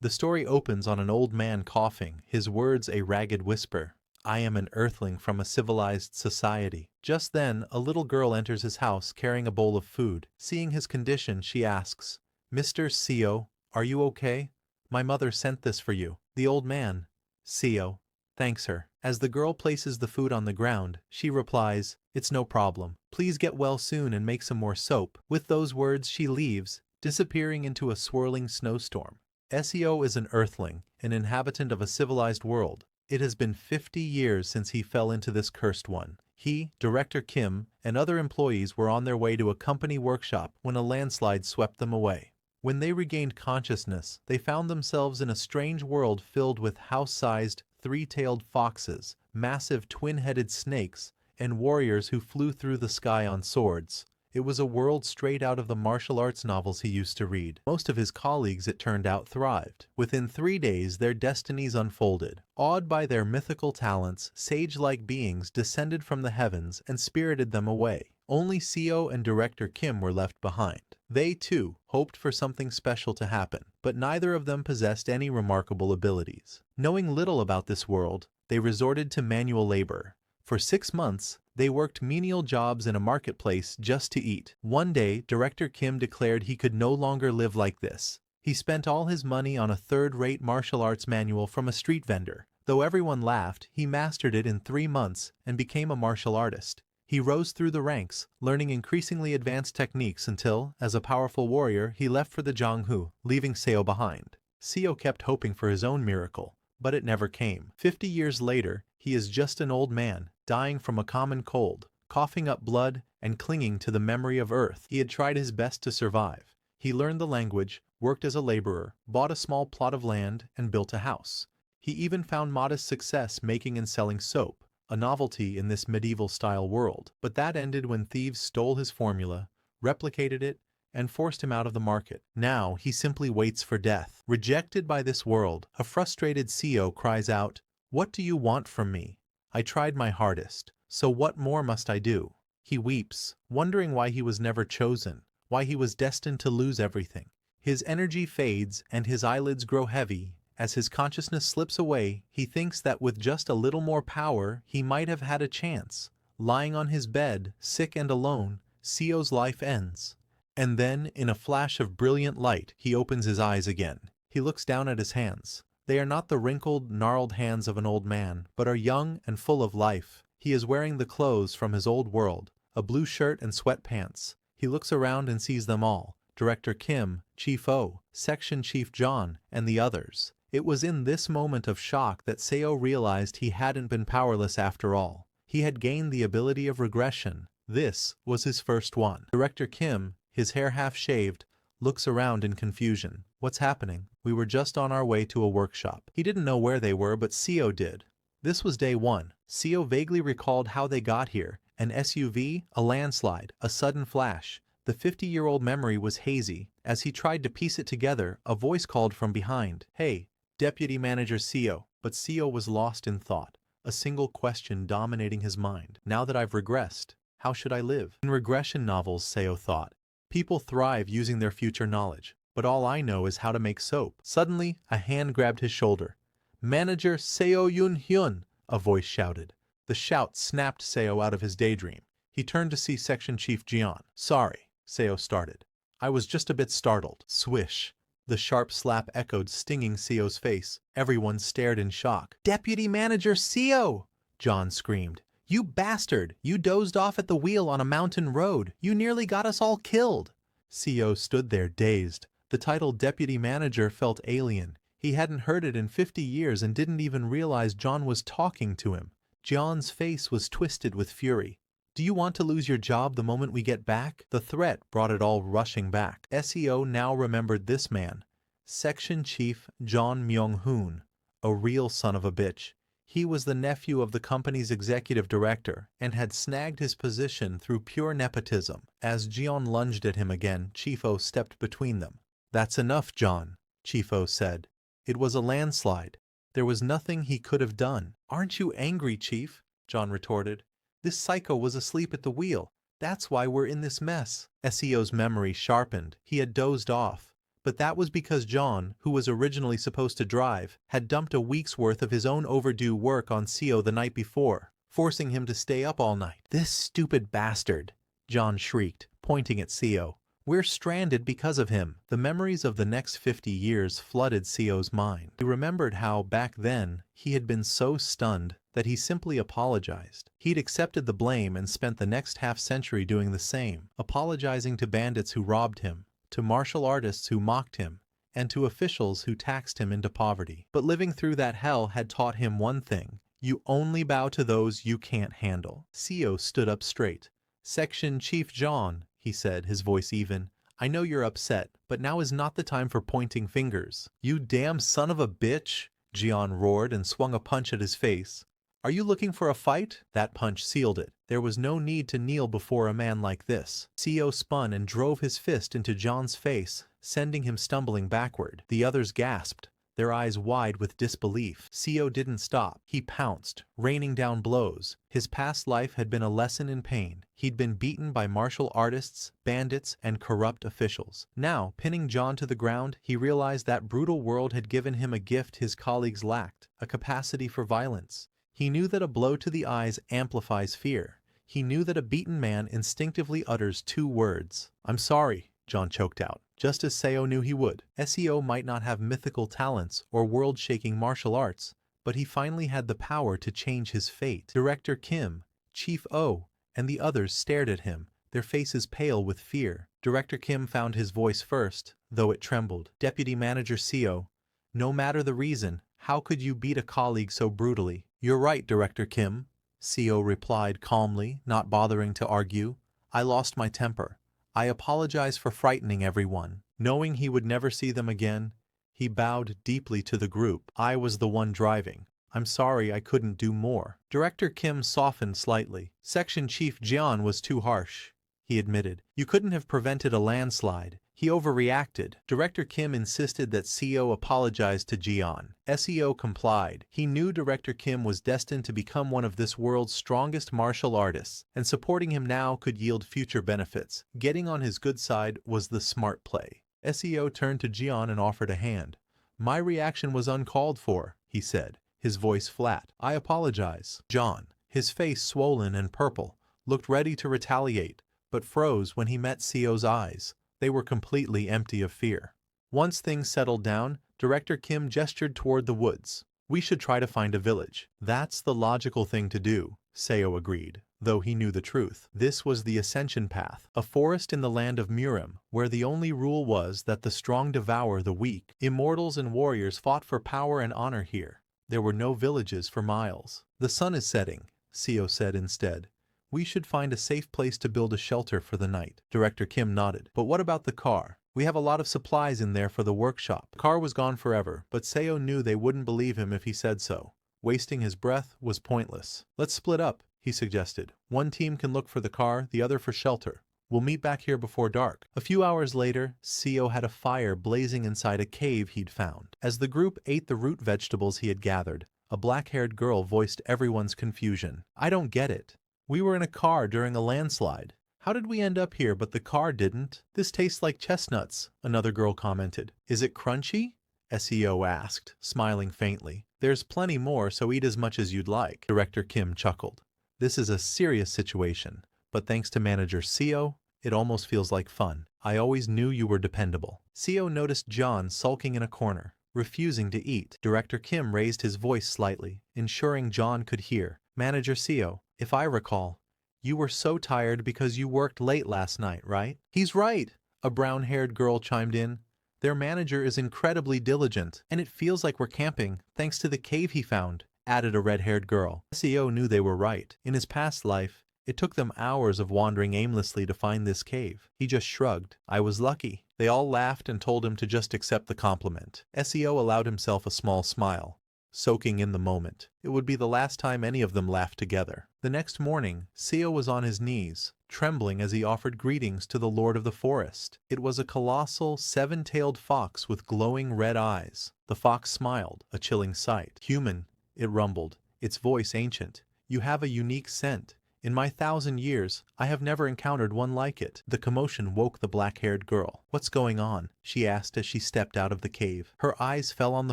The story opens on an old man coughing, his words a ragged whisper. I am an earthling from a civilized society. Just then, a little girl enters his house carrying a bowl of food. Seeing his condition, she asks, Mr. Seo, are you okay? My mother sent this for you. The old man, Seo, thanks her. As the girl places the food on the ground, she replies, It's no problem. Please get well soon and make some more soap. With those words, she leaves, disappearing into a swirling snowstorm. Seo is an earthling, an inhabitant of a civilized world. It has been 50 years since he fell into this cursed one. He, Director Kim, and other employees were on their way to a company workshop when a landslide swept them away. When they regained consciousness, they found themselves in a strange world filled with house-sized, three-tailed foxes, massive twin-headed snakes, and warriors who flew through the sky on swords. It was a world straight out of the martial arts novels he used to read. Most of his colleagues, it turned out, thrived. Within 3 days, their destinies unfolded. Awed by their mythical talents, sage-like beings descended from the heavens and spirited them away. Only Seo and Director Kim were left behind. They, too, hoped for something special to happen, but neither of them possessed any remarkable abilities. Knowing little about this world, they resorted to manual labor. For 6 months, they worked menial jobs in a marketplace just to eat. One day, Director Kim declared he could no longer live like this. He spent all his money on a third-rate martial arts manual from a street vendor. Though everyone laughed, he mastered it in 3 months and became a martial artist. He rose through the ranks, learning increasingly advanced techniques until, as a powerful warrior, he left for the Jianghu, leaving Seo behind. Seo kept hoping for his own miracle, but it never came. 50 years later, he is just an old man, dying from a common cold, coughing up blood and clinging to the memory of Earth. He had tried his best to survive. He learned the language, worked as a laborer, bought a small plot of land, and built a house. He even found modest success making and selling soap, a novelty in this medieval-style world. But that ended when thieves stole his formula, replicated it, and forced him out of the market. Now he simply waits for death. Rejected by this world, a frustrated Seo cries out, What do you want from me? I tried my hardest, so what more must I do? He weeps, wondering why he was never chosen, why he was destined to lose everything. His energy fades and his eyelids grow heavy. As his consciousness slips away, he thinks that with just a little more power, he might have had a chance. Lying on his bed, sick and alone, Seo's life ends. And then, in a flash of brilliant light, he opens his eyes again. He looks down at his hands. They are not the wrinkled, gnarled hands of an old man, but are young and full of life. He is wearing the clothes from his old world, a blue shirt and sweatpants. He looks around and sees them all, Director Kim, Chief O, Section Chief John, and the others. It was in this moment of shock that Seo realized he hadn't been powerless after all. He had gained the ability of regression. This was his first one. Director Kim, his hair half-shaved, looks around in confusion. What's happening? We were just on our way to a workshop. He didn't know where they were, but Seo did. This was day 1. Seo vaguely recalled how they got here. An SUV, a landslide, a sudden flash. The 50-year-old memory was hazy. As he tried to piece it together, a voice called from behind. Hey, Deputy Manager Seo. But Seo was lost in thought. A single question dominating his mind. Now that I've regressed, how should I live? In regression novels, Seo thought, people thrive using their future knowledge. But all I know is how to make soap. Suddenly, a hand grabbed his shoulder. Manager Seo Yun-hyun, a voice shouted. The shout snapped Seo out of his daydream. He turned to see Section Chief Jian. Sorry, Seo started. I was just a bit startled. Swish. The sharp slap echoed, stinging Seo's face. Everyone stared in shock. Deputy Manager Seo! John screamed. You bastard! You dozed off at the wheel on a mountain road. You nearly got us all killed. Seo stood there dazed. The title Deputy Manager felt alien. He hadn't heard it in 50 years and didn't even realize John was talking to him. John's face was twisted with fury. Do you want to lose your job the moment we get back? The threat brought it all rushing back. Seo now remembered this man. Section Chief John Myung-hoon. A real son of a bitch. He was the nephew of the company's executive director and had snagged his position through pure nepotism. As Jian lunged at him again, Chief O stepped between them. That's enough, John, Chief O said. It was a landslide. There was nothing he could have done. Aren't you angry, Chief? John retorted. This psycho was asleep at the wheel. That's why we're in this mess. Seo's memory sharpened. He had dozed off. But that was because John, who was originally supposed to drive, had dumped a week's worth of his own overdue work on Seo the night before, forcing him to stay up all night. "This stupid bastard," John shrieked, pointing at Seo. "We're stranded because of him." The memories of the next 50 years flooded Seo's mind. He remembered how, back then, he had been so stunned that he simply apologized. He'd accepted the blame and spent the next half-century doing the same, apologizing to bandits who robbed him, to martial artists who mocked him, and to officials who taxed him into poverty. But living through that hell had taught him one thing: you only bow to those you can't handle. Seo stood up straight. "Section Chief John," he said, his voice even, "I know you're upset, but now is not the time for pointing fingers." "You damn son of a bitch!" Jian roared and swung a punch at his face. "Are you looking for a fight?" That punch sealed it. There was no need to kneel before a man like this. Seo spun and drove his fist into John's face, sending him stumbling backward. The others gasped, their eyes wide with disbelief. Seo didn't stop. He pounced, raining down blows. His past life had been a lesson in pain. He'd been beaten by martial artists, bandits, and corrupt officials. Now, pinning John to the ground, he realized that brutal world had given him a gift his colleagues lacked: a capacity for violence. He knew that a blow to the eyes amplifies fear. He knew that a beaten man instinctively utters 2 words. "I'm sorry," John choked out, just as Seo knew he would. Seo might not have mythical talents or world-shaking martial arts, but he finally had the power to change his fate. Director Kim, Chief O, and the others stared at him, their faces pale with fear. Director Kim found his voice first, though it trembled. "Deputy Manager Seo, no matter the reason, how could you beat a colleague so brutally?" "You're right, Director Kim," Seo replied calmly, not bothering to argue. "I lost my temper. I apologize for frightening everyone." Knowing he would never see them again, he bowed deeply to the group. "I was the one driving. I'm sorry I couldn't do more." Director Kim softened slightly. "Section Chief Jian was too harsh," he admitted. "You couldn't have prevented a landslide. He overreacted." Director Kim insisted that Seo apologize to Jian. Seo complied. He knew Director Kim was destined to become one of this world's strongest martial artists, and supporting him now could yield future benefits. Getting on his good side was the smart play. Seo turned to Jian and offered a hand. "My reaction was uncalled for," he said, his voice flat. "I apologize." John, his face swollen and purple, looked ready to retaliate, but froze when he met Seo's eyes. They were completely empty of fear. Once things settled down, Director Kim gestured toward the woods. "We should try to find a village." "That's the logical thing to do," Seo agreed, though he knew the truth. This was the Ascension Path, a forest in the land of Murim, where the only rule was that the strong devour the weak. Immortals and warriors fought for power and honor here. There were no villages for miles. "The sun is setting," Seo said instead. "We should find a safe place to build a shelter for the night." Director Kim nodded. "But what about the car? We have a lot of supplies in there for the workshop." The car was gone forever, but Seo knew they wouldn't believe him if he said so. Wasting his breath was pointless. "Let's split up," he suggested. "One team can look for the car, the other for shelter. We'll meet back here before dark." A few hours later, Seo had a fire blazing inside a cave he'd found. As the group ate the root vegetables he had gathered, a black-haired girl voiced everyone's confusion. "I don't get it. We were in a car during a landslide. How did we end up here but the car didn't?" "This tastes like chestnuts," another girl commented. "Is it crunchy?" Seo asked, smiling faintly. "There's plenty more, so eat as much as you'd like." Director Kim chuckled. "This is a serious situation, but thanks to Manager Seo, it almost feels like fun. I always knew you were dependable." Seo noticed John sulking in a corner, refusing to eat. Director Kim raised his voice slightly, ensuring John could hear. "Manager Seo, if I recall, you were so tired because you worked late last night, right?" "He's right," a brown-haired girl chimed in. "Their manager is incredibly diligent, and it feels like we're camping, thanks to the cave he found," added a red-haired girl. Seo knew they were right. In his past life, it took them hours of wandering aimlessly to find this cave. He just shrugged. "I was lucky." They all laughed and told him to just accept the compliment. Seo allowed himself a small smile, soaking in the moment. It would be the last time any of them laughed together. The next morning, Seo was on his knees, trembling as he offered greetings to the Lord of the Forest. It was a colossal, 7-tailed fox with glowing red eyes. The fox smiled, a chilling sight. "Human," it rumbled, its voice ancient. "You have a unique scent. In my 1,000 years, I have never encountered one like it. The commotion woke the black-haired girl. What's going on? She asked as she stepped out of the cave. Her eyes fell on the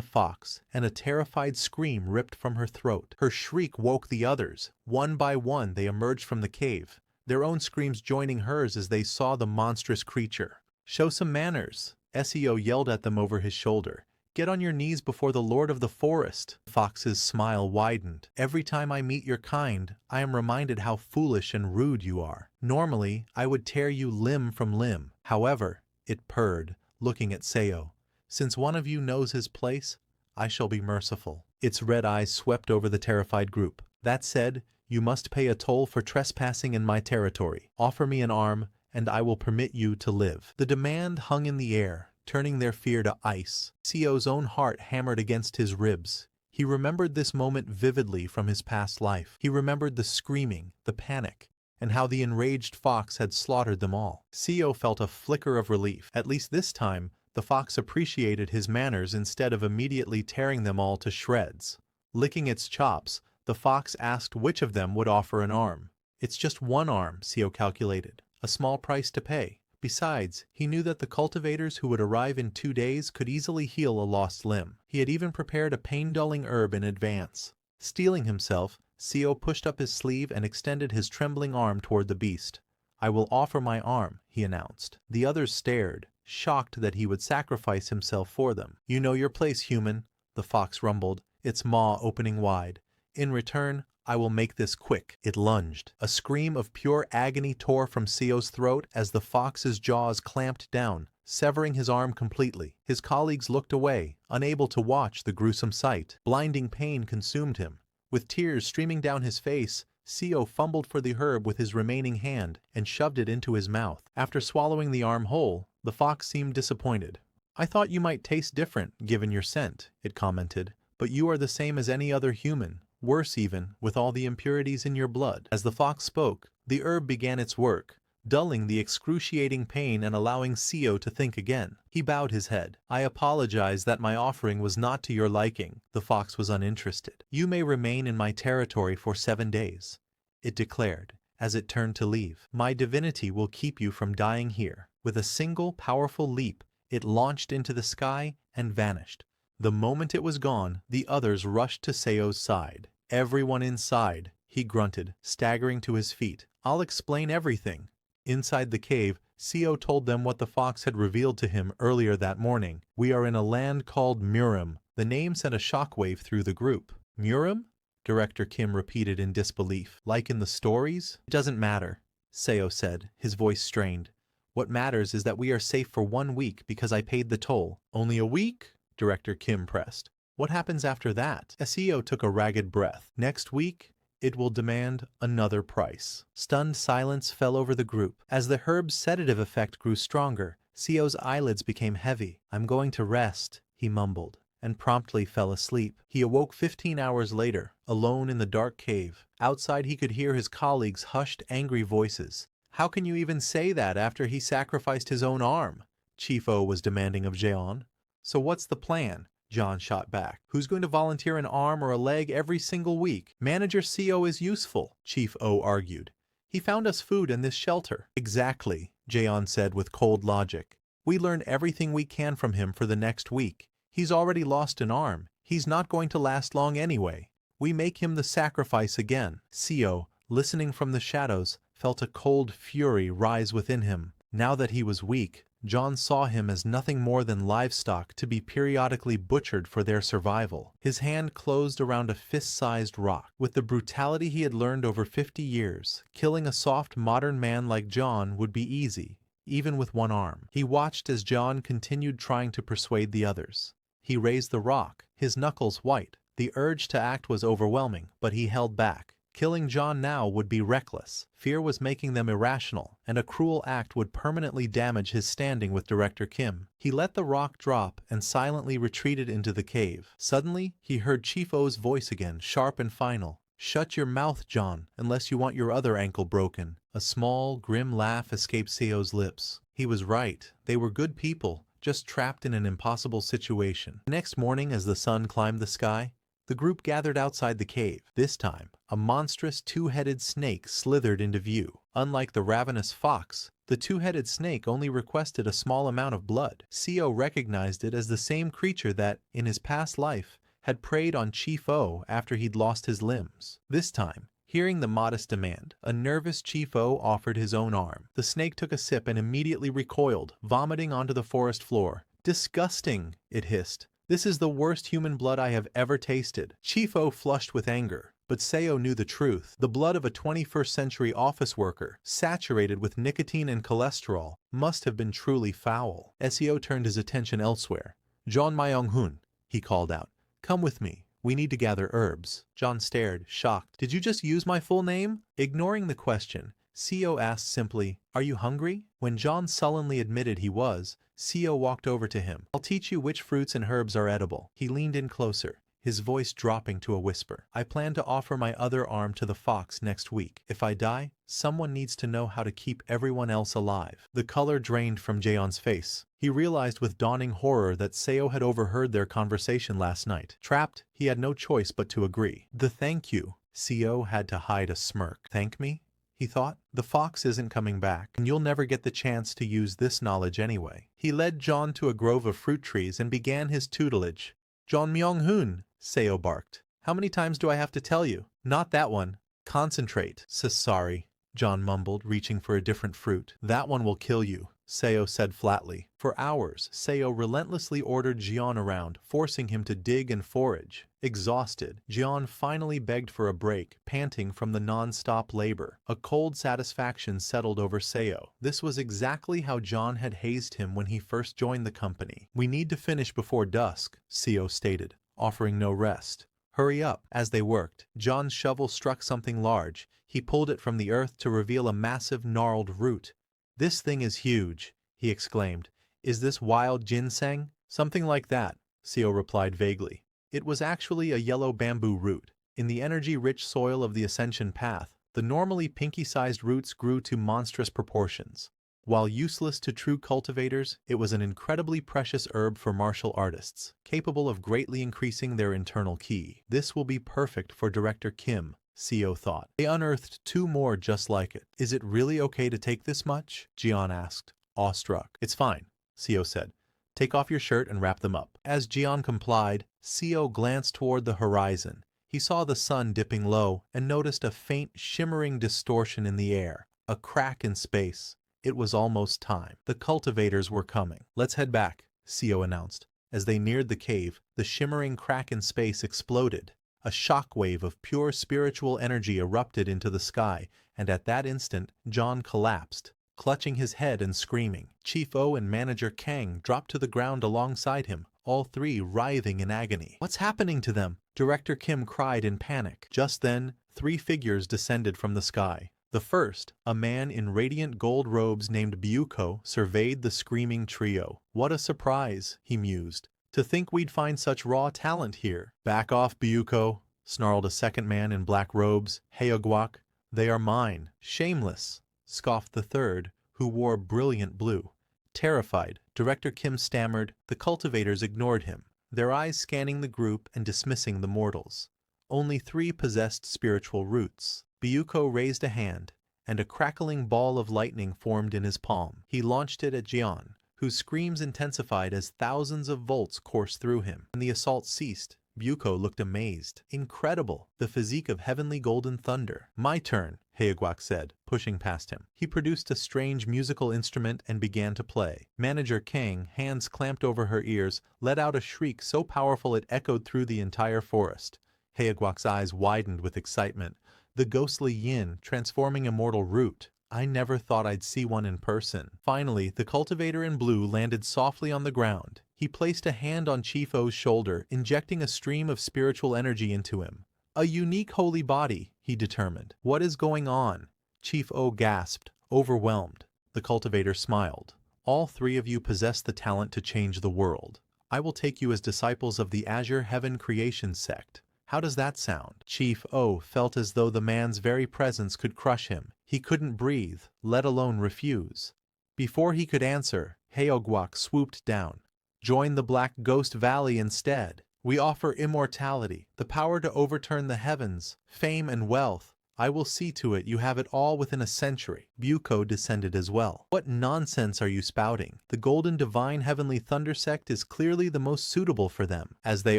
fox, and a terrified scream ripped from her throat. Her shriek woke the others. One by one, they emerged from the cave, their own screams joining hers as they saw the monstrous creature. Show some manners, SEO yelled at them over his shoulder. Get on your knees before the Lord of the Forest. The fox's smile widened. Every time I meet your kind, I am reminded how foolish and rude you are. Normally, I would tear you limb from limb. However, it purred, looking at Seo. Since one of you knows his place, I shall be merciful. Its red eyes swept over the terrified group. That said, you must pay a toll for trespassing in my territory. Offer me an arm, and I will permit you to live. The demand hung in the air, turning their fear to ice. Seo's own heart hammered against his ribs. He remembered this moment vividly from his past life. He remembered the screaming, the panic, and how the enraged fox had slaughtered them all. Seo felt a flicker of relief. At least this time, the fox appreciated his manners instead of immediately tearing them all to shreds. Licking its chops, the fox asked which of them would offer an arm. It's just one arm, Seo calculated. A small price to pay. Besides, he knew that the cultivators who would arrive in 2 days could easily heal a lost limb. He had even prepared a pain-dulling herb in advance. Steeling himself, Seo pushed up his sleeve and extended his trembling arm toward the beast. I will offer my arm, he announced. The others stared, shocked that he would sacrifice himself for them. You know your place, human, the fox rumbled, its maw opening wide. In return, I will make this quick. It lunged. A scream of pure agony tore from Seo's throat as the fox's jaws clamped down, severing his arm completely. His colleagues looked away, unable to watch the gruesome sight. Blinding pain consumed him. With tears streaming down his face, Seo fumbled for the herb with his remaining hand and shoved it into his mouth. After swallowing the arm whole, the fox seemed disappointed. I thought you might taste different, given your scent, it commented, but you are the same as any other human. Worse even, with all the impurities in your blood. As the fox spoke, the herb began its work, dulling the excruciating pain and allowing Seo to think again. He bowed his head. I apologize that my offering was not to your liking. The fox was uninterested. You may remain in my territory for 7 days, it declared, as it turned to leave. My divinity will keep you from dying here. With a single powerful leap, it launched into the sky and vanished. The moment it was gone, the others rushed to Seo's side. Everyone inside, he grunted, staggering to his feet. I'll explain everything. Inside the cave, Seo told them what the fox had revealed to him earlier that morning. We are in a land called Murim. The name sent a shockwave through the group. Murim? Director Kim repeated in disbelief. Like in the stories? It doesn't matter, Seo said, his voice strained. What matters is that we are safe for 1 week because I paid the toll. Only a week? Director Kim pressed. What happens after that? Seo took a ragged breath. Next week, it will demand another price. Stunned silence fell over the group. As the herb's sedative effect grew stronger, Seo's eyelids became heavy. I'm going to rest, he mumbled, and promptly fell asleep. He awoke 15 hours later, alone in the dark cave. Outside he could hear his colleagues' hushed, angry voices. How can you even say that after he sacrificed his own arm? Chief O was demanding of Jeon. So what's the plan? John shot back. Who's going to volunteer an arm or a leg every single week? Manager Seo is useful, Chief O argued. He found us food in this shelter. Exactly, Jeon said with cold logic. We learned everything we can from him for the next week. He's already lost an arm. He's not going to last long anyway. We make him the sacrifice again. Seo, listening from the shadows, felt a cold fury rise within him. Now that he was weak, John saw him as nothing more than livestock to be periodically butchered for their survival. His hand closed around a fist-sized rock. With the brutality he had learned over 50 years, killing a soft modern man like John would be easy, even with one arm. He watched as John continued trying to persuade the others. He raised the rock, his knuckles white. The urge to act was overwhelming, but he held back. Killing John now would be reckless. Fear was making them irrational, and a cruel act would permanently damage his standing with Director Kim. He let the rock drop and silently retreated into the cave. Suddenly, he heard Chief O's voice again, sharp and final. Shut your mouth, John, unless you want your other ankle broken. A small, grim laugh escaped Seo's lips. He was right. They were good people, just trapped in an impossible situation. The next morning, as the sun climbed the sky, The group gathered outside the cave. This time, a monstrous two-headed snake slithered into view. Unlike the ravenous fox, the two-headed snake only requested a small amount of blood. Seo recognized it as the same creature that, in his past life, had preyed on Chief O after he'd lost his limbs. This time, hearing the modest demand, a nervous Chief O offered his own arm. The snake took a sip and immediately recoiled, vomiting onto the forest floor. "Disgusting," it hissed. "This is the worst human blood I have ever tasted." Chief O flushed with anger, but Seo knew the truth. The blood of a 21st century office worker, saturated with nicotine and cholesterol, must have been truly foul. Seo turned his attention elsewhere. "John Myung-hun," he called out. "Come with me. We need to gather herbs." John stared, shocked. "Did you just use my full name?" Ignoring the question, Seo asked simply, "Are you hungry?" When John sullenly admitted he was, Seo walked over to him. "I'll teach you which fruits and herbs are edible." He leaned in closer, his voice dropping to a whisper. "I plan to offer my other arm to the fox next week. If I die, someone needs to know how to keep everyone else alive." The color drained from Jaeon's face. He realized with dawning horror that Seo had overheard their conversation last night. Trapped, he had no choice but to agree. "The thank you." Seo had to hide a smirk. "Thank me?" he thought. "The fox isn't coming back, and you'll never get the chance to use this knowledge anyway." He led John to a grove of fruit trees and began his tutelage. "John Myung-hun," Seo barked. "How many times do I have to tell you?" "Not that one. Concentrate." "Sorry," John mumbled, reaching for a different fruit. "That one will kill you," Seo said flatly. For hours, Seo relentlessly ordered Jian around, forcing him to dig and forage. Exhausted, Jian finally begged for a break, panting from the non-stop labor. A cold satisfaction settled over Seo. This was exactly how John had hazed him when he first joined the company. "We need to finish before dusk," Seo stated, offering no rest. "Hurry up." As they worked, John's shovel struck something large. He pulled it from the earth to reveal a massive gnarled root. "This thing is huge," he exclaimed. "Is this wild ginseng?" "Something like that," Seo replied vaguely. It was actually a yellow bamboo root. In the energy-rich soil of the Ascension Path, the normally pinky-sized roots grew to monstrous proportions. While useless to true cultivators, it was an incredibly precious herb for martial artists, capable of greatly increasing their internal ki. "This will be perfect for Director Kim," Seo thought. They unearthed 2 more just like it. "Is it really okay to take this much?" Jian asked, awestruck. "It's fine," Seo said. "Take off your shirt and wrap them up." As Jian complied, Seo glanced toward the horizon. He saw the sun dipping low and noticed a faint, shimmering distortion in the air, a crack in space. It was almost time. The cultivators were coming. "Let's head back," Seo announced. As they neared the cave, the shimmering crack in space exploded. A shockwave of pure spiritual energy erupted into the sky, and at that instant, John collapsed, clutching his head and screaming. Chief O and Manager Kang dropped to the ground alongside him, all 3 writhing in agony. "What's happening to them?" Director Kim cried in panic. Just then, 3 figures descended from the sky. The first, a man in radiant gold robes named Byuko, surveyed the screaming trio. "What a surprise," he mused. "To think we'd find such raw talent here." "Back off, Byuko," snarled a second man in black robes. "Haeogwak, they are mine." "Shameless," scoffed the third, who wore brilliant blue. Terrified, Director Kim stammered. The cultivators ignored him, their eyes scanning the group and dismissing the mortals. Only 3 possessed spiritual roots. Byuko raised a hand, and a crackling ball of lightning formed in his palm. He launched it at Jian, whose screams intensified as thousands of volts coursed through him. When the assault ceased, Byuko looked amazed. "Incredible, the physique of heavenly golden thunder." "My turn," Haeogwak said, pushing past him. He produced a strange musical instrument and began to play. Manager Kang, hands clamped over her ears, let out a shriek so powerful it echoed through the entire forest. Haeogwak's eyes widened with excitement. The ghostly yin, transforming immortal root. I never thought I'd see one in person. Finally, the cultivator in blue landed softly on the ground. He placed a hand on Chief O's shoulder, injecting a stream of spiritual energy into him. "A unique holy body," he determined. "What is going on?" Chief O gasped, overwhelmed. The cultivator smiled. "All 3 of you possess the talent to change the world. I will take you as disciples of the Azure Heaven Creation sect. How does that sound?" Chief O felt as though the man's very presence could crush him. He couldn't breathe, let alone refuse. Before he could answer, Haeogwak swooped down. "Join the Black Ghost Valley instead." We offer immortality, the power to overturn the heavens, fame and wealth. I will see to it you have it all within a century. Buko descended as well. What nonsense are you spouting? The Golden Divine Heavenly Thunder Sect is clearly the most suitable for them. As they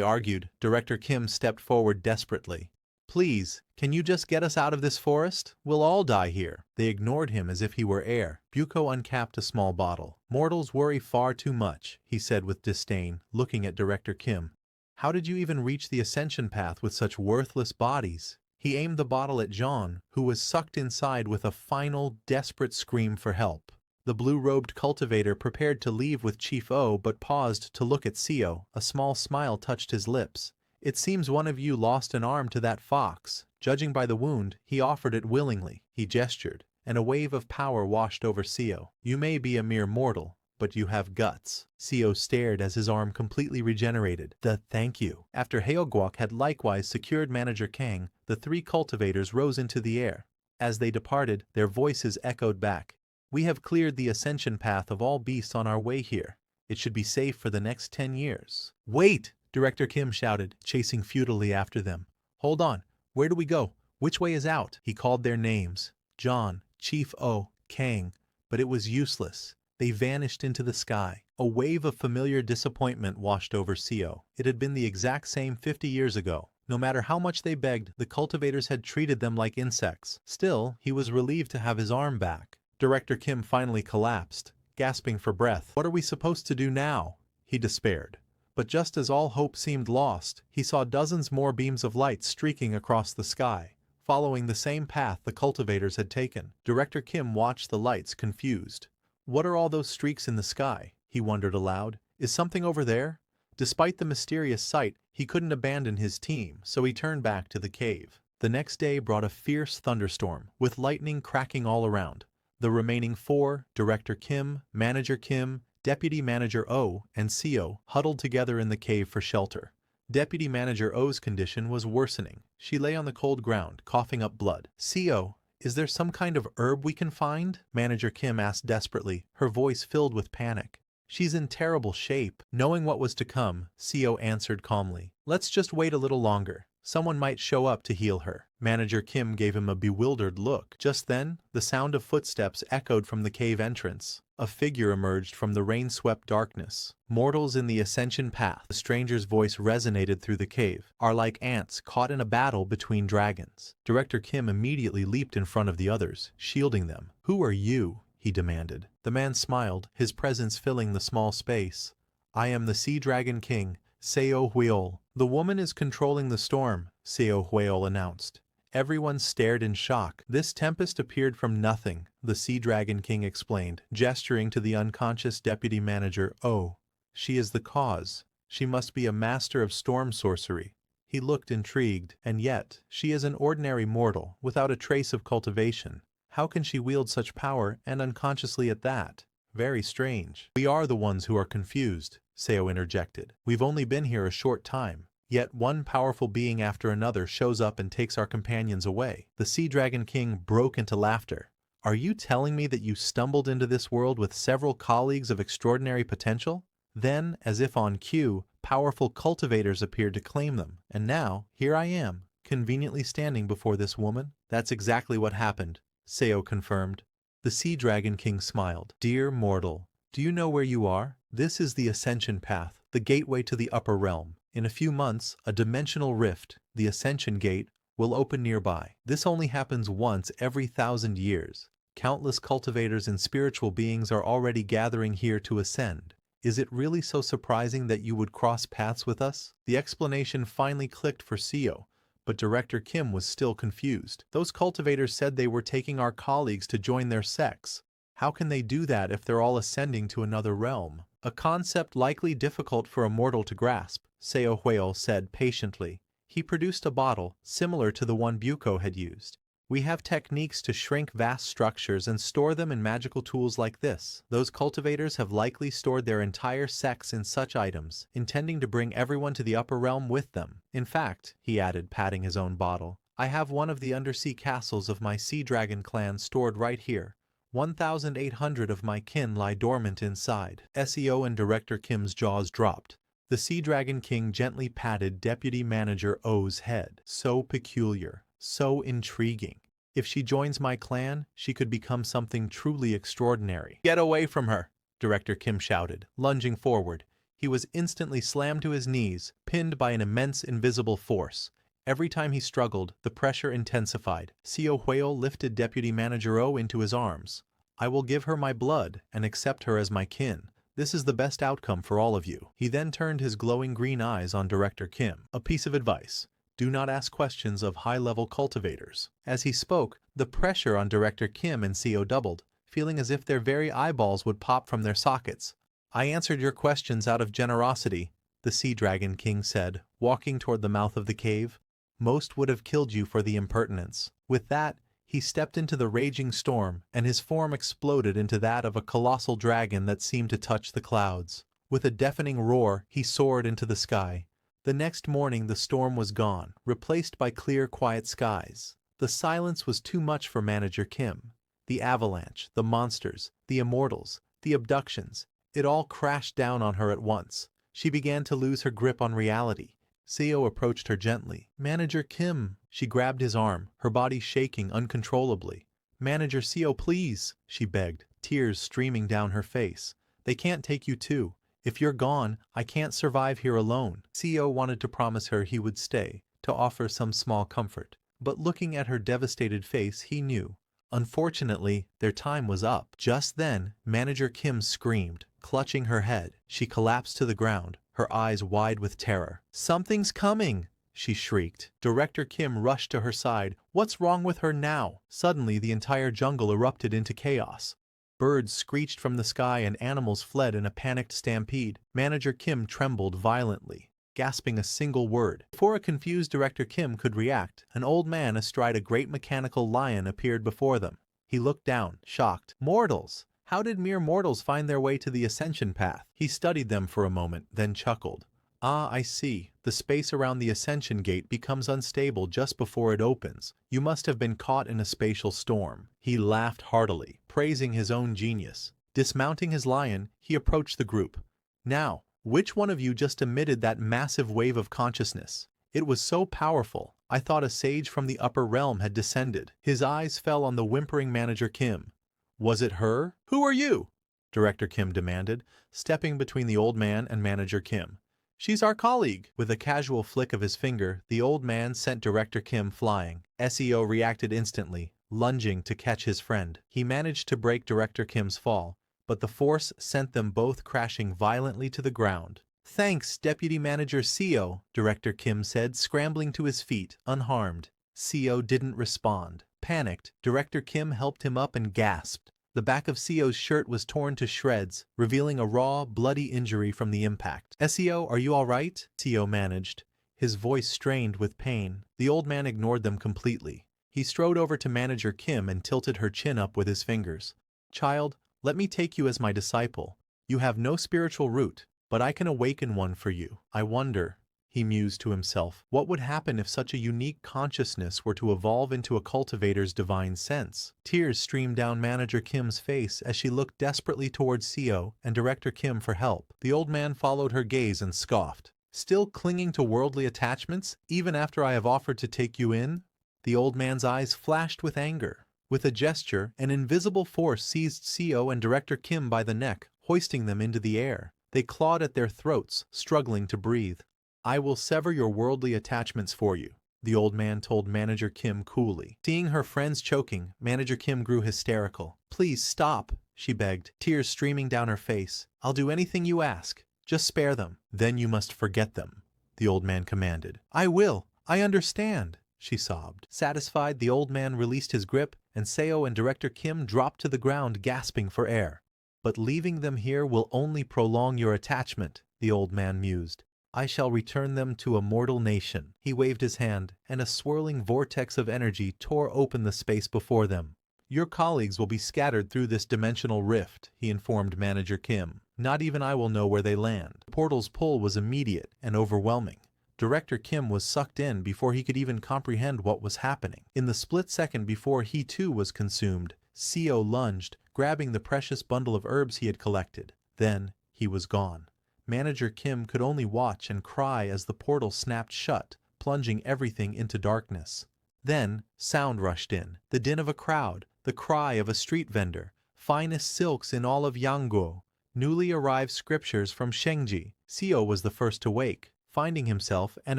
argued, Director Kim stepped forward desperately. Please, can you just get us out of this forest? We'll all die here. They ignored him as if he were air. Buko uncapped a small bottle. Mortals worry far too much, he said with disdain, looking at Director Kim. How did you even reach the ascension path with such worthless bodies? He aimed the bottle at Jean, who was sucked inside with a final, desperate scream for help. The blue-robed cultivator prepared to leave with Chief O but paused to look at Seo. A small smile touched his lips. It seems one of you lost an arm to that fox. Judging by the wound, he offered it willingly. He gestured, and a wave of power washed over Seo. You may be a mere mortal, but you have guts. Seo stared as his arm completely regenerated. Thank you. After Haogwok had likewise secured Manager Kang, the three cultivators rose into the air. As they departed, their voices echoed back. We have cleared the ascension path of all beasts on our way here. It should be safe for the next 10 years. Wait! Director Kim shouted, chasing futilely after them. Hold on. Where do we go? Which way is out? He called their names. John, Chief O, Kang. But it was useless. They vanished into the sky. A wave of familiar disappointment washed over Seo. It had been the exact same 50 years ago. No matter how much they begged, the cultivators had treated them like insects. Still, he was relieved to have his arm back. Director Kim finally collapsed, gasping for breath. What are we supposed to do now? He despaired. But just as all hope seemed lost, he saw dozens more beams of light streaking across the sky, following the same path the cultivators had taken. Director Kim watched the lights, confused. What are all those streaks in the sky? He wondered aloud. Is something over there? Despite the mysterious sight, he couldn't abandon his team, so he turned back to the cave. The next day brought a fierce thunderstorm, with lightning cracking all around. The remaining four, Director Kim, Manager Kim, Deputy Manager O, and Seo, huddled together in the cave for shelter. Deputy Manager O's condition was worsening. She lay on the cold ground, coughing up blood. Seo, is there some kind of herb we can find? Manager Kim asked desperately, her voice filled with panic. She's in terrible shape. Knowing what was to come, Seo answered calmly. Let's just wait a little longer. Someone might show up to heal her. Manager Kim gave him a bewildered look. Just then, the sound of footsteps echoed from the cave entrance. A figure emerged from the rain-swept darkness. Mortals in the ascension path, the stranger's voice resonated through the cave, are like ants caught in a battle between dragons. Director Kim immediately leaped in front of the others, shielding them. Who are you? He demanded. The man smiled, his presence filling the small space. I am the Sea Dragon King, Seo Huiol. The woman is controlling the storm, Seo Huiol announced. Everyone stared in shock. This tempest appeared from nothing, the Sea Dragon King explained, gesturing to the unconscious deputy manager O. She is the cause. She must be a master of storm sorcery. He looked intrigued, and yet, she is an ordinary mortal, without a trace of cultivation. How can she wield such power, and unconsciously at that? Very strange. We are the ones who are confused, Seo interjected. We've only been here a short time. Yet one powerful being after another shows up and takes our companions away. The Sea Dragon King broke into laughter. Are you telling me that you stumbled into this world with several colleagues of extraordinary potential? Then, as if on cue, powerful cultivators appeared to claim them. And now, here I am, conveniently standing before this woman. That's exactly what happened, Seo confirmed. The Sea Dragon King smiled. Dear mortal, do you know where you are? This is the Ascension Path, the gateway to the upper realm. In a few months, a dimensional rift, the Ascension Gate, will open nearby. This only happens once every 1,000 years. Countless cultivators and spiritual beings are already gathering here to ascend. Is it really so surprising that you would cross paths with us? The explanation finally clicked for Seo, but Director Kim was still confused. Those cultivators said they were taking our colleagues to join their sects. How can they do that if they're all ascending to another realm? A concept likely difficult for a mortal to grasp, Seo Huiol said patiently. He produced a bottle, similar to the one Buko had used. We have techniques to shrink vast structures and store them in magical tools like this. Those cultivators have likely stored their entire sects in such items, intending to bring everyone to the upper realm with them. In fact, he added, patting his own bottle, I have one of the undersea castles of my Sea Dragon clan stored right here. 1,800 of my kin lie dormant inside. SEO and Director Kim's jaws dropped. The Sea Dragon King gently patted Deputy Manager O's head. So peculiar, so intriguing. If she joins my clan, she could become something truly extraordinary. Get away from her, Director Kim shouted, lunging forward. He was instantly slammed to his knees, pinned by an immense invisible force. Every time he struggled, the pressure intensified. Seo Hueo lifted Deputy Manager O into his arms. I will give her my blood and accept her as my kin. This is the best outcome for all of you. He then turned his glowing green eyes on Director Kim. A piece of advice. Do not ask questions of high-level cultivators. As he spoke, the pressure on Director Kim and Seo doubled, feeling as if their very eyeballs would pop from their sockets. I answered your questions out of generosity, the Sea Dragon King said, walking toward the mouth of the cave. Most would have killed you for the impertinence. With that, he stepped into the raging storm, and his form exploded into that of a colossal dragon that seemed to touch the clouds. With a deafening roar, he soared into the sky. The next morning the storm was gone, replaced by clear, quiet skies. The silence was too much for Manager Kim. The avalanche, the monsters, the immortals, the abductions, it all crashed down on her at once. She began to lose her grip on reality. Seo approached her gently. Manager Kim. She grabbed his arm, her body shaking uncontrollably. Manager Seo, please, she begged, tears streaming down her face. They can't take you too. If you're gone, I can't survive here alone. Seo wanted to promise her he would stay, to offer some small comfort. But looking at her devastated face, he knew. Unfortunately, their time was up. Just then, Manager Kim screamed, clutching her head. She collapsed to the ground, her eyes wide with terror. Something's coming, she shrieked. Director Kim rushed to her side. What's wrong with her now? Suddenly, the entire jungle erupted into chaos. Birds screeched from the sky and animals fled in a panicked stampede. Manager Kim trembled violently, gasping a single word. Before a confused Director Kim could react, an old man astride a great mechanical lion appeared before them. He looked down, shocked. Mortals! How did mere mortals find their way to the ascension path? He studied them for a moment, then chuckled. Ah, I see. The space around the ascension gate becomes unstable just before it opens. You must have been caught in a spatial storm. He laughed heartily, praising his own genius. Dismounting his lion, he approached the group. Now, which one of you just emitted that massive wave of consciousness? It was so powerful, I thought a sage from the upper realm had descended. His eyes fell on the whimpering Manager Kim. Was it her? Who are you? Director Kim demanded, stepping between the old man and Manager Kim. She's our colleague. With a casual flick of his finger, the old man sent Director Kim flying. Seo reacted instantly, lunging to catch his friend. He managed to break Director Kim's fall, but the force sent them both crashing violently to the ground. Thanks, Deputy Manager Seo, Director Kim said, scrambling to his feet, unharmed. Seo didn't respond. Panicked, Director Kim helped him up and gasped. The back of Seo's shirt was torn to shreds, revealing a raw, bloody injury from the impact. Seo, are you all right? Seo managed, his voice strained with pain. The old man ignored them completely. He strode over to Manager Kim and tilted her chin up with his fingers. Child, let me take you as my disciple. You have no spiritual root, but I can awaken one for you. I wonder, he mused to himself, what would happen if such a unique consciousness were to evolve into a cultivator's divine sense? Tears streamed down Manager Kim's face as she looked desperately towards Seo and Director Kim for help. The old man followed her gaze and scoffed. Still clinging to worldly attachments, even after I have offered to take you in? The old man's eyes flashed with anger. With a gesture, an invisible force seized Seo and Director Kim by the neck, hoisting them into the air. They clawed at their throats, struggling to breathe. I will sever your worldly attachments for you, the old man told Manager Kim coolly. Seeing her friends choking, Manager Kim grew hysterical. Please stop, she begged, tears streaming down her face. I'll do anything you ask. Just spare them. Then you must forget them, the old man commanded. I will. I understand, she sobbed. Satisfied, the old man released his grip, and Seo and Director Kim dropped to the ground gasping for air. But leaving them here will only prolong your attachment, the old man mused. I shall return them to a mortal nation. He waved his hand, and a swirling vortex of energy tore open the space before them. Your colleagues will be scattered through this dimensional rift, he informed Manager Kim. Not even I will know where they land. The portal's pull was immediate and overwhelming. Director Kim was sucked in before he could even comprehend what was happening. In the split second before he too was consumed, Seo lunged, grabbing the precious bundle of herbs he had collected. Then he was gone. Manager Kim could only watch and cry as the portal snapped shut, plunging everything into darkness. Then, sound rushed in, the din of a crowd, the cry of a street vendor, finest silks in all of Yangguo, newly arrived scriptures from Shengji. Seo was the first to wake, finding himself and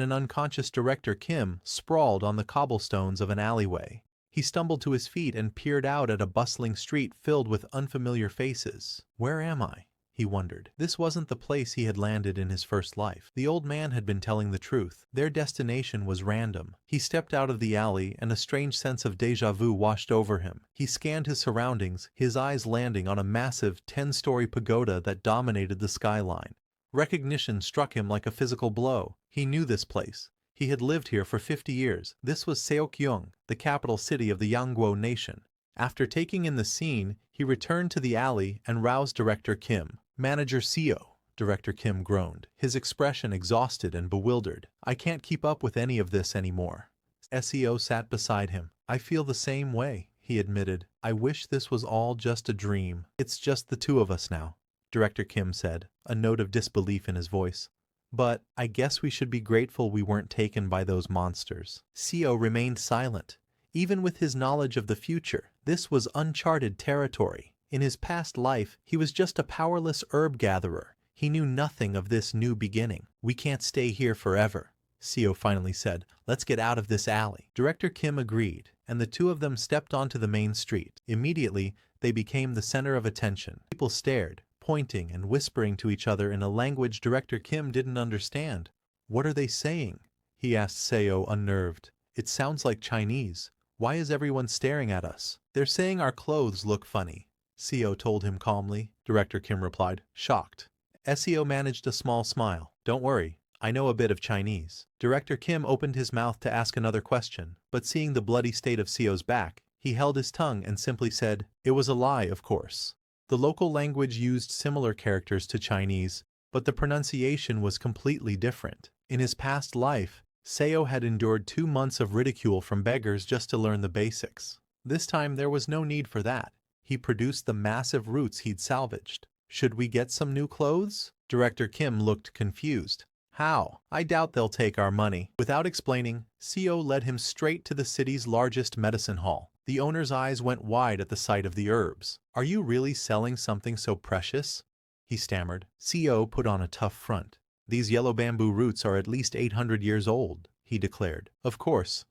an unconscious Director Kim sprawled on the cobblestones of an alleyway. He stumbled to his feet and peered out at a bustling street filled with unfamiliar faces. Where am I? He wondered. This wasn't the place he had landed in his first life. The old man had been telling the truth. Their destination was random. He stepped out of the alley and a strange sense of déjà vu washed over him. He scanned his surroundings, his eyes landing on a massive 10-story pagoda that dominated the skyline. Recognition struck him like a physical blow. He knew this place. He had lived here for 50 years. This was Seokyeong, the capital city of the Yangguo nation. After taking in the scene, he returned to the alley and roused Director Kim. Manager Seo, Director Kim groaned, his expression exhausted and bewildered. I can't keep up with any of this anymore. Seo sat beside him. I feel the same way, he admitted. I wish this was all just a dream. It's just the two of us now, Director Kim said, a note of disbelief in his voice. But I guess we should be grateful we weren't taken by those monsters. Seo remained silent. Even with his knowledge of the future, this was uncharted territory. In his past life, he was just a powerless herb gatherer. He knew nothing of this new beginning. We can't stay here forever, Seo finally said. Let's get out of this alley. Director Kim agreed, and the two of them stepped onto the main street. Immediately, they became the center of attention. People stared, pointing and whispering to each other in a language Director Kim didn't understand. What are they saying? He asked Seo, unnerved. It sounds like Chinese. Why is everyone staring at us? They're saying our clothes look funny, Seo told him calmly. Director Kim replied, shocked. Seo managed a small smile. Don't worry, I know a bit of Chinese. Director Kim opened his mouth to ask another question, but seeing the bloody state of Seo's back, he held his tongue and simply said, it was a lie, of course. The local language used similar characters to Chinese, but the pronunciation was completely different. In his past life, Seo had endured 2 months of ridicule from beggars just to learn the basics. This time there was no need for that. He produced the massive roots he'd salvaged. Should we get some new clothes? Director Kim looked confused. How? I doubt they'll take our money. Without explaining, Seo led him straight to the city's largest medicine hall. The owner's eyes went wide at the sight of the herbs. Are you really selling something so precious? He stammered. Seo put on a tough front. These yellow bamboo roots are at least 800 years old, he declared. Of course,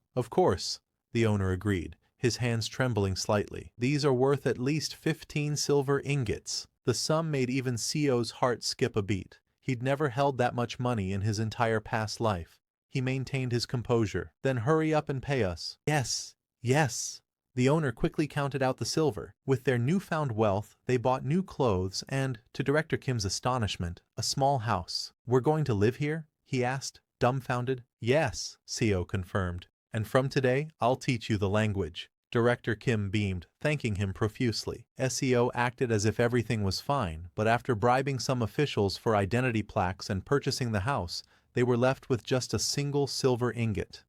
the owner agreed, his hands trembling slightly. These are worth at least 15 silver ingots. The sum made even Seo's heart skip a beat. He'd never held that much money in his entire past life. He maintained his composure. Then hurry up and pay us. Yes, yes. The owner quickly counted out the silver. With their newfound wealth, they bought new clothes and, to Director Kim's astonishment, a small house. We're going to live here? He asked, dumbfounded. Yes, Seo confirmed. And from today, I'll teach you the language. Director Kim beamed, thanking him profusely. Seo acted as if everything was fine, but after bribing some officials for identity plaques and purchasing the house, they were left with just a single silver ingot.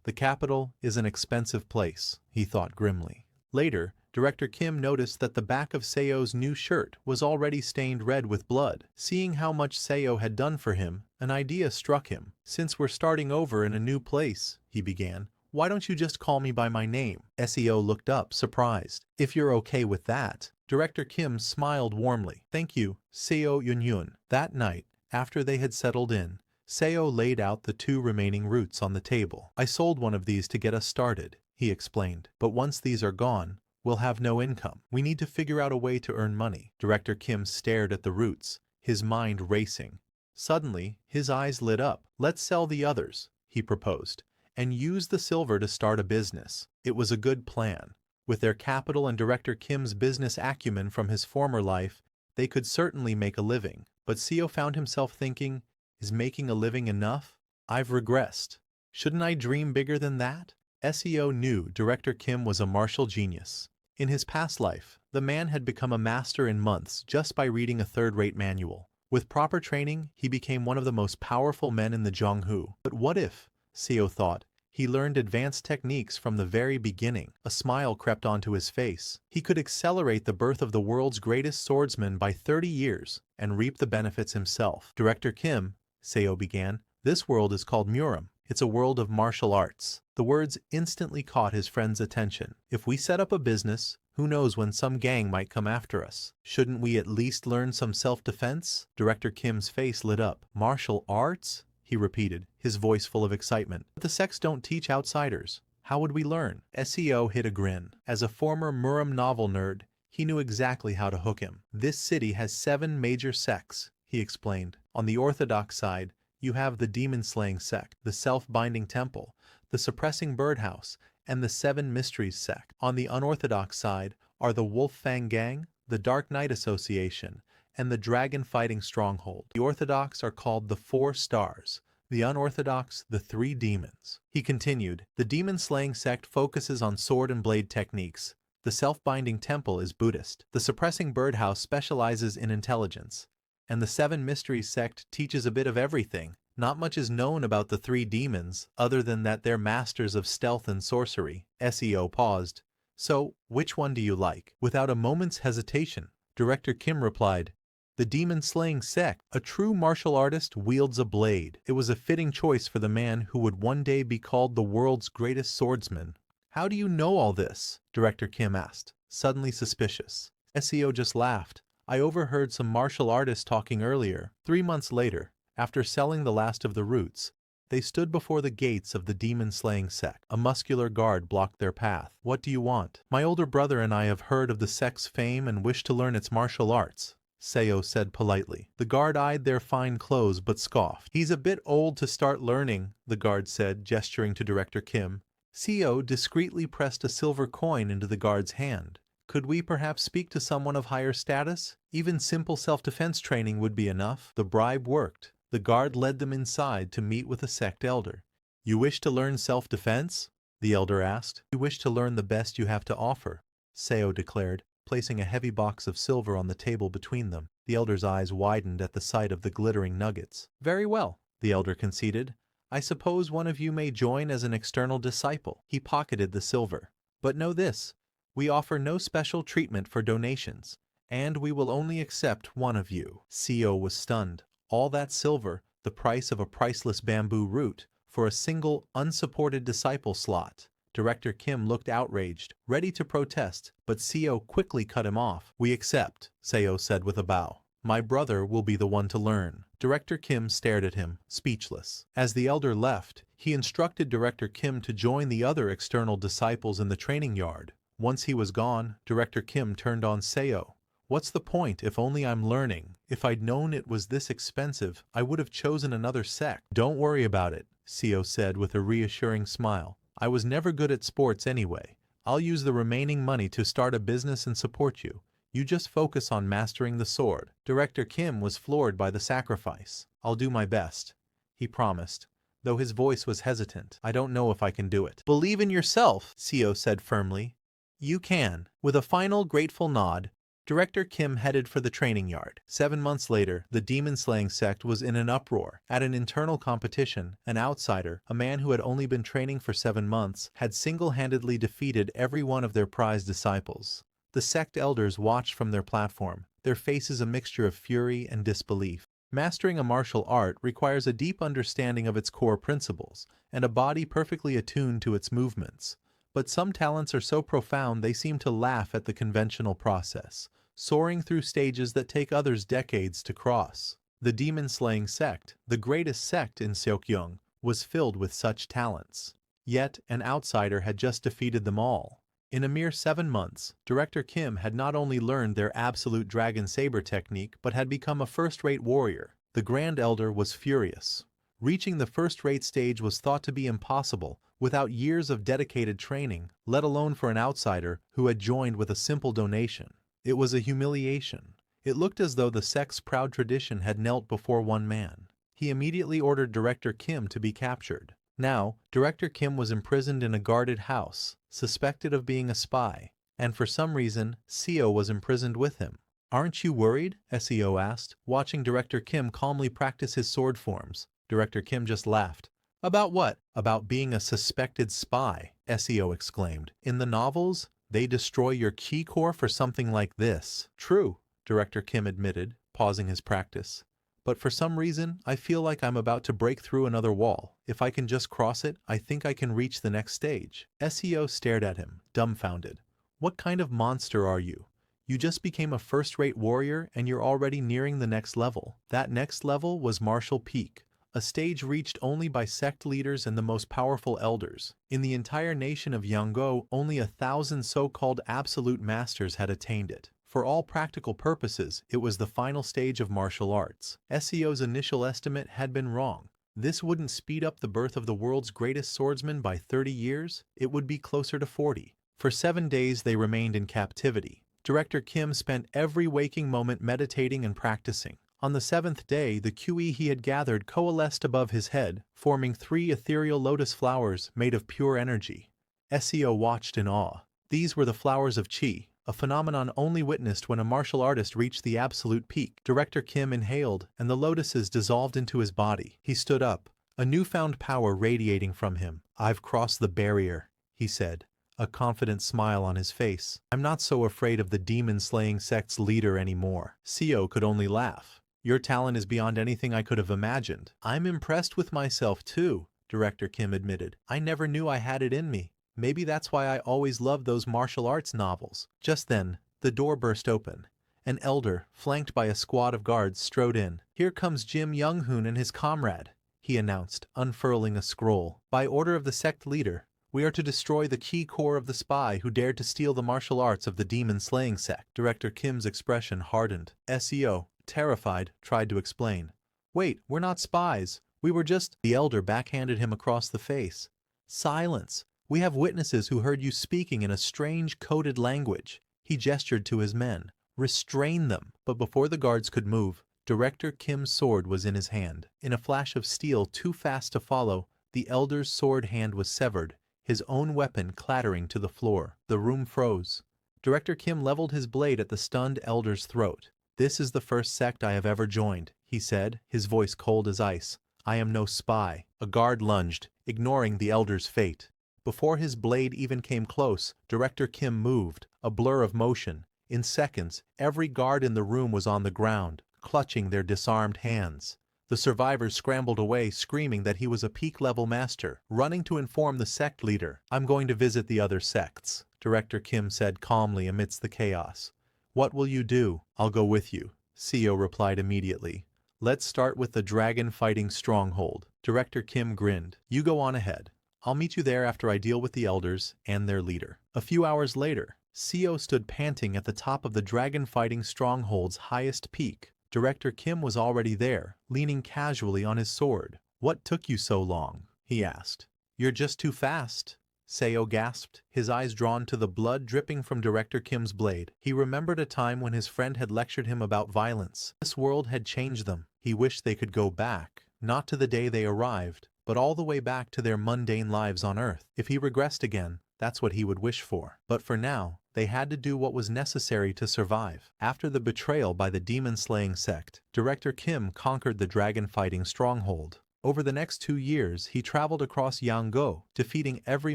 The capital is an expensive place, he thought grimly. Later, Director Kim noticed that the back of Seo's new shirt was already stained red with blood. Seeing how much Seo had done for him, an idea struck him. Since we're starting over in a new place, he began, why don't you just call me by my name? Seo looked up, surprised. If you're okay with that. Director Kim smiled warmly. Thank you, Seo Yunyun. That night, after they had settled in, Seo laid out the 2 remaining roots on the table. I sold one of these to get us started, he explained. But once these are gone, we'll have no income. We need to figure out a way to earn money. Director Kim stared at the roots, his mind racing. Suddenly, his eyes lit up. Let's sell the others, he proposed, and use the silver to start a business. It was a good plan. With their capital and Director Kim's business acumen from his former life, they could certainly make a living. But Seo found himself thinking, is making a living enough? I've regressed. Shouldn't I dream bigger than that? Seo knew Director Kim was a martial genius. In his past life, the man had become a master in months just by reading a third-rate manual. With proper training, he became one of the most powerful men in the Zhonghu. But what if, Seo thought, He learned advanced techniques from the very beginning. A smile crept onto his face. He could accelerate the birth of the world's greatest swordsman by 30 years and reap the benefits himself. Director Kim, Seo began, this world is called Murim. It's a world of martial arts. The words instantly caught his friend's attention. If we set up a business, who knows when some gang might come after us? Shouldn't we at least learn some self-defense? Director Kim's face lit up. Martial arts? He repeated, his voice full of excitement. But the sects don't teach outsiders. How would we learn? SEO hid a grin. As a former Murim novel nerd, he knew exactly how to hook him. This city has 7 major sects, he explained. On the orthodox side, you have the demon-slaying sect, the self-binding temple, the suppressing birdhouse, and the 7 mysteries sect. On the unorthodox side are the Wolf Fang Gang, the Dark Knight Association, and the dragon-fighting stronghold. The orthodox are called the 4 stars, the unorthodox the 3 demons. He continued, the demon-slaying sect focuses on sword and blade techniques. The self-binding temple is Buddhist. The suppressing birdhouse specializes in intelligence. And the 7 mysteries sect teaches a bit of everything. Not much is known about the 3 demons, other than that they're masters of stealth and sorcery. SEO paused. So, which one do you like? Without a moment's hesitation, Director Kim replied, the demon-slaying sect. A true martial artist wields a blade. It was a fitting choice for the man who would one day be called the world's greatest swordsman. How do you know all this? Director Kim asked, suddenly suspicious. SEO just laughed. I overheard some martial artists talking earlier. 3 months later, after selling the last of the roots, they stood before the gates of the demon-slaying sect. A muscular guard blocked their path. What do you want? My older brother and I have heard of the sect's fame and wish to learn its martial arts, Seo said politely. The guard eyed their fine clothes but scoffed. He's a bit old to start learning, the guard said, gesturing to Director Kim. Seo discreetly pressed a silver coin into the guard's hand. Could we perhaps speak to someone of higher status? Even simple self-defense training would be enough. The bribe worked. The guard led them inside to meet with a sect elder. You wish to learn self-defense? The elder asked. You wish to learn the best you have to offer, Seo declared, placing a heavy box of silver on the table between them. The elder's eyes widened at the sight of the glittering nuggets. Very well, the elder conceded. I suppose one of you may join as an external disciple. He pocketed the silver. But know this. We offer no special treatment for donations, and we will only accept one of you. Seo was stunned. All that silver, the price of a priceless bamboo root, for a single, unsupported disciple slot. Director Kim looked outraged, ready to protest, but Seo quickly cut him off. We accept, Seo said with a bow. My brother will be the one to learn. Director Kim stared at him, speechless. As the elder left, he instructed Director Kim to join the other external disciples in the training yard. Once he was gone, Director Kim turned on Seo. What's the point if only I'm learning? If I'd known it was this expensive, I would have chosen another sect. Don't worry about it, Seo said with a reassuring smile. I was never good at sports anyway. I'll use the remaining money to start a business and support you. You just focus on mastering the sword. Director Kim was floored by the sacrifice. I'll do my best, he promised, though his voice was hesitant. I don't know if I can do it. Believe in yourself, Seo said firmly. You can. With a final grateful nod, Director Kim headed for the training yard. 7 months later, the demon-slaying sect was in an uproar. At an internal competition, an outsider, a man who had only been training for 7 months, had single-handedly defeated every one of their prized disciples. The sect elders watched from their platform, their faces a mixture of fury and disbelief. Mastering a martial art requires a deep understanding of its core principles, and a body perfectly attuned to its movements. But some talents are so profound they seem to laugh at the conventional process, soaring through stages that take others decades to cross. The demon-slaying sect, the greatest sect in Seokyeong, was filled with such talents. Yet, an outsider had just defeated them all. In a mere 7 months, Director Kim had not only learned their absolute dragon saber technique, but had become a first-rate warrior. The Grand Elder was furious. Reaching the first-rate stage was thought to be impossible without years of dedicated training, let alone for an outsider who had joined with a simple donation. It was a humiliation. It looked as though the sect's proud tradition had knelt before one man. He immediately ordered Director Kim to be captured. Now, Director Kim was imprisoned in a guarded house, suspected of being a spy, and for some reason, Seo was imprisoned with him. Aren't you worried? Seo asked, watching Director Kim calmly practice his sword forms. Director Kim just laughed. About what? About being a suspected spy, SEO exclaimed. In the novels, they destroy your key core for something like this. True, Director Kim admitted, pausing his practice. But for some reason, I feel like I'm about to break through another wall. If I can just cross it, I think I can reach the next stage. SEO stared at him, dumbfounded. What kind of monster are you? You just became a first-rate warrior and you're already nearing the next level. That next level was Martial Peak, a stage reached only by sect leaders and the most powerful elders. In the entire nation of Yanggo, only 1,000 so-called absolute masters had attained it. For all practical purposes, it was the final stage of martial arts. SEO's initial estimate had been wrong. This wouldn't speed up the birth of the world's greatest swordsman by 30 years, it would be closer to 40. For 7 days they remained in captivity. Director Kim spent every waking moment meditating and practicing. On the 7th day, the QE he had gathered coalesced above his head, forming 3 ethereal lotus flowers made of pure energy. SEO watched in awe. These were the flowers of Qi, a phenomenon only witnessed when a martial artist reached the absolute peak. Director Kim inhaled, and the lotuses dissolved into his body. He stood up, a newfound power radiating from him. "I've crossed the barrier," he said, a confident smile on his face. "I'm not so afraid of the demon-slaying sect's leader anymore." SEO could only laugh. "Your talent is beyond anything I could have imagined." "I'm impressed with myself too," Director Kim admitted. "I never knew I had it in me. Maybe that's why I always loved those martial arts novels." Just then, the door burst open. An elder, flanked by a squad of guards, strode in. "Here comes Jim Young-hoon and his comrade," he announced, unfurling a scroll. "By order of the sect leader, we are to destroy the key core of the spy who dared to steal the martial arts of the demon-slaying sect." Director Kim's expression hardened. SEO, terrified, tried to explain. "Wait, we're not spies. We were just—" The elder backhanded him across the face. "Silence. We have witnesses who heard you speaking in a strange coded language." He gestured to his men. "Restrain them." But before the guards could move, Director Kim's sword was in his hand. In a flash of steel too fast to follow, the elder's sword hand was severed, his own weapon clattering to the floor. The room froze. Director Kim leveled his blade at the stunned elder's throat. "This is the first sect I have ever joined," he said, his voice cold as ice. "I am no spy." A guard lunged, ignoring the elder's fate. Before his blade even came close, Director Kim moved, a blur of motion. In seconds, every guard in the room was on the ground, clutching their disarmed hands. The survivors scrambled away, screaming that he was a peak-level master, running to inform the sect leader. "I'm going to visit the other sects," Director Kim said calmly amidst the chaos. "What will you do?" "I'll go with you," CEO replied immediately. "Let's start with the dragon-fighting stronghold." Director Kim grinned. "You go on ahead. I'll meet you there after I deal with the elders and their leader." A few hours later, CEO stood panting at the top of the dragon-fighting stronghold's highest peak. Director Kim was already there, leaning casually on his sword. "What took you so long?" he asked. "You're just too fast," Seo gasped, his eyes drawn to the blood dripping from Director Kim's blade. He remembered a time when his friend had lectured him about violence. This world had changed them. He wished they could go back, not to the day they arrived, but all the way back to their mundane lives on Earth. If he regressed again, that's what he would wish for. But for now, they had to do what was necessary to survive. After the betrayal by the demon-slaying sect, Director Kim conquered the dragon-fighting stronghold. Over the next 2 years, he traveled across Yanggo, defeating every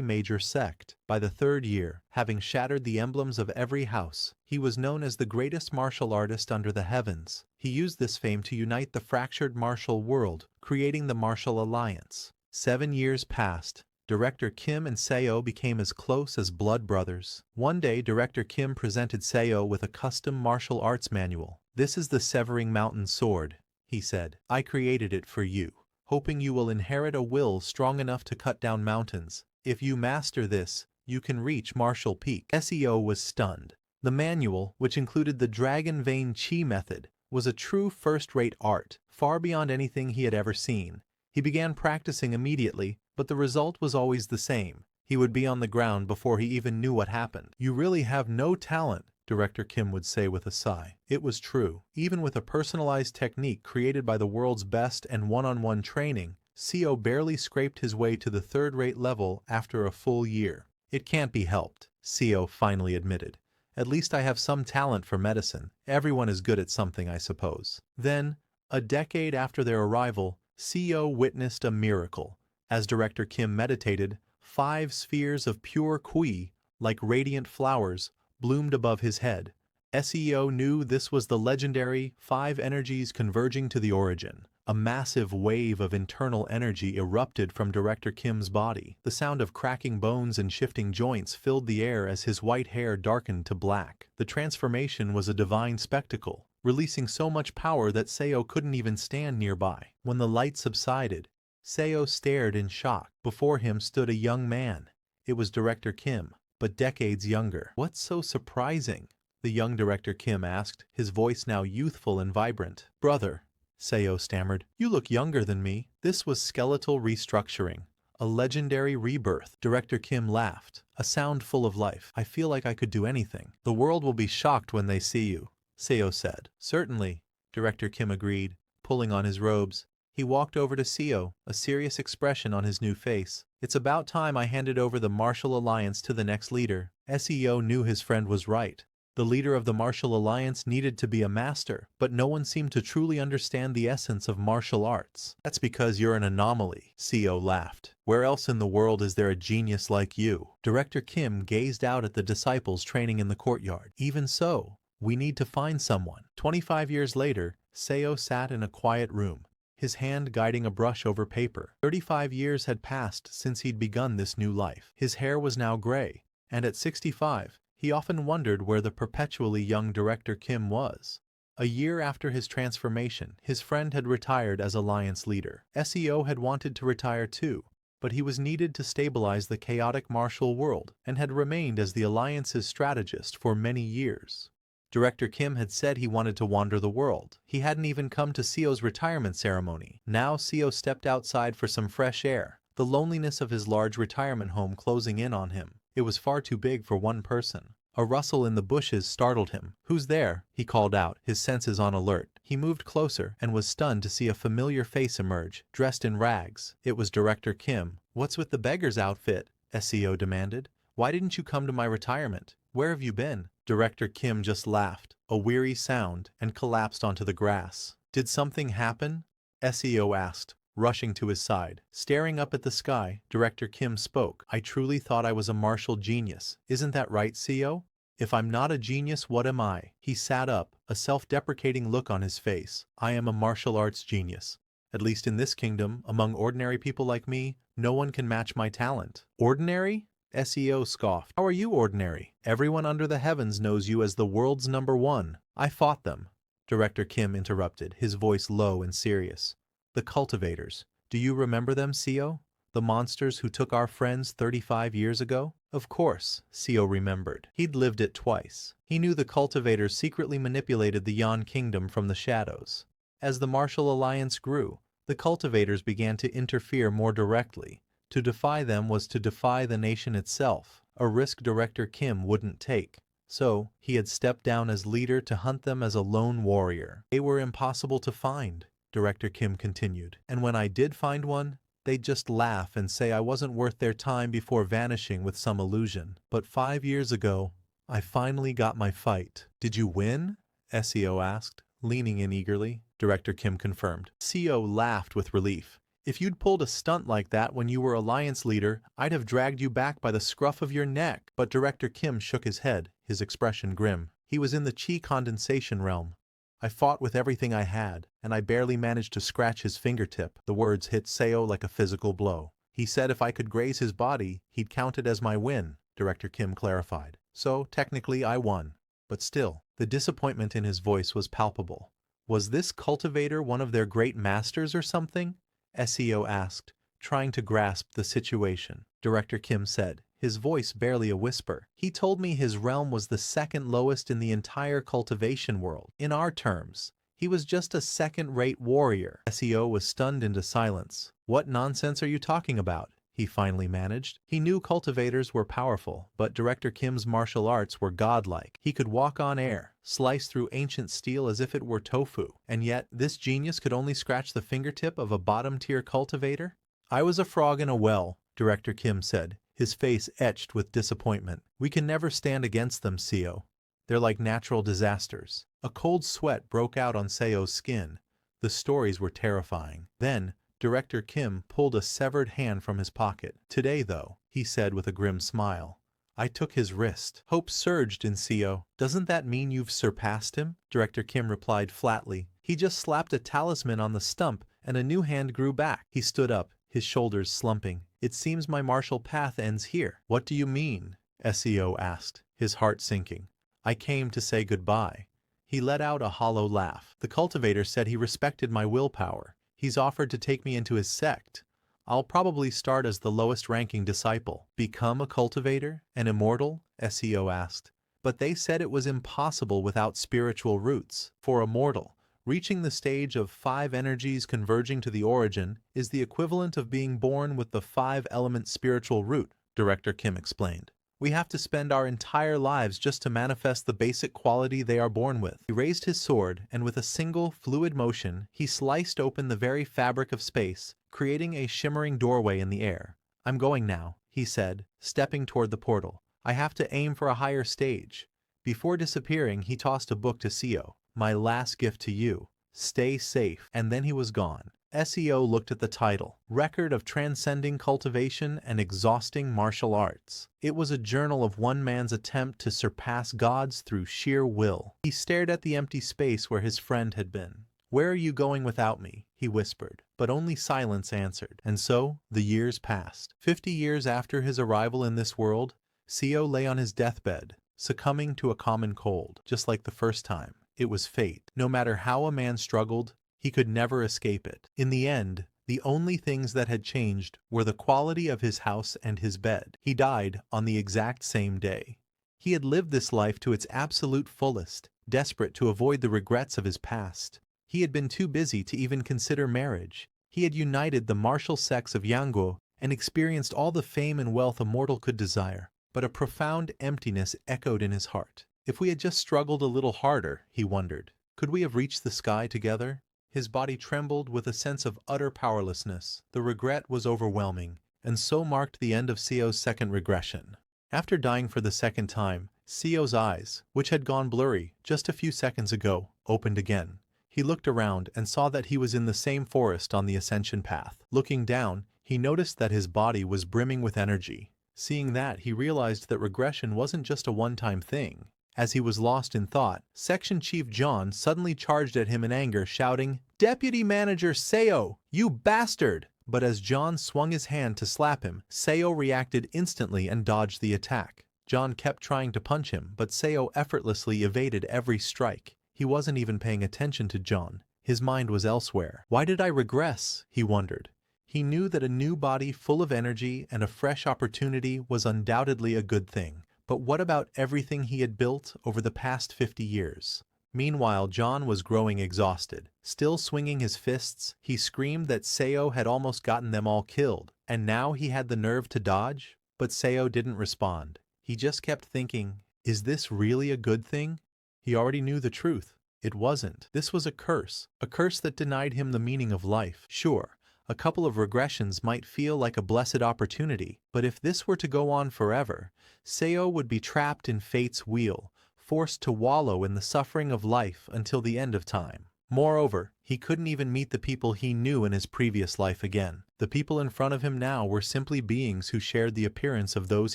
major sect. By the 3rd year, having shattered the emblems of every house, he was known as the greatest martial artist under the heavens. He used this fame to unite the fractured martial world, creating the Martial Alliance. 7 years passed. Director Kim and Seo became as close as blood brothers. One day, Director Kim presented Seo with a custom martial arts manual. "This is the Severing Mountain Sword," he said. "I created it for you, hoping you will inherit a will strong enough to cut down mountains. If you master this, you can reach Martial Peak." SEO was stunned. The manual, which included the Dragon Vein Qi method, was a true first-rate art, far beyond anything he had ever seen. He began practicing immediately, but the result was always the same. He would be on the ground before he even knew what happened. "You really have no talent," Director Kim would say with a sigh. It was true. Even with a personalized technique created by the world's best and one-on-one training, Seo barely scraped his way to the 3rd-rate level after a full year. "It can't be helped," Seo finally admitted. "At least I have some talent for medicine. Everyone is good at something, I suppose." Then, a decade after their arrival, Seo witnessed a miracle. As Director Kim meditated, 5 spheres of pure Kui, like radiant flowers, bloomed above his head. SEO knew this was the legendary 5 energies converging to the origin. A massive wave of internal energy erupted from Director Kim's body. The sound of cracking bones and shifting joints filled the air as his white hair darkened to black. The transformation was a divine spectacle, releasing so much power that Seo couldn't even stand nearby. When the light subsided, Seo stared in shock. Before him stood a young man. It was Director Kim, but decades younger. "What's so surprising?" the young Director Kim asked, his voice now youthful and vibrant. "Brother," Seo stammered, "you look younger than me." This was skeletal restructuring, a legendary rebirth. Director Kim laughed, a sound full of life. "I feel like I could do anything." "The world will be shocked when they see you," Seo said. "Certainly," Director Kim agreed, pulling on his robes. He walked over to Seo, a serious expression on his new face. "It's about time I handed over the martial alliance to the next leader." Seo knew his friend was right. The leader of the martial alliance needed to be a master, but no one seemed to truly understand the essence of martial arts. "That's because you're an anomaly," Seo laughed. "Where else in the world is there a genius like you?" Director Kim gazed out at the disciples training in the courtyard. "Even so, we need to find someone." 25 years later, Seo sat in a quiet room, his hand guiding a brush over paper. 35 years had passed since he'd begun this new life. His hair was now gray, and at 65, he often wondered where the perpetually young Director Kim was. A year after his transformation, his friend had retired as alliance leader. SEO had wanted to retire too, but he was needed to stabilize the chaotic martial world and had remained as the alliance's strategist for many years. Director Kim had said he wanted to wander the world. He hadn't even come to Seo's retirement ceremony. Now Seo stepped outside for some fresh air, the loneliness of his large retirement home closing in on him. It was far too big for one person. A rustle in the bushes startled him. "Who's there?" he called out, his senses on alert. He moved closer and was stunned to see a familiar face emerge, dressed in rags. It was Director Kim. "What's with the beggar's outfit?" SEO demanded. "Why didn't you come to my retirement? Where have you been?" Director Kim just laughed, a weary sound, and collapsed onto the grass. "Did something happen?" SEO asked, rushing to his side. Staring up at the sky, Director Kim spoke. "I truly thought I was a martial genius. Isn't that right, Seo? If I'm not a genius, what am I?" He sat up, a self-deprecating look on his face. "I am a martial arts genius. At least in this kingdom, among ordinary people like me, no one can match my talent." "Ordinary?" SEO scoffed. "How are you ordinary? Everyone under the heavens knows you as the world's #1. I fought them," Director Kim interrupted, his voice low and serious. "The cultivators. Do you remember them, Seo? The monsters who took our friends 35 years ago?" Of course, Seo remembered. He'd lived it twice. He knew the cultivators secretly manipulated the Yan Kingdom from the shadows. As the martial alliance grew, the cultivators began to interfere more directly. To defy them was to defy the nation itself, a risk Director Kim wouldn't take. So, he had stepped down as leader to hunt them as a lone warrior. "They were impossible to find," Director Kim continued. "And when I did find one, they'd just laugh and say I wasn't worth their time before vanishing with some illusion. But 5 years ago, I finally got my fight." "Did you win?" SEO asked, leaning in eagerly. Director Kim confirmed. Seo laughed with relief. "If you'd pulled a stunt like that when you were alliance leader, I'd have dragged you back by the scruff of your neck." But Director Kim shook his head, his expression grim. He was in the chi condensation realm. "I fought with everything I had, and I barely managed to scratch his fingertip." The words hit Seo like a physical blow. "He said if I could graze his body, he'd count it as my win," Director Kim clarified. "So, technically, I won. But still," the disappointment in his voice was palpable. "Was this cultivator one of their great masters or something?" SEO asked, trying to grasp the situation. Director Kim said, his voice barely a whisper. "He told me his realm was the second lowest in the entire cultivation world. In our terms, he was just a second-rate warrior." SEO was stunned into silence. "What nonsense are you talking about?" he finally managed. He knew cultivators were powerful, but Director Kim's martial arts were godlike. He could walk on air, slice through ancient steel as if it were tofu. And yet, this genius could only scratch the fingertip of a bottom-tier cultivator? "I was a frog in a well," Director Kim said, his face etched with disappointment. "We can never stand against them, Seo. They're like natural disasters." A cold sweat broke out on Seo's skin. The stories were terrifying. Then, Director Kim pulled a severed hand from his pocket. Today though, he said with a grim smile. I took his wrist. Hope surged in Seo. Doesn't that mean you've surpassed him? Director Kim replied flatly. He just slapped a talisman on the stump and a new hand grew back. He stood up, his shoulders slumping. It seems my martial path ends here. What do you mean? Seo asked, his heart sinking. I came to say goodbye. He let out a hollow laugh. The cultivator said he respected my willpower. He's offered to take me into his sect. I'll probably start as the lowest ranking disciple. Become a cultivator? An immortal? Seo asked. But they said it was impossible without spiritual roots. For a mortal, reaching the stage of 5 energies converging to the origin is the equivalent of being born with the 5-element spiritual root, Director Kim explained. We have to spend our entire lives just to manifest the basic quality they are born with. He raised his sword, and with a single, fluid motion, he sliced open the very fabric of space, creating a shimmering doorway in the air. I'm going now, he said, stepping toward the portal. I have to aim for a higher stage. Before disappearing, he tossed a book to Seo. My last gift to you. Stay safe. And then he was gone. Seo looked at the title, Record of Transcending Cultivation and Exhausting Martial Arts. It was a journal of one man's attempt to surpass gods through sheer will. He stared at the empty space where his friend had been. Where are you going without me? He whispered, but only silence answered. And so, the years passed. 50 years after his arrival in this world, Seo lay on his deathbed, succumbing to a common cold, just like the first time. It was fate. No matter how a man struggled, he could never escape it. In the end, the only things that had changed were the quality of his house and his bed. He died on the exact same day. He had lived this life to its absolute fullest, desperate to avoid the regrets of his past. He had been too busy to even consider marriage. He had united the martial sects of Yangguo and experienced all the fame and wealth a mortal could desire. But a profound emptiness echoed in his heart. If we had just struggled a little harder, he wondered, could we have reached the sky together? His body trembled with a sense of utter powerlessness. The regret was overwhelming, and so marked the end of Seo's second regression. After dying for the second time, Seo's eyes, which had gone blurry just a few seconds ago, opened again. He looked around and saw that he was in the same forest on the ascension path. Looking down, he noticed that his body was brimming with energy. Seeing that, he realized that regression wasn't just a one-time thing. As he was lost in thought, Section Chief John suddenly charged at him in anger, shouting, "Deputy Manager Seo, you bastard!" But as John swung his hand to slap him, Seo reacted instantly and dodged the attack. John kept trying to punch him, but Seo effortlessly evaded every strike. He wasn't even paying attention to John. His mind was elsewhere. Why did I regress? He wondered. He knew that a new body full of energy and a fresh opportunity was undoubtedly a good thing. But what about everything he had built over the past 50 years? Meanwhile, John was growing exhausted. Still swinging his fists, he screamed that Seo had almost gotten them all killed, and now he had the nerve to dodge? But Seo didn't respond. He just kept thinking, is this really a good thing? He already knew the truth. It wasn't. This was a curse that denied him the meaning of life. Sure, a couple of regressions might feel like a blessed opportunity, but if this were to go on forever, Seo would be trapped in fate's wheel, forced to wallow in the suffering of life until the end of time. Moreover, he couldn't even meet the people he knew in his previous life again. The people in front of him now were simply beings who shared the appearance of those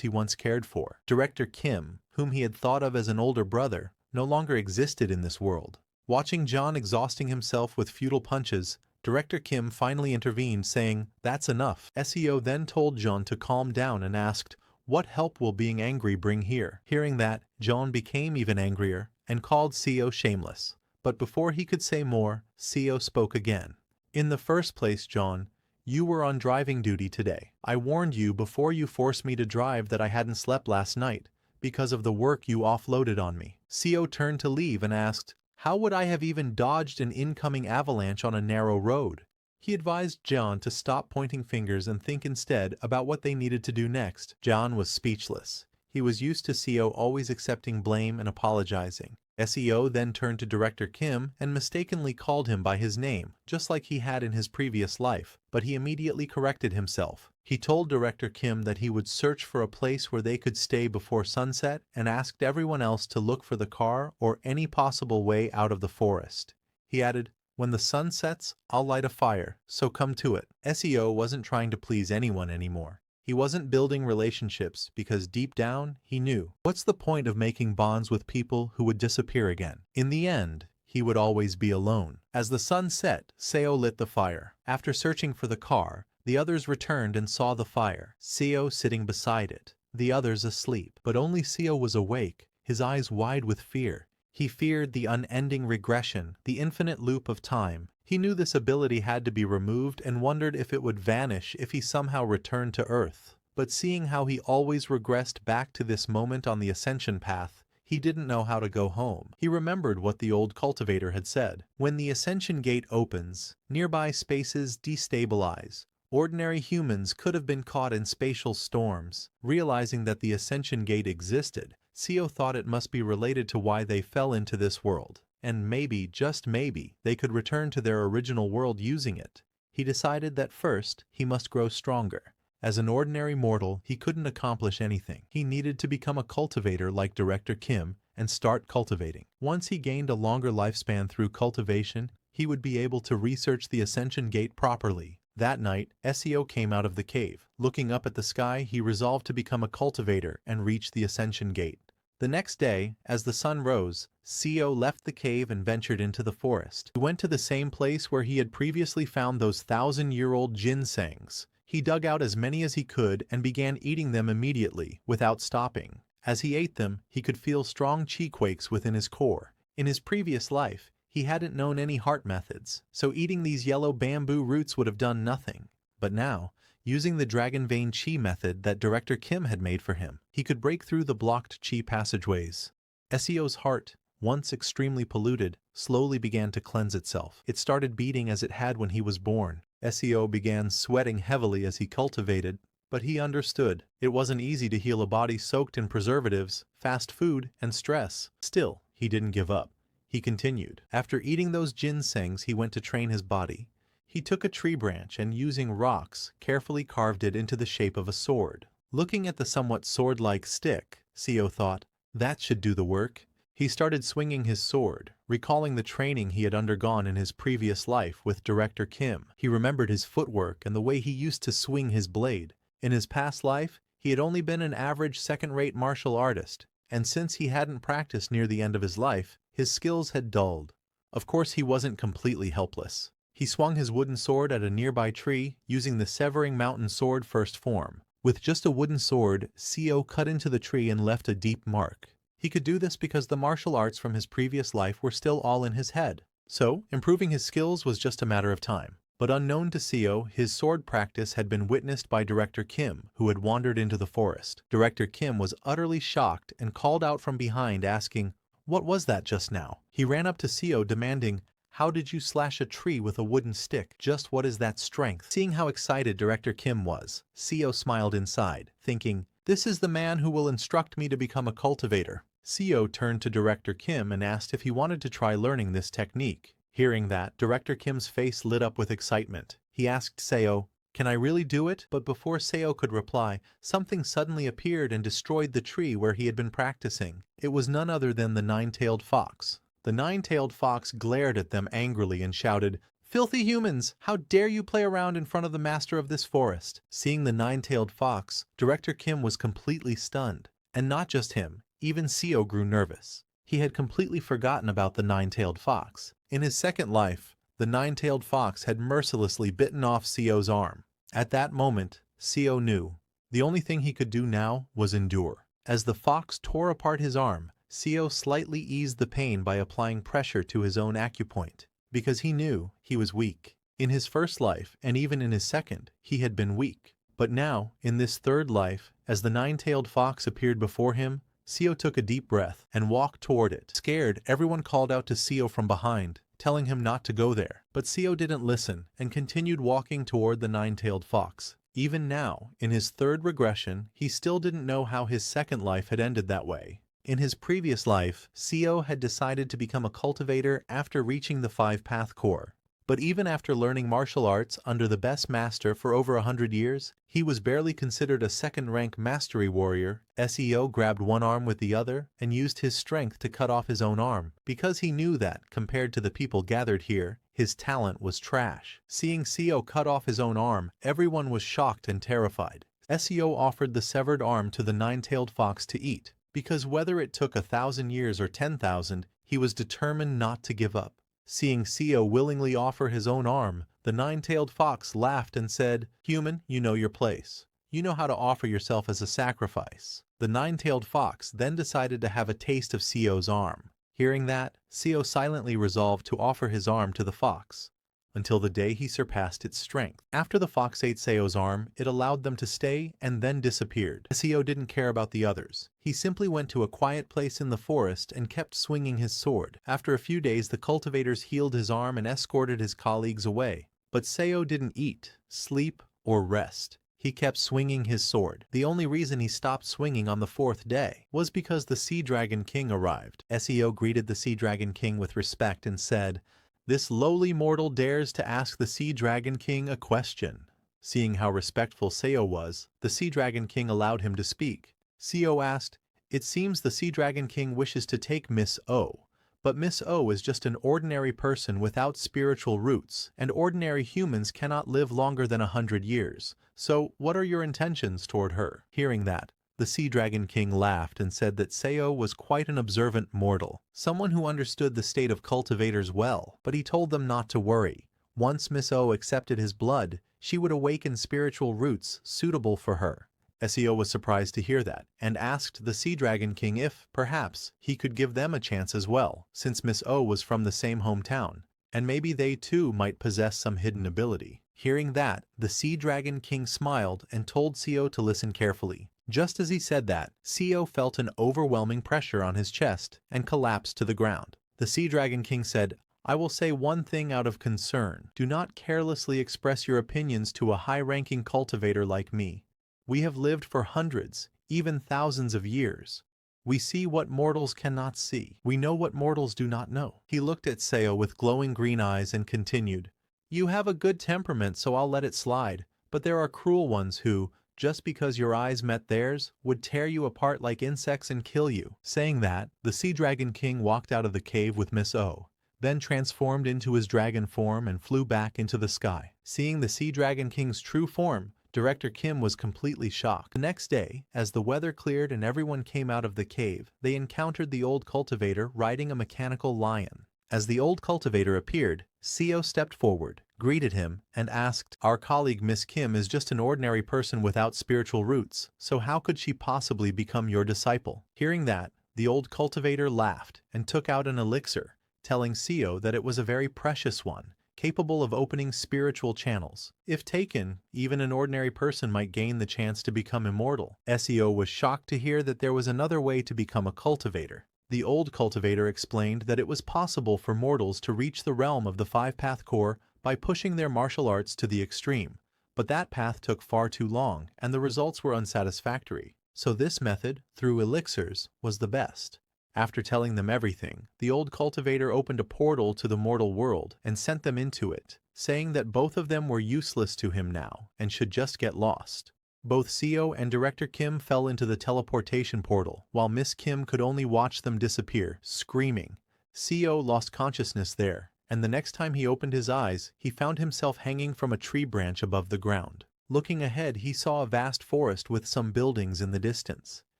he once cared for. Director Kim, whom he had thought of as an older brother, no longer existed in this world. Watching John exhausting himself with futile punches, Director Kim finally intervened, saying, "That's enough." Seo then told John to calm down and asked, "What help will being angry bring here?" Hearing that, John became even angrier and called Seo shameless. But before he could say more, Seo spoke again. "In the first place, John, you were on driving duty today. I warned you before you forced me to drive that I hadn't slept last night, because of the work you offloaded on me." Seo turned to leave and asked, "How would I have even dodged an incoming avalanche on a narrow road?" He advised John to stop pointing fingers and think instead about what they needed to do next. John was speechless. He was used to Seo always accepting blame and apologizing. Seo then turned to Director Kim and mistakenly called him by his name, just like he had in his previous life, but he immediately corrected himself. He told Director Kim that he would search for a place where they could stay before sunset and asked everyone else to look for the car or any possible way out of the forest. He added, When the sun sets, I'll light a fire, so come to it. SEO wasn't trying to please anyone anymore. He wasn't building relationships because deep down, he knew. What's the point of making bonds with people who would disappear again? In the end, he would always be alone. As the sun set, Seo lit the fire. After searching for the car, the others returned and saw the fire, Seo sitting beside it, the others asleep. But only Seo was awake, his eyes wide with fear. He feared the unending regression, the infinite loop of time. He knew this ability had to be removed and wondered if it would vanish if he somehow returned to Earth. But seeing how he always regressed back to this moment on the ascension path, he didn't know how to go home. He remembered what the old cultivator had said. When the ascension gate opens, nearby spaces destabilize. Ordinary humans could have been caught in spatial storms. Realizing that the ascension gate existed, Seo thought it must be related to why they fell into this world. And maybe, just maybe, they could return to their original world using it. He decided that first, he must grow stronger. As an ordinary mortal, he couldn't accomplish anything. He needed to become a cultivator like Director Kim and start cultivating. Once he gained a longer lifespan through cultivation, he would be able to research the ascension gate properly. That night, Seo came out of the cave. Looking up at the sky, he resolved to become a cultivator and reach the ascension gate. The next day, as the sun rose, Seo left the cave and ventured into the forest. He went to the same place where he had previously found those 1,000-year-old ginsengs. He dug out as many as he could and began eating them immediately, without stopping. As he ate them, he could feel strong chi quakes within his core. In his previous life, he hadn't known any heart methods, so eating these yellow bamboo roots would have done nothing. But now, using the Dragon Vein Chi method that Director Kim had made for him, he could break through the blocked chi passageways. Seo's heart, once extremely polluted, slowly began to cleanse itself. It started beating as it had when he was born. Seo began sweating heavily as he cultivated, but he understood. It wasn't easy to heal a body soaked in preservatives, fast food, and stress. Still, he didn't give up. He continued. After eating those ginsengs, he went to train his body. He took a tree branch and, using rocks, carefully carved it into the shape of a sword. Looking at the somewhat sword-like stick, Seo thought, that should do the work. He started swinging his sword, recalling the training he had undergone in his previous life with Director Kim. He remembered his footwork and the way he used to swing his blade. In his past life, he had only been an average second-rate martial artist, and since he hadn't practiced near the end of his life, his skills had dulled. Of course, he wasn't completely helpless. He swung his wooden sword at a nearby tree, using the Severing Mountain Sword first form. With just a wooden sword, Seo cut into the tree and left a deep mark. He could do this because the martial arts from his previous life were still all in his head. So, improving his skills was just a matter of time. But unknown to Seo, his sword practice had been witnessed by Director Kim, who had wandered into the forest. Director Kim was utterly shocked and called out from behind, asking, "What was that just now?" He ran up to Seo demanding, "How did you slash a tree with a wooden stick? Just what is that strength?" Seeing how excited Director Kim was, Seo smiled inside, thinking, "This is the man who will instruct me to become a cultivator." Seo turned to Director Kim and asked if he wanted to try learning this technique. Hearing that, Director Kim's face lit up with excitement. He asked Seo, "Can I really do it?" But before Seo could reply, something suddenly appeared and destroyed the tree where he had been practicing. It was none other than the nine-tailed fox. The nine-tailed fox glared at them angrily and shouted, "Filthy humans! How dare you play around in front of the master of this forest?" Seeing the nine-tailed fox, Director Kim was completely stunned. And not just him, even Seo grew nervous. He had completely forgotten about the nine-tailed fox. In his second life, the nine-tailed fox had mercilessly bitten off Seo's arm. At that moment, Seo knew. The only thing he could do now was endure. As the fox tore apart his arm, Seo slightly eased the pain by applying pressure to his own acupoint, because he knew he was weak. In his first life, and even in his second, he had been weak. But now, in this third life, as the nine-tailed fox appeared before him, Seo took a deep breath and walked toward it. Scared, everyone called out to Seo from behind, telling him not to go there. But Seo didn't listen and continued walking toward the nine-tailed fox. Even now, in his third regression, he still didn't know how his second life had ended that way. In his previous life, Seo had decided to become a cultivator after reaching the 5-path core. But even after learning martial arts under the best master for over 100 years, he was barely considered a second-rank mastery warrior. Seo grabbed one arm with the other and used his strength to cut off his own arm, because he knew that, compared to the people gathered here, his talent was trash. Seeing Seo cut off his own arm, everyone was shocked and terrified. Seo offered the severed arm to the nine-tailed fox to eat, because whether it took 1,000 years or 10,000, he was determined not to give up. Seeing Seo willingly offer his own arm, the nine-tailed fox laughed and said, "Human, you know your place. You know how to offer yourself as a sacrifice." The nine-tailed fox then decided to have a taste of Seo's arm. Hearing that, Seo silently resolved to offer his arm to the fox, until the day he surpassed its strength. After the fox ate Seo's arm, it allowed them to stay and then disappeared. Seo didn't care about the others. He simply went to a quiet place in the forest and kept swinging his sword. After a few days, the cultivators healed his arm and escorted his colleagues away. But Seo didn't eat, sleep, or rest. He kept swinging his sword. The only reason he stopped swinging on the 4th day was because the Sea Dragon King arrived. Seo greeted the Sea Dragon King with respect and said, "This lowly mortal dares to ask the Sea Dragon King a question." Seeing how respectful Seo was, the Sea Dragon King allowed him to speak. Seo asked, "It seems the Sea Dragon King wishes to take Miss O, but Miss O is just an ordinary person without spiritual roots, and ordinary humans cannot live longer than 100 years. So, what are your intentions toward her?" Hearing that, the Sea Dragon King laughed and said that Seo was quite an observant mortal, someone who understood the state of cultivators well, but he told them not to worry. Once Miss O accepted his blood, she would awaken spiritual roots suitable for her. Seo was surprised to hear that, and asked the Sea Dragon King if, perhaps, he could give them a chance as well, since Miss O was from the same hometown, and maybe they too might possess some hidden ability. Hearing that, the Sea Dragon King smiled and told Seo to listen carefully. Just as he said that, Seo felt an overwhelming pressure on his chest and collapsed to the ground. The Sea Dragon King said, "I will say one thing out of concern. Do not carelessly express your opinions to a high-ranking cultivator like me. We have lived for hundreds, even thousands of years. We see what mortals cannot see. We know what mortals do not know." He looked at Seo with glowing green eyes and continued, "You have a good temperament, so I'll let it slide, but there are cruel ones who, just because your eyes met theirs, would tear you apart like insects and kill you." Saying that, the Sea Dragon King walked out of the cave with Miss O, then transformed into his dragon form and flew back into the sky. Seeing the Sea Dragon King's true form, Director Kim was completely shocked. The next day, as the weather cleared and everyone came out of the cave, they encountered the old cultivator riding a mechanical lion. As the old cultivator appeared, Seo stepped forward, greeted him, and asked, "Our colleague Miss Kim is just an ordinary person without spiritual roots, so how could she possibly become your disciple?" Hearing that, the old cultivator laughed and took out an elixir, telling Seo that it was a very precious one, capable of opening spiritual channels. If taken, even an ordinary person might gain the chance to become immortal. Seo was shocked to hear that there was another way to become a cultivator. The old cultivator explained that it was possible for mortals to reach the realm of the five-path core by pushing their martial arts to the extreme, but that path took far too long and the results were unsatisfactory. So this method, through elixirs, was the best. After telling them everything, the old cultivator opened a portal to the mortal world and sent them into it, saying that both of them were useless to him now and should just get lost. Both Seo and Director Kim fell into the teleportation portal, while Miss Kim could only watch them disappear, screaming. Seo lost consciousness there, and the next time he opened his eyes, he found himself hanging from a tree branch above the ground. Looking ahead, he saw a vast forest with some buildings in the distance.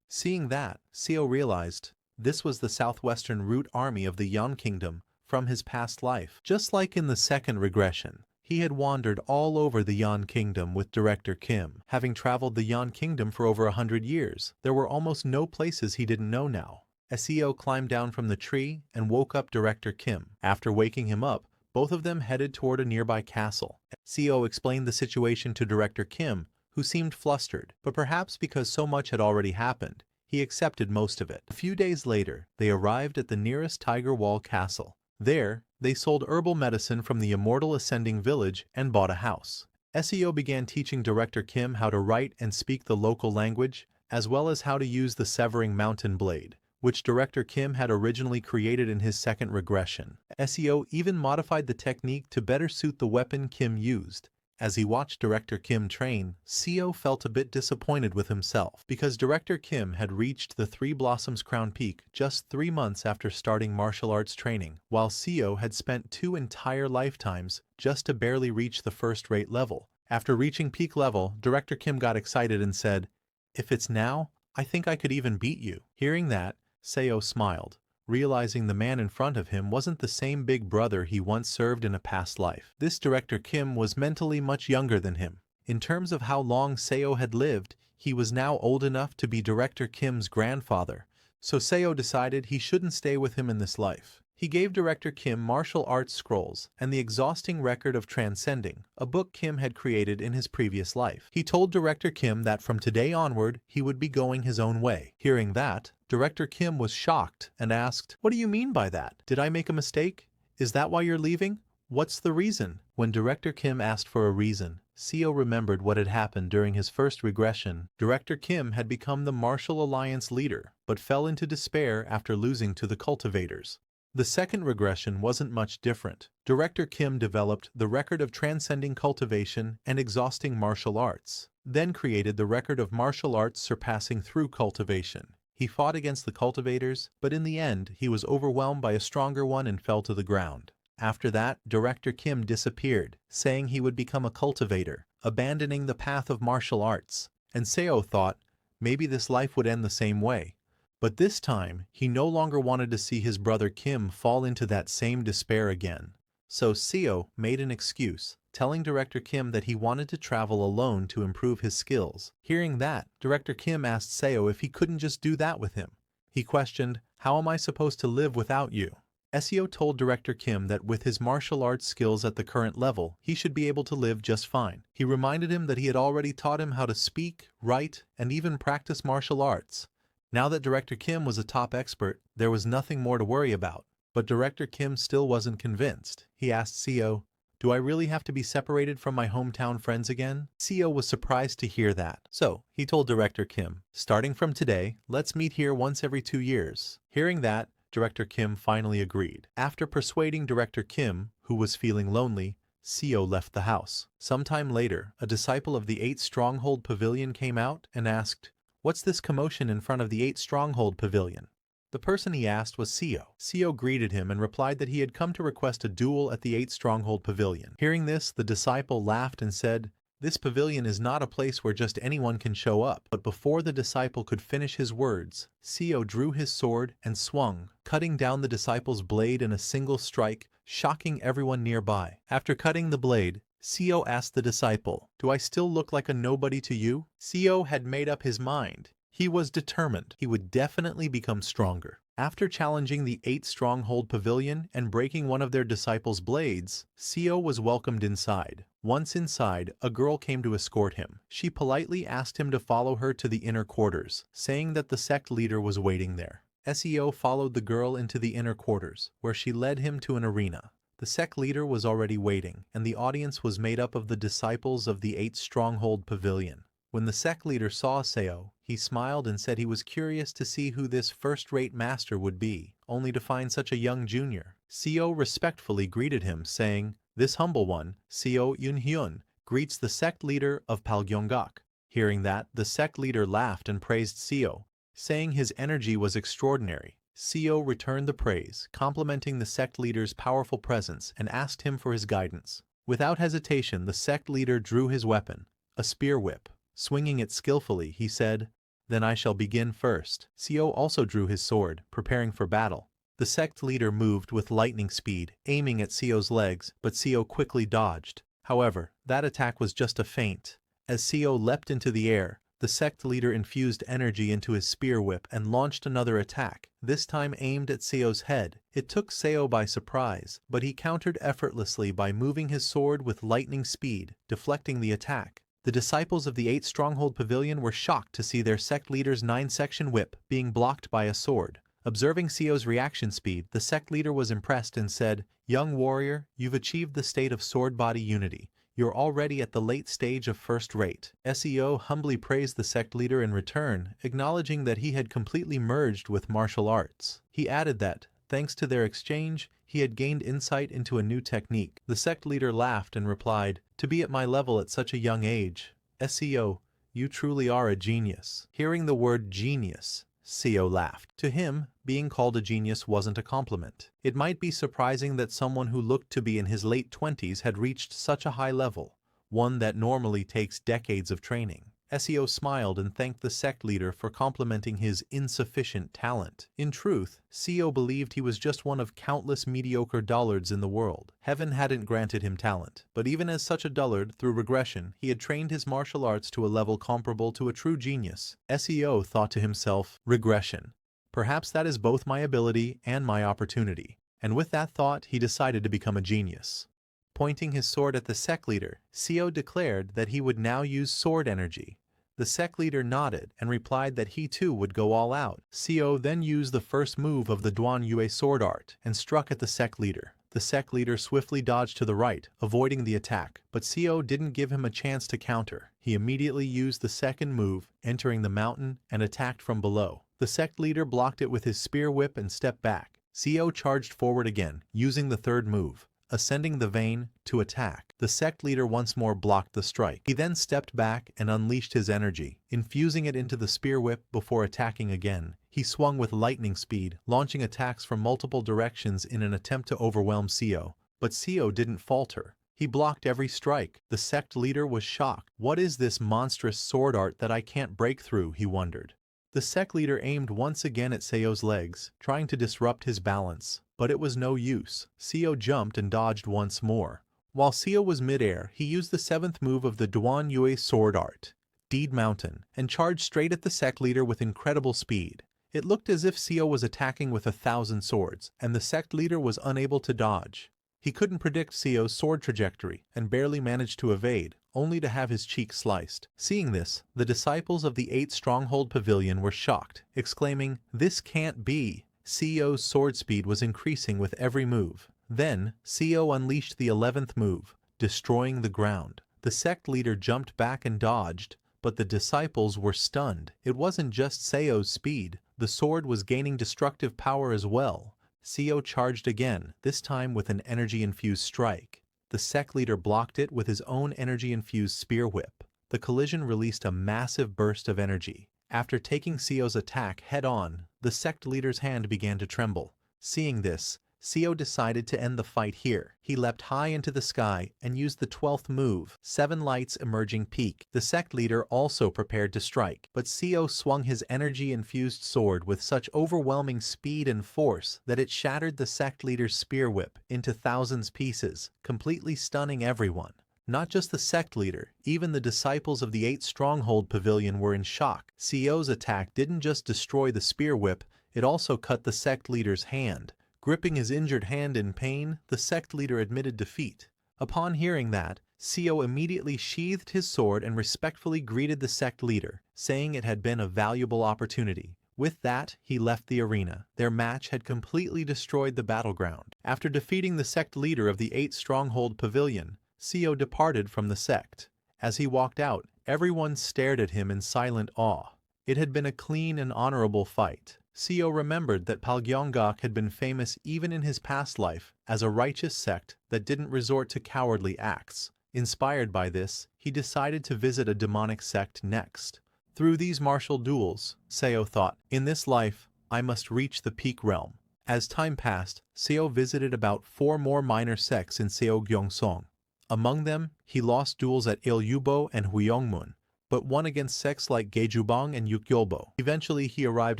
Seeing that, Seo realized this was the southwestern root army of the Yan Kingdom from his past life. Just like in the second regression, he had wandered all over the Yan Kingdom with Director Kim. Having traveled the Yan Kingdom for over 100 years, there were almost no places he didn't know now. Seo climbed down from the tree and woke up Director Kim. After waking him up, both of them headed toward a nearby castle. Seo explained the situation to Director Kim, who seemed flustered, but perhaps because so much had already happened, he accepted most of it. A few days later, they arrived at the nearest Tiger Wall Castle. There, they sold herbal medicine from the Immortal Ascending Village and bought a house. Seo began teaching Director Kim how to write and speak the local language, as well as how to use the Severing Mountain Blade, which Director Kim had originally created in his second regression. SEO even modified the technique to better suit the weapon Kim used. As he watched Director Kim train, Seo felt a bit disappointed with himself because Director Kim had reached the Three Blossoms Crown Peak just 3 months after starting martial arts training, while Seo had spent 2 entire lifetimes just to barely reach the first-rate level. After reaching peak level, Director Kim got excited and said, "If it's now, I think I could even beat you." Hearing that, Seo smiled, realizing the man in front of him wasn't the same big brother he once served in a past life. This Director Kim was mentally much younger than him. In terms of how long Seo had lived, he was now old enough to be Director Kim's grandfather, so Seo decided he shouldn't stay with him in this life. He gave Director Kim martial arts scrolls and the exhausting record of transcending, a book Kim had created in his previous life. He told Director Kim that from today onward, he would be going his own way. Hearing that, Director Kim was shocked and asked, "What do you mean by that? Did I make a mistake? Is that why you're leaving? What's the reason?" When Director Kim asked for a reason, Seo remembered what had happened during his first regression. Director Kim had become the Martial Alliance leader, but fell into despair after losing to the Cultivators. The second regression wasn't much different. Director Kim developed the record of transcending cultivation and exhausting martial arts, then created the record of martial arts surpassing through cultivation. He fought against the cultivators, but in the end, he was overwhelmed by a stronger one and fell to the ground. After that, Director Kim disappeared, saying he would become a cultivator, abandoning the path of martial arts. And Seo thought, maybe this life would end the same way. But this time, he no longer wanted to see his brother Kim fall into that same despair again. So Seo made an excuse, telling Director Kim that he wanted to travel alone to improve his skills. Hearing that, Director Kim asked Seo if he couldn't just do that with him. He questioned, "How am I supposed to live without you?" Seo told Director Kim that with his martial arts skills at the current level, he should be able to live just fine. He reminded him that he had already taught him how to speak, write, and even practice martial arts. Now that Director Kim was a top expert, there was nothing more to worry about. But Director Kim still wasn't convinced. He asked Seo, "Do I really have to be separated from my hometown friends again?" Seo was surprised to hear that. So, he told Director Kim, "Starting from today, let's meet here once every 2 years." Hearing that, Director Kim finally agreed. After persuading Director Kim, who was feeling lonely, Seo left the house. Sometime later, a disciple of the 8 Stronghold Pavilion came out and asked, "What's this commotion in front of the 8 Stronghold Pavilion?" The person he asked was Seo. Seo greeted him and replied that he had come to request a duel at the 8 Stronghold Pavilion. Hearing this, the disciple laughed and said, "This pavilion is not a place where just anyone can show up." But before the disciple could finish his words, Seo drew his sword and swung, cutting down the disciple's blade in a single strike, shocking everyone nearby. After cutting the blade, Seo asked the disciple, "Do I still look like a nobody to you?" Seo had made up his mind. He was determined. He would definitely become stronger. After challenging the 8 Stronghold Pavilion and breaking one of their disciples' blades, Seo was welcomed inside. Once inside, a girl came to escort him. She politely asked him to follow her to the inner quarters, saying that the sect leader was waiting there. Seo followed the girl into the inner quarters, where she led him to an arena. The sect leader was already waiting, and the audience was made up of the disciples of the 8 Stronghold Pavilion. When the sect leader saw Seo, he smiled and said he was curious to see who this first-rate master would be, only to find such a young junior. Seo respectfully greeted him, saying, "This humble one, Seo Yun-hyun, greets the sect leader of Palgyeonggak." Hearing that, the sect leader laughed and praised Seo, saying his energy was extraordinary. Seo returned the praise, complimenting the sect leader's powerful presence, and asked him for his guidance. Without hesitation, the sect leader drew his weapon, a spear whip. Swinging it skillfully, he said, "Then I shall begin first." Seo also drew his sword, preparing for battle. The sect leader moved with lightning speed, aiming at Seo's legs, but Seo quickly dodged. However, that attack was just a feint. As Seo leapt into the air, the sect leader infused energy into his spear whip and launched another attack, this time aimed at Seo's head. It took Seo by surprise, but he countered effortlessly by moving his sword with lightning speed, deflecting the attack. The disciples of the 8 Stronghold Pavilion were shocked to see their sect leader's 9-section whip being blocked by a sword. Observing Seo's reaction speed, the sect leader was impressed and said, "Young warrior, you've achieved the state of sword-body unity. You're already at the late stage of first rate. SEO humbly praised the sect leader in return, acknowledging that he had completely merged with martial arts. He added that, thanks to their exchange, he had gained insight into a new technique. The sect leader laughed and replied, "To be at my level at such a young age, SEO, you truly are a genius." Hearing the word genius, Seo laughed. To him, being called a genius wasn't a compliment. It might be surprising that someone who looked to be in his late 20s had reached such a high level, one that normally takes decades of training. Seo smiled and thanked the sect leader for complimenting his insufficient talent. In truth, Seo believed he was just one of countless mediocre dullards in the world. Heaven hadn't granted him talent, but even as such a dullard, through regression, he had trained his martial arts to a level comparable to a true genius. Seo thought to himself, regression. Perhaps that is both my ability and my opportunity. And with that thought, he decided to become a genius. Pointing his sword at the sect leader, Seo declared that he would now use sword energy. The sect leader nodded and replied that he too would go all out. Seo then used the first move of the Duan Yue sword art and struck at the sect leader. The sect leader swiftly dodged to the right, avoiding the attack, but Seo didn't give him a chance to counter. He immediately used the second move, entering the mountain, and attacked from below. The sect leader blocked it with his spear whip and stepped back. Seo charged forward again, using the third move, ascending the vein, to attack. The sect leader once more blocked the strike. He then stepped back and unleashed his energy, infusing it into the spear whip before attacking again. He swung with lightning speed, launching attacks from multiple directions in an attempt to overwhelm Seo. But Seo didn't falter. He blocked every strike. The sect leader was shocked. What is this monstrous sword art that I can't break through, he wondered. The sect leader aimed once again at Seo's legs, trying to disrupt his balance, but it was no use. Seo jumped and dodged once more. While Seo was midair, he used the seventh move of the Duan Yue sword art, Deed Mountain, and charged straight at the sect leader with incredible speed. It looked as if Seo was attacking with 1,000 swords, and the sect leader was unable to dodge. He couldn't predict Seo's sword trajectory and barely managed to evade, only to have his cheek sliced. Seeing this, the disciples of the 8 Stronghold Pavilion were shocked, exclaiming, "This can't be!" Seo's sword speed was increasing with every move. Then, Seo unleashed the 11th move, destroying the ground. The sect leader jumped back and dodged, but the disciples were stunned. It wasn't just Seo's speed, the sword was gaining destructive power as well. Seo charged again, this time with an energy-infused strike. The sect leader blocked it with his own energy-infused spear whip. The collision released a massive burst of energy. After taking Seo's attack head-on, the sect leader's hand began to tremble. Seeing this, Seo decided to end the fight here. He leapt high into the sky and used the 12th move, 7 Lights Emerging Peak. The sect leader also prepared to strike, but Seo swung his energy-infused sword with such overwhelming speed and force that it shattered the sect leader's spear whip into thousands pieces, completely stunning everyone. Not just the sect leader, even the disciples of the 8 Stronghold Pavilion were in shock. Seo's attack didn't just destroy the spear whip, it also cut the sect leader's hand. Gripping his injured hand in pain, the sect leader admitted defeat. Upon hearing that, Seo immediately sheathed his sword and respectfully greeted the sect leader, saying it had been a valuable opportunity. With that, he left the arena. Their match had completely destroyed the battleground. After defeating the sect leader of the 8 Stronghold Pavilion, Seo departed from the sect. As he walked out, everyone stared at him in silent awe. It had been a clean and honorable fight. Seo remembered that Palgyeonggak had been famous even in his past life as a righteous sect that didn't resort to cowardly acts. Inspired by this, he decided to visit a demonic sect next. Through these martial duels, Seo thought, in this life, I must reach the peak realm. As time passed, Seo visited about 4 more minor sects in Seogyeongsong. Among them, he lost duels at Iljubo and Huyongmun, but won against sects like Gaejubang and Yukgyolbo. Eventually, he arrived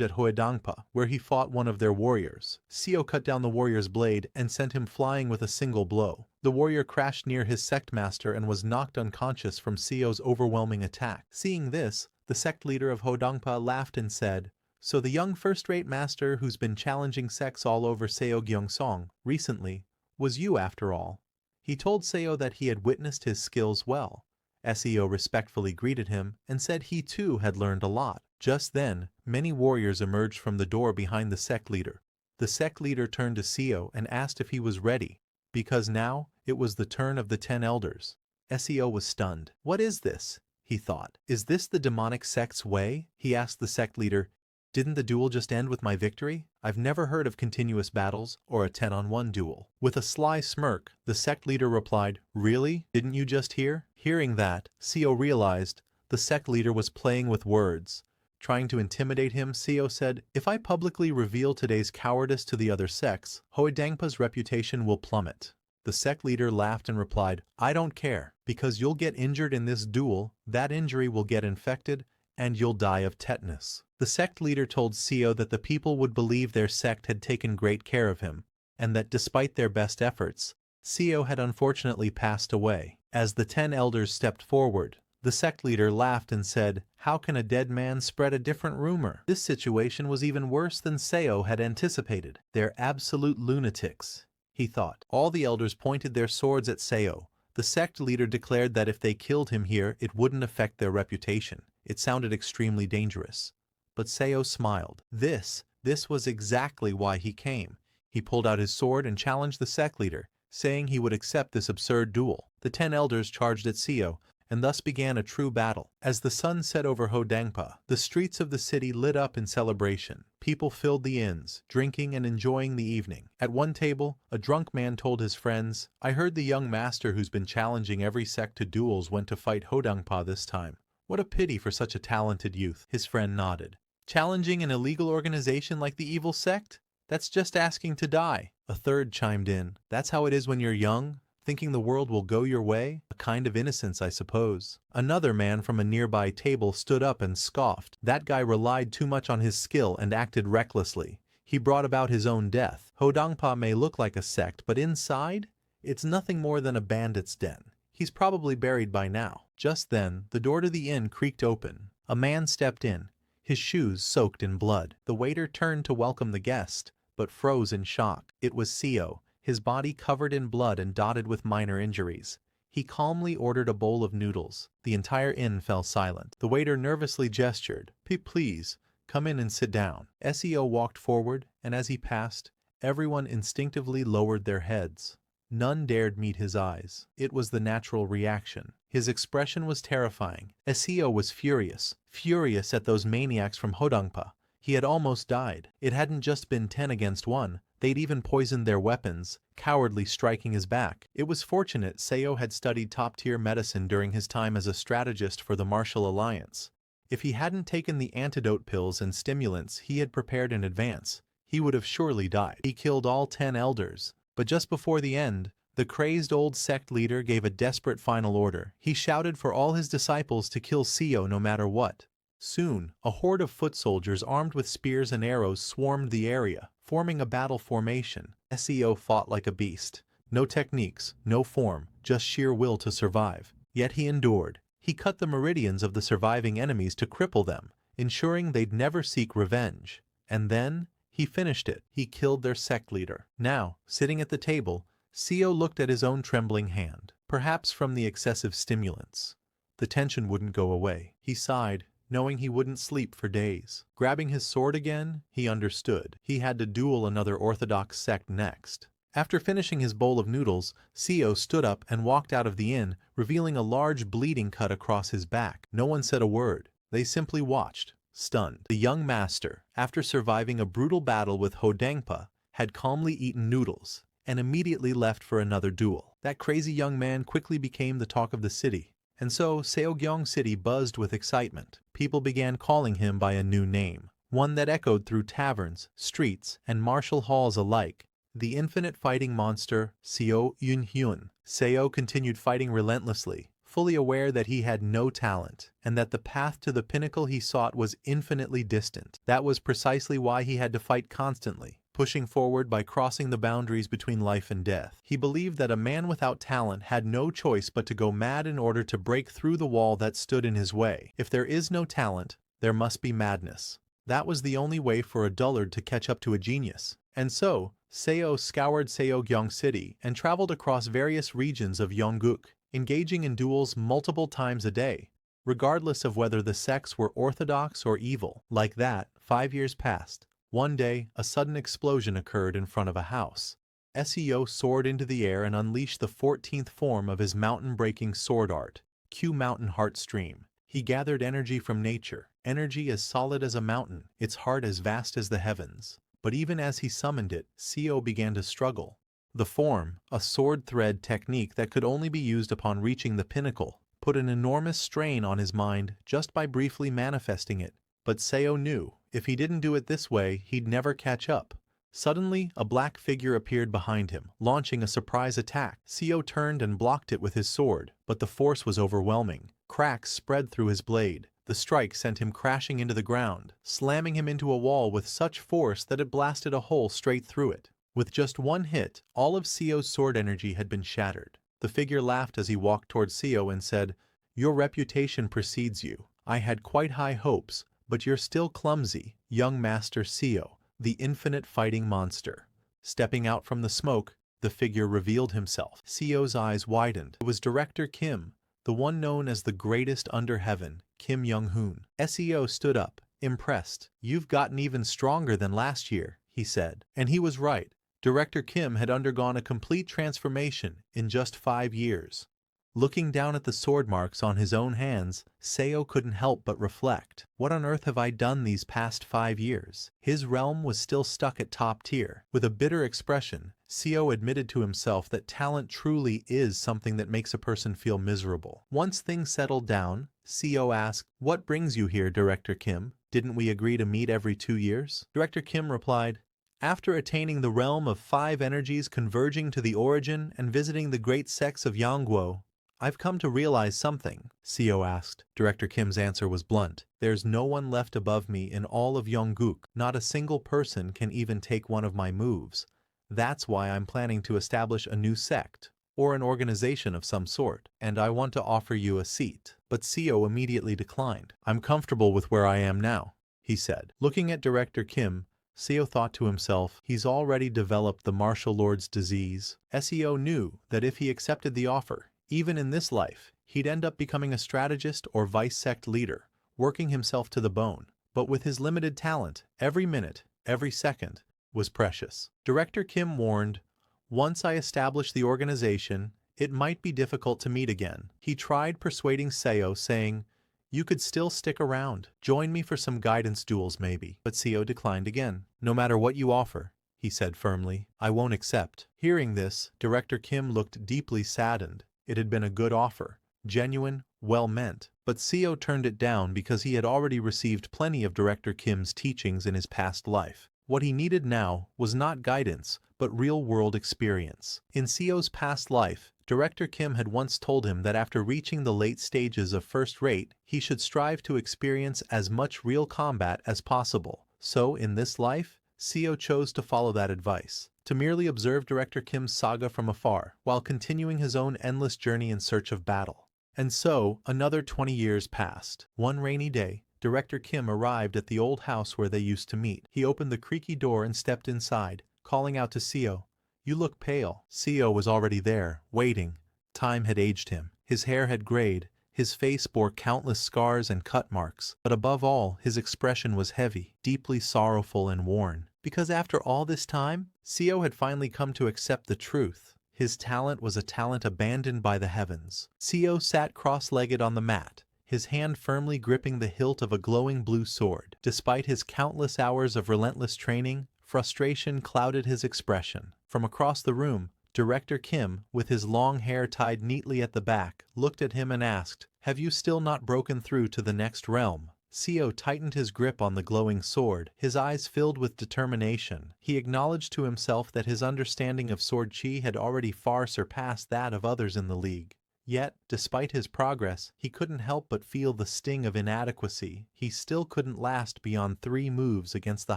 at Hoedangpa, where he fought one of their warriors. Seo cut down the warrior's blade and sent him flying with a single blow. The warrior crashed near his sect master and was knocked unconscious from Seo's overwhelming attack. Seeing this, the sect leader of Hoedangpa laughed and said, "So the young first-rate master who's been challenging sects all over Seogyeongsong recently was you after all." He told Seo that he had witnessed his skills well. Seo respectfully greeted him and said he too had learned a lot. Just then, many warriors emerged from the door behind the sect leader. The sect leader turned to Seo and asked if he was ready, because now it was the turn of the 10 elders. Seo was stunned. What is this? He thought. Is this the demonic sect's way? He asked the sect leader. Didn't the duel just end with my victory? I've never heard of continuous battles or a 10-on-1 duel. With a sly smirk, the sect leader replied, Really? Didn't you just hear? Hearing that, Seo realized the sect leader was playing with words. Trying to intimidate him, Seo said, If I publicly reveal today's cowardice to the other sects, Hoedangpa's reputation will plummet. The sect leader laughed and replied, I don't care, because you'll get injured in this duel, that injury will get infected, and you'll die of tetanus. The sect leader told Seo that the people would believe their sect had taken great care of him, and that despite their best efforts, Seo had unfortunately passed away. As the 10 elders stepped forward, the sect leader laughed and said, How can a dead man spread a different rumor? This situation was even worse than Seo had anticipated. They're absolute lunatics, he thought. All the elders pointed their swords at Seo. The sect leader declared that if they killed him here, it wouldn't affect their reputation. It sounded extremely dangerous. But Seo smiled. This was exactly why he came. He pulled out his sword and challenged the sect leader, saying he would accept this absurd duel. The 10 elders charged at Seo, and thus began a true battle. As the sun set over Hoedangpa, the streets of the city lit up in celebration. People filled the inns, drinking and enjoying the evening. At one table, a drunk man told his friends, I heard the young master who's been challenging every sect to duels went to fight Hoedangpa this time. What a pity for such a talented youth. His friend nodded. Challenging an illegal organization like the evil sect? That's just asking to die. A third chimed in. That's how it is when you're young, thinking the world will go your way? A kind of innocence, I suppose. Another man from a nearby table stood up and scoffed. That guy relied too much on his skill and acted recklessly. He brought about his own death. Hoedangpa may look like a sect, but inside, it's nothing more than a bandit's den. He's probably buried by now. Just then, the door to the inn creaked open. A man stepped in, his shoes soaked in blood. The waiter turned to welcome the guest, but froze in shock. It was Seo, his body covered in blood and dotted with minor injuries. He calmly ordered a bowl of noodles. The entire inn fell silent. The waiter nervously gestured. Please, come in and sit down. Seo walked forward, and as he passed, everyone instinctively lowered their heads. None dared meet his eyes. It was the natural reaction. His expression was terrifying. Seo was furious at those maniacs from Hoedangpa. He had almost died. It hadn't just been 10 against 1. They'd even poisoned their weapons, cowardly striking his back. It was fortunate Seo had studied top-tier medicine during his time as a strategist for the Martial Alliance. If he hadn't taken the antidote pills and stimulants he had prepared in advance, he would have surely died. He killed all 10 elders. But just before the end, the crazed old sect leader gave a desperate final order. He shouted for all his disciples to kill Seo no matter what. Soon, a horde of foot soldiers armed with spears and arrows swarmed the area, forming a battle formation. Seo fought like a beast. No techniques, no form, just sheer will to survive. Yet he endured. He cut the meridians of the surviving enemies to cripple them, ensuring they'd never seek revenge. And then, he finished it. He killed their sect leader. Now, sitting at the table, Seo looked at his own trembling hand. Perhaps from the excessive stimulants. The tension wouldn't go away. He sighed, knowing he wouldn't sleep for days. Grabbing his sword again, he understood. He had to duel another orthodox sect next. After finishing his bowl of noodles, Seo stood up and walked out of the inn, revealing a large bleeding cut across his back. No one said a word. They simply watched, stunned. The young master, after surviving a brutal battle with Hoedangpa, had calmly eaten noodles and immediately left for another duel. That crazy young man quickly became the talk of the city, and so Seogyeong City buzzed with excitement. People began calling him by a new name, one that echoed through taverns, streets, and martial halls alike. The infinite fighting monster, Seo Yun-hyun. Seo continued fighting relentlessly, fully aware that he had no talent, and that the path to the pinnacle he sought was infinitely distant. That was precisely why he had to fight constantly, pushing forward by crossing the boundaries between life and death. He believed that a man without talent had no choice but to go mad in order to break through the wall that stood in his way. If there is no talent, there must be madness. That was the only way for a dullard to catch up to a genius. And so, Seo scoured Seogyeong City and traveled across various regions of Yongguk, engaging in duels multiple times a day, regardless of whether the sects were orthodox or evil. Like that, 5 years passed. One day, a sudden explosion occurred in front of a house. Seo soared into the air and unleashed the 14th form of his mountain-breaking sword art, Q Mountain Heart Stream. He gathered energy from nature, energy as solid as a mountain, its heart as vast as the heavens. But even as he summoned it, Seo began to struggle. The form, a sword thread technique that could only be used upon reaching the pinnacle, put an enormous strain on his mind just by briefly manifesting it. But Seo knew, if he didn't do it this way, he'd never catch up. Suddenly, a black figure appeared behind him, launching a surprise attack. Seo turned and blocked it with his sword, but the force was overwhelming. Cracks spread through his blade. The strike sent him crashing into the ground, slamming him into a wall with such force that it blasted a hole straight through it. With just one hit, all of Seo's sword energy had been shattered. The figure laughed as he walked towards Seo and said, "Your reputation precedes you. I had quite high hopes, but you're still clumsy, young Master Seo, the infinite fighting monster." Stepping out from the smoke, the figure revealed himself. Seo's eyes widened. It was Director Kim, the one known as the greatest under heaven, Kim Young-hoon. Seo stood up, impressed. "You've gotten even stronger than last year," he said. And he was right. Director Kim had undergone a complete transformation in just 5 years. Looking down at the sword marks on his own hands, Seo couldn't help but reflect. What on earth have I done these past 5 years? His realm was still stuck at top tier. With a bitter expression, Seo admitted to himself that talent truly is something that makes a person feel miserable. Once things settled down, Seo asked, "What brings you here, Director Kim? Didn't we agree to meet every 2 years?" Director Kim replied, "After attaining the realm of 5 energies converging to the origin and visiting the great sects of Yangguo, I've come to realize something." Seo asked. Director Kim's answer was blunt. "There's no one left above me in all of Yongguk. Not a single person can even take one of my moves. That's why I'm planning to establish a new sect, or an organization of some sort, and I want to offer you a seat." But Seo immediately declined. "I'm comfortable with where I am now," he said. Looking at Director Kim, Seo thought to himself, he's already developed the martial lord's disease. Seo knew that if he accepted the offer, even in this life, he'd end up becoming a strategist or vice-sect leader, working himself to the bone. But with his limited talent, every minute, every second, was precious. Director Kim warned, "Once I establish the organization, it might be difficult to meet again." He tried persuading Seo, saying, "You could still stick around. Join me for some guidance duels maybe." But Seo declined again. "No matter what you offer," he said firmly, "I won't accept." Hearing this, Director Kim looked deeply saddened. It had been a good offer, genuine, well-meant, but Seo turned it down because he had already received plenty of Director Kim's teachings in his past life. What he needed now was not guidance, but real-world experience. In Seo's past life, Director Kim had once told him that after reaching the late stages of first rate, he should strive to experience as much real combat as possible. So, in this life, Seo chose to follow that advice, to merely observe Director Kim's saga from afar, while continuing his own endless journey in search of battle. And so, another 20 years passed. One rainy day, Director Kim arrived at the old house where they used to meet. He opened the creaky door and stepped inside, calling out to Seo, "You look pale." Seo was already there, waiting. Time had aged him. His hair had grayed. His face bore countless scars and cut marks. But above all, his expression was heavy, deeply sorrowful and worn. Because after all this time, Seo had finally come to accept the truth. His talent was a talent abandoned by the heavens. Seo sat cross-legged on the mat, his hand firmly gripping the hilt of a glowing blue sword. Despite his countless hours of relentless training, frustration clouded his expression. From across the room, Director Kim, with his long hair tied neatly at the back, looked at him and asked, "Have you still not broken through to the next realm?" Seo tightened his grip on the glowing sword, his eyes filled with determination. He acknowledged to himself that his understanding of sword chi had already far surpassed that of others in the league. Yet, despite his progress, he couldn't help but feel the sting of inadequacy. He still couldn't last beyond 3 moves against the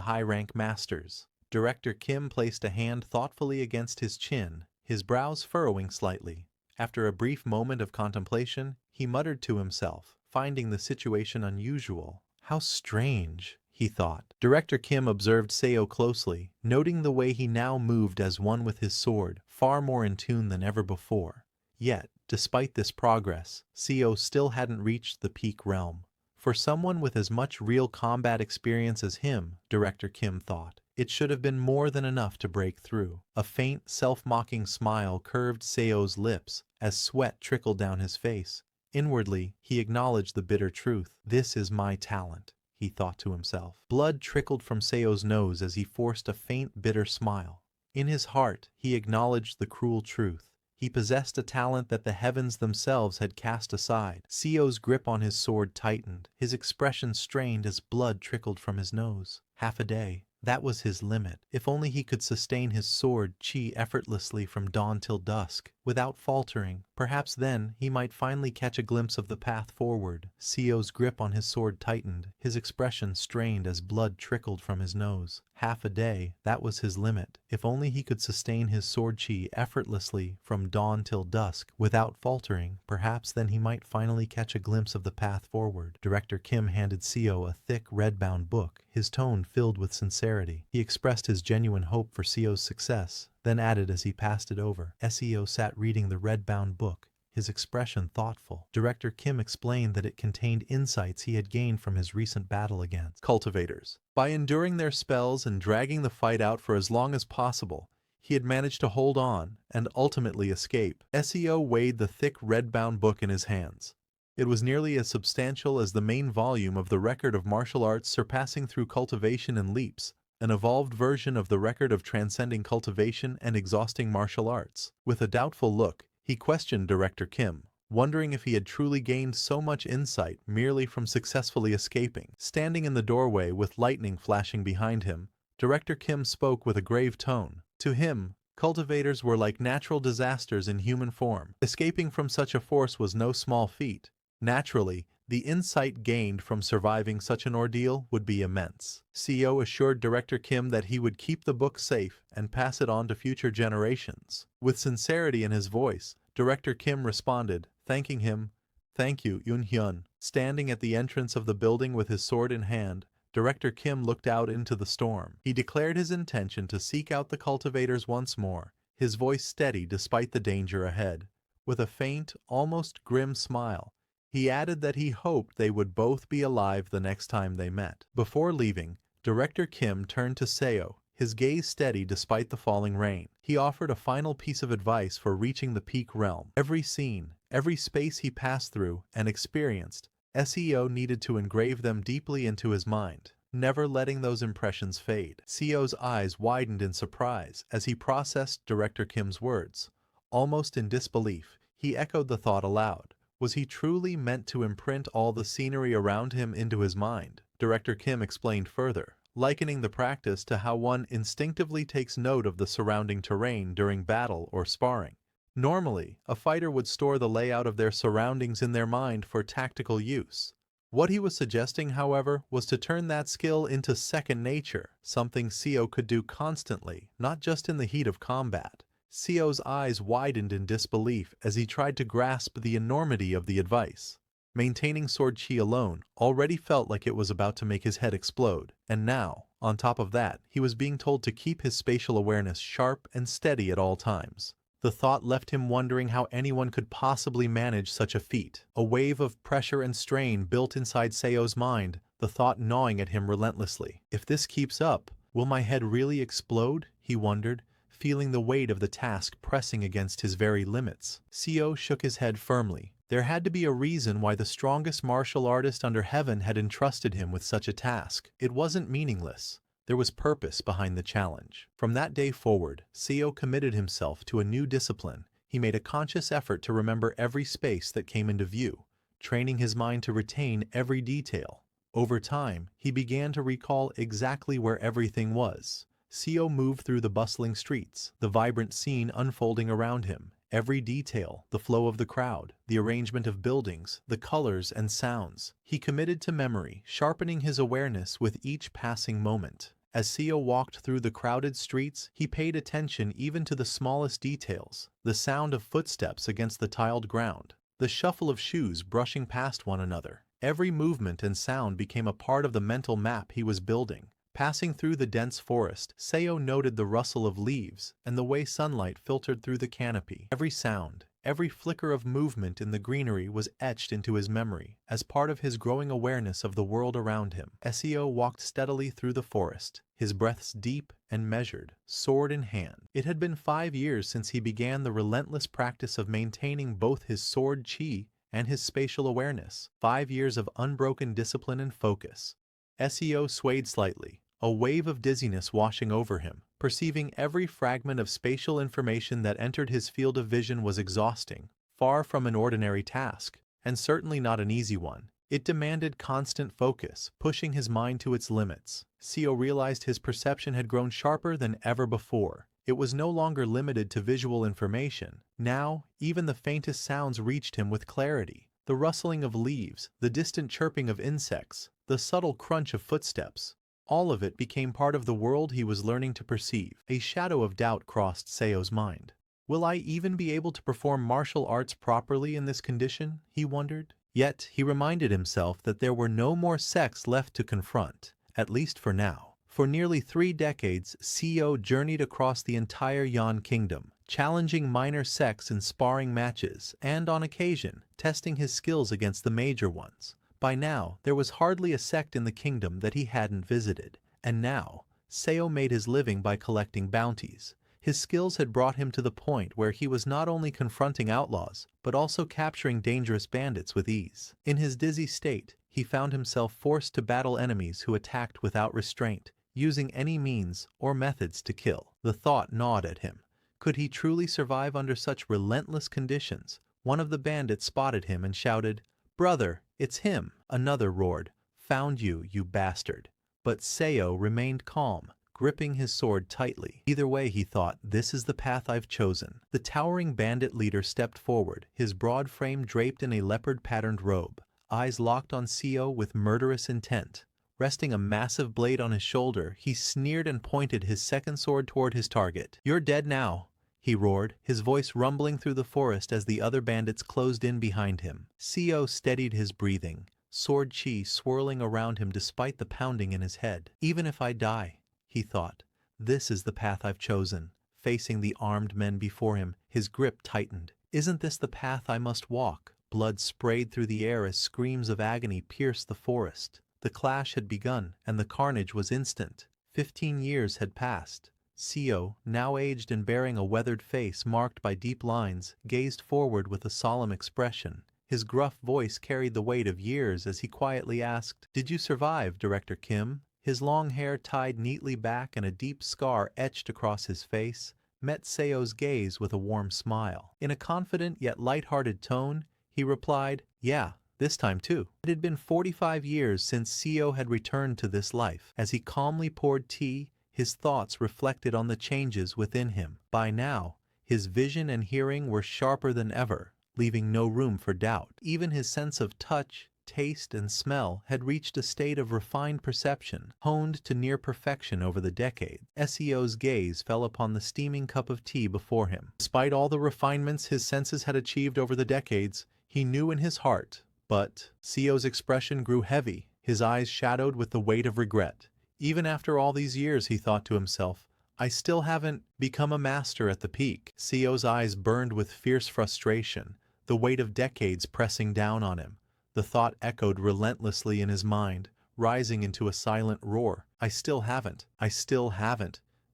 high-rank masters. Director Kim placed a hand thoughtfully against his chin, his brows furrowing slightly. After a brief moment of contemplation, he muttered to himself, finding the situation unusual. "How strange," he thought. Director Kim observed Seo closely, noting the way he now moved as one with his sword, far more in tune than ever before. Yet, despite this progress, Seo still hadn't reached the peak realm. For someone with as much real combat experience as him, Director Kim thought, It should have been more than enough to break through. A faint, self-mocking smile curved Seo's lips as sweat trickled down his face. Inwardly, he acknowledged the bitter truth. This is my talent, he thought to himself. Blood trickled from Seo's nose as he forced a faint, bitter smile. In his heart, he acknowledged the cruel truth. He possessed a talent that the heavens themselves had cast aside. Seo's grip on his sword tightened. His expression strained as blood trickled from his nose. Half a day. That was his limit. If only he could sustain his sword chi effortlessly from dawn till dusk, without faltering, perhaps then he might finally catch a glimpse of the path forward. Seo's grip on his sword tightened, his expression strained as blood trickled from his nose. Half a day, that was his limit. If only he could sustain his sword chi effortlessly from dawn till dusk, without faltering, perhaps then he might finally catch a glimpse of the path forward. Director Kim handed Seo a thick, red-bound book, his tone filled with sincerity. He expressed his genuine hope for Seo's success, then added as he passed it over. Seo sat reading the red-bound book, his expression thoughtful. Director Kim explained that it contained insights he had gained from his recent battle against cultivators. By enduring their spells and dragging the fight out for as long as possible, he had managed to hold on and ultimately escape. Seo weighed the thick red-bound book in his hands. It was nearly as substantial as the main volume of the record of martial arts surpassing through cultivation and leaps, an evolved version of the record of transcending cultivation and exhausting martial arts. With a doubtful look, he questioned Director Kim, wondering if he had truly gained so much insight merely from successfully escaping. Standing in the doorway with lightning flashing behind him, Director Kim spoke with a grave tone. To him, cultivators were like natural disasters in human form. Escaping from such a force was no small feat. Naturally, the insight gained from surviving such an ordeal would be immense. Seo assured Director Kim that he would keep the book safe and pass it on to future generations. With sincerity in his voice, Director Kim responded, thanking him. Thank you, Yoon-hyun. Standing at the entrance of the building with his sword in hand, Director Kim looked out into the storm. He declared his intention to seek out the cultivators once more, his voice steady despite the danger ahead. With a faint, almost grim smile, he added that he hoped they would both be alive the next time they met. Before leaving, Director Kim turned to Seo, his gaze steady despite the falling rain. He offered a final piece of advice for reaching the peak realm. Every scene, every space he passed through and experienced, Seo needed to engrave them deeply into his mind, never letting those impressions fade. Seo's eyes widened in surprise as he processed Director Kim's words. Almost in disbelief, he echoed the thought aloud. Was he truly meant to imprint all the scenery around him into his mind? Director Kim explained further, likening the practice to how one instinctively takes note of the surrounding terrain during battle or sparring. Normally, a fighter would store the layout of their surroundings in their mind for tactical use. What he was suggesting, however, was to turn that skill into second nature, something Seo could do constantly, not just in the heat of combat. Seo's eyes widened in disbelief as he tried to grasp the enormity of the advice. Maintaining sword chi alone already felt like it was about to make his head explode, and now, on top of that, he was being told to keep his spatial awareness sharp and steady at all times. The thought left him wondering how anyone could possibly manage such a feat. A wave of pressure and strain built inside Seo's mind, the thought gnawing at him relentlessly. If this keeps up, will my head really explode? He wondered, feeling the weight of the task pressing against his very limits. Seo shook his head firmly. There had to be a reason why the strongest martial artist under heaven had entrusted him with such a task. It wasn't meaningless. There was purpose behind the challenge. From that day forward, Seo committed himself to a new discipline. He made a conscious effort to remember every space that came into view, training his mind to retain every detail. Over time, he began to recall exactly where everything was. Seo moved through the bustling streets, the vibrant scene unfolding around him. Every detail, the flow of the crowd, the arrangement of buildings, the colors and sounds. He committed to memory, sharpening his awareness with each passing moment. As Seo walked through the crowded streets, he paid attention even to the smallest details, the sound of footsteps against the tiled ground, the shuffle of shoes brushing past one another. Every movement and sound became a part of the mental map he was building. Passing through the dense forest, Seo noted the rustle of leaves and the way sunlight filtered through the canopy. Every sound, Every flicker of movement in the greenery was etched into his memory, as part of his growing awareness of the world around him. Seo walked steadily through the forest, his breaths deep and measured, sword in hand. It had been 5 years since he began the relentless practice of maintaining both his sword chi and his spatial awareness. 5 years of unbroken discipline and focus. Seo swayed slightly, a wave of dizziness washing over him. Perceiving every fragment of spatial information that entered his field of vision was exhausting, far from an ordinary task, and certainly not an easy one. It demanded constant focus, pushing his mind to its limits. Seo realized his perception had grown sharper than ever before. It was no longer limited to visual information. Now, even the faintest sounds reached him with clarity. The rustling of leaves, the distant chirping of insects, the subtle crunch of footsteps. All of it became part of the world he was learning to perceive. A shadow of doubt crossed Seo's mind. Will I even be able to perform martial arts properly in this condition? He wondered. Yet he reminded himself that there were no more sects left to confront, at least for now. For nearly 3 decades, Seo journeyed across the entire Yan kingdom, challenging minor sects in sparring matches and, on occasion, testing his skills against the major ones. By now, there was hardly a sect in the kingdom that he hadn't visited, and now, Seo made his living by collecting bounties. His skills had brought him to the point where he was not only confronting outlaws, but also capturing dangerous bandits with ease. In his dizzy state, he found himself forced to battle enemies who attacked without restraint, using any means or methods to kill. The thought gnawed at him. Could he truly survive under such relentless conditions? One of the bandits spotted him and shouted, "Brother, it's him!" Another roared, "Found you, you bastard!" But Seo remained calm, gripping his sword tightly. Either way, he thought, this is the path I've chosen. The towering bandit leader stepped forward, his broad frame draped in a leopard-patterned robe, eyes locked on Seo with murderous intent. Resting a massive blade on his shoulder, he sneered and pointed his second sword toward his target. "You're dead now," he roared, his voice rumbling through the forest as the other bandits closed in behind him. Seo steadied his breathing, sword chi swirling around him despite the pounding in his head. "Even if I die," he thought, "this is the path I've chosen." Facing the armed men before him, his grip tightened. "Isn't this the path I must walk?" Blood sprayed through the air as screams of agony pierced the forest. The clash had begun, and the carnage was instant. 15 years had passed. Seo, now aged and bearing a weathered face marked by deep lines, gazed forward with a solemn expression. His gruff voice carried the weight of years as he quietly asked, "Did you survive, Director Kim?" His long hair tied neatly back and a deep scar etched across his face met Seo's gaze with a warm smile. In a confident yet light-hearted tone, he replied, "Yeah, this time too." It had been 45 years since Seo had returned to this life. As he calmly poured tea, his thoughts reflected on the changes within him. By now, his vision and hearing were sharper than ever, leaving no room for doubt. Even his sense of touch, taste, and smell had reached a state of refined perception, honed to near perfection over the decade. Seo's gaze fell upon the steaming cup of tea before him. Despite all the refinements his senses had achieved over the decades, he knew in his heart. But Seo's expression grew heavy, his eyes shadowed with the weight of regret. Even after all these years, he thought to himself, I still haven't become a master at the peak. Seo's eyes burned with fierce frustration, the weight of decades pressing down on him. The thought echoed relentlessly in his mind, rising into a silent roar. I still haven't.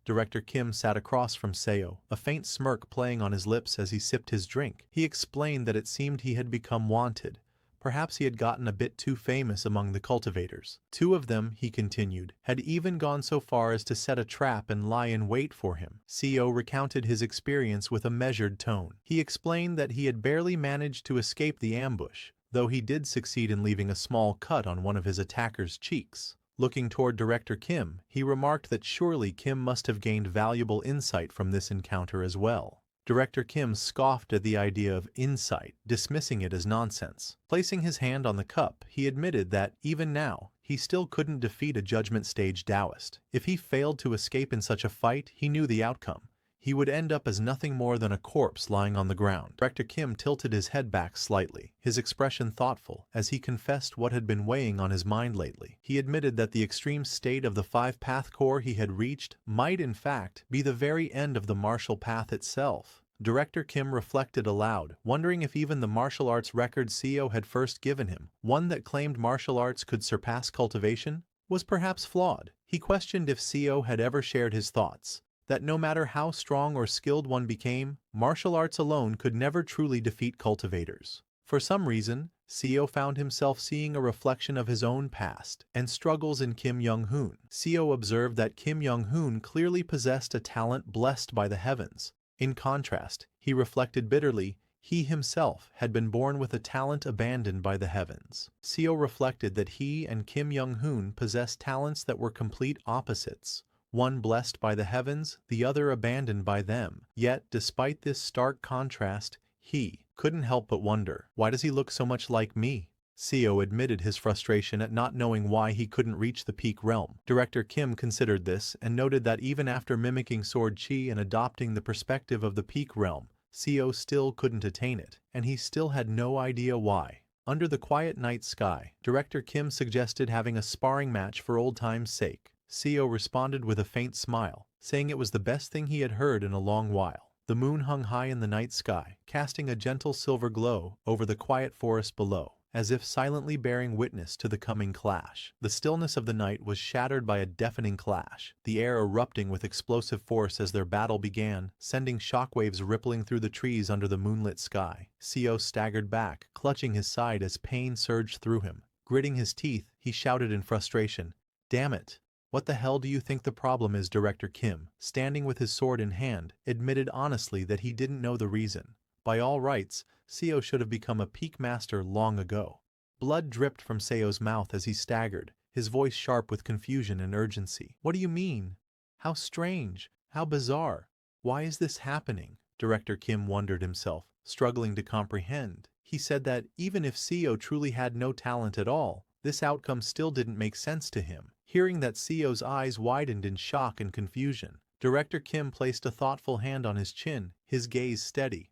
Director Kim sat across from Seo, a faint smirk playing on his lips as he sipped his drink. He explained that it seemed he had become wanted. Perhaps he had gotten a bit too famous among the cultivators. 2 of them, he continued, had even gone so far as to set a trap and lie in wait for him. Seo recounted his experience with a measured tone. He explained that he had barely managed to escape the ambush, though he did succeed in leaving a small cut on one of his attackers' cheeks. Looking toward Director Kim, he remarked that surely Kim must have gained valuable insight from this encounter as well. Director Kim scoffed at the idea of insight, dismissing it as nonsense. Placing his hand on the cup, he admitted that, even now, he still couldn't defeat a judgment stage Taoist. If he failed to escape in such a fight, he knew the outcome. He would end up as nothing more than a corpse lying on the ground. Director Kim tilted his head back slightly, his expression thoughtful, as he confessed what had been weighing on his mind lately. He admitted that the extreme state of the 5-path core he had reached might, in fact, be the very end of the martial path itself. Director Kim reflected aloud, wondering if even the martial arts record CEO had first given him, one that claimed martial arts could surpass cultivation, was perhaps flawed. He questioned if CEO had ever shared his thoughts, that no matter how strong or skilled one became, martial arts alone could never truly defeat cultivators. For some reason, CEO found himself seeing a reflection of his own past and struggles in Kim Young-hoon. CEO observed that Kim Young-hoon clearly possessed a talent blessed by the heavens. In contrast, he reflected bitterly, he himself had been born with a talent abandoned by the heavens. CEO reflected that he and Kim Young-hoon possessed talents that were complete opposites, one blessed by the heavens, the other abandoned by them. Yet, despite this stark contrast, he couldn't help but wonder, why does he look so much like me? CEO admitted his frustration at not knowing why he couldn't reach the peak realm. Director Kim considered this and noted that even after mimicking sword chi and adopting the perspective of the peak realm, CEO still couldn't attain it, and he still had no idea why. Under the quiet night sky, Director Kim suggested having a sparring match for old time's sake. CEO responded with a faint smile, saying it was the best thing he had heard in a long while. The moon hung high in the night sky, casting a gentle silver glow over the quiet forest below, as if silently bearing witness to the coming clash. The stillness of the night was shattered by a deafening clash, the air erupting with explosive force as their battle began, sending shockwaves rippling through the trees under the moonlit sky. CEO staggered back, clutching his side as pain surged through him. Gritting his teeth, he shouted in frustration, "Damn it! What the hell do you think the problem is?" Director Kim, standing with his sword in hand, admitted honestly that he didn't know the reason. By all rights, Seo should have become a peak master long ago. Blood dripped from Seo's mouth as he staggered, his voice sharp with confusion and urgency. "What do you mean? How strange, how bizarre. Why is this happening?" Director Kim wondered himself, struggling to comprehend. He said that even if Seo truly had no talent at all, this outcome still didn't make sense to him. Hearing that, Seo's eyes widened in shock and confusion. Director Kim placed a thoughtful hand on his chin, his gaze steady.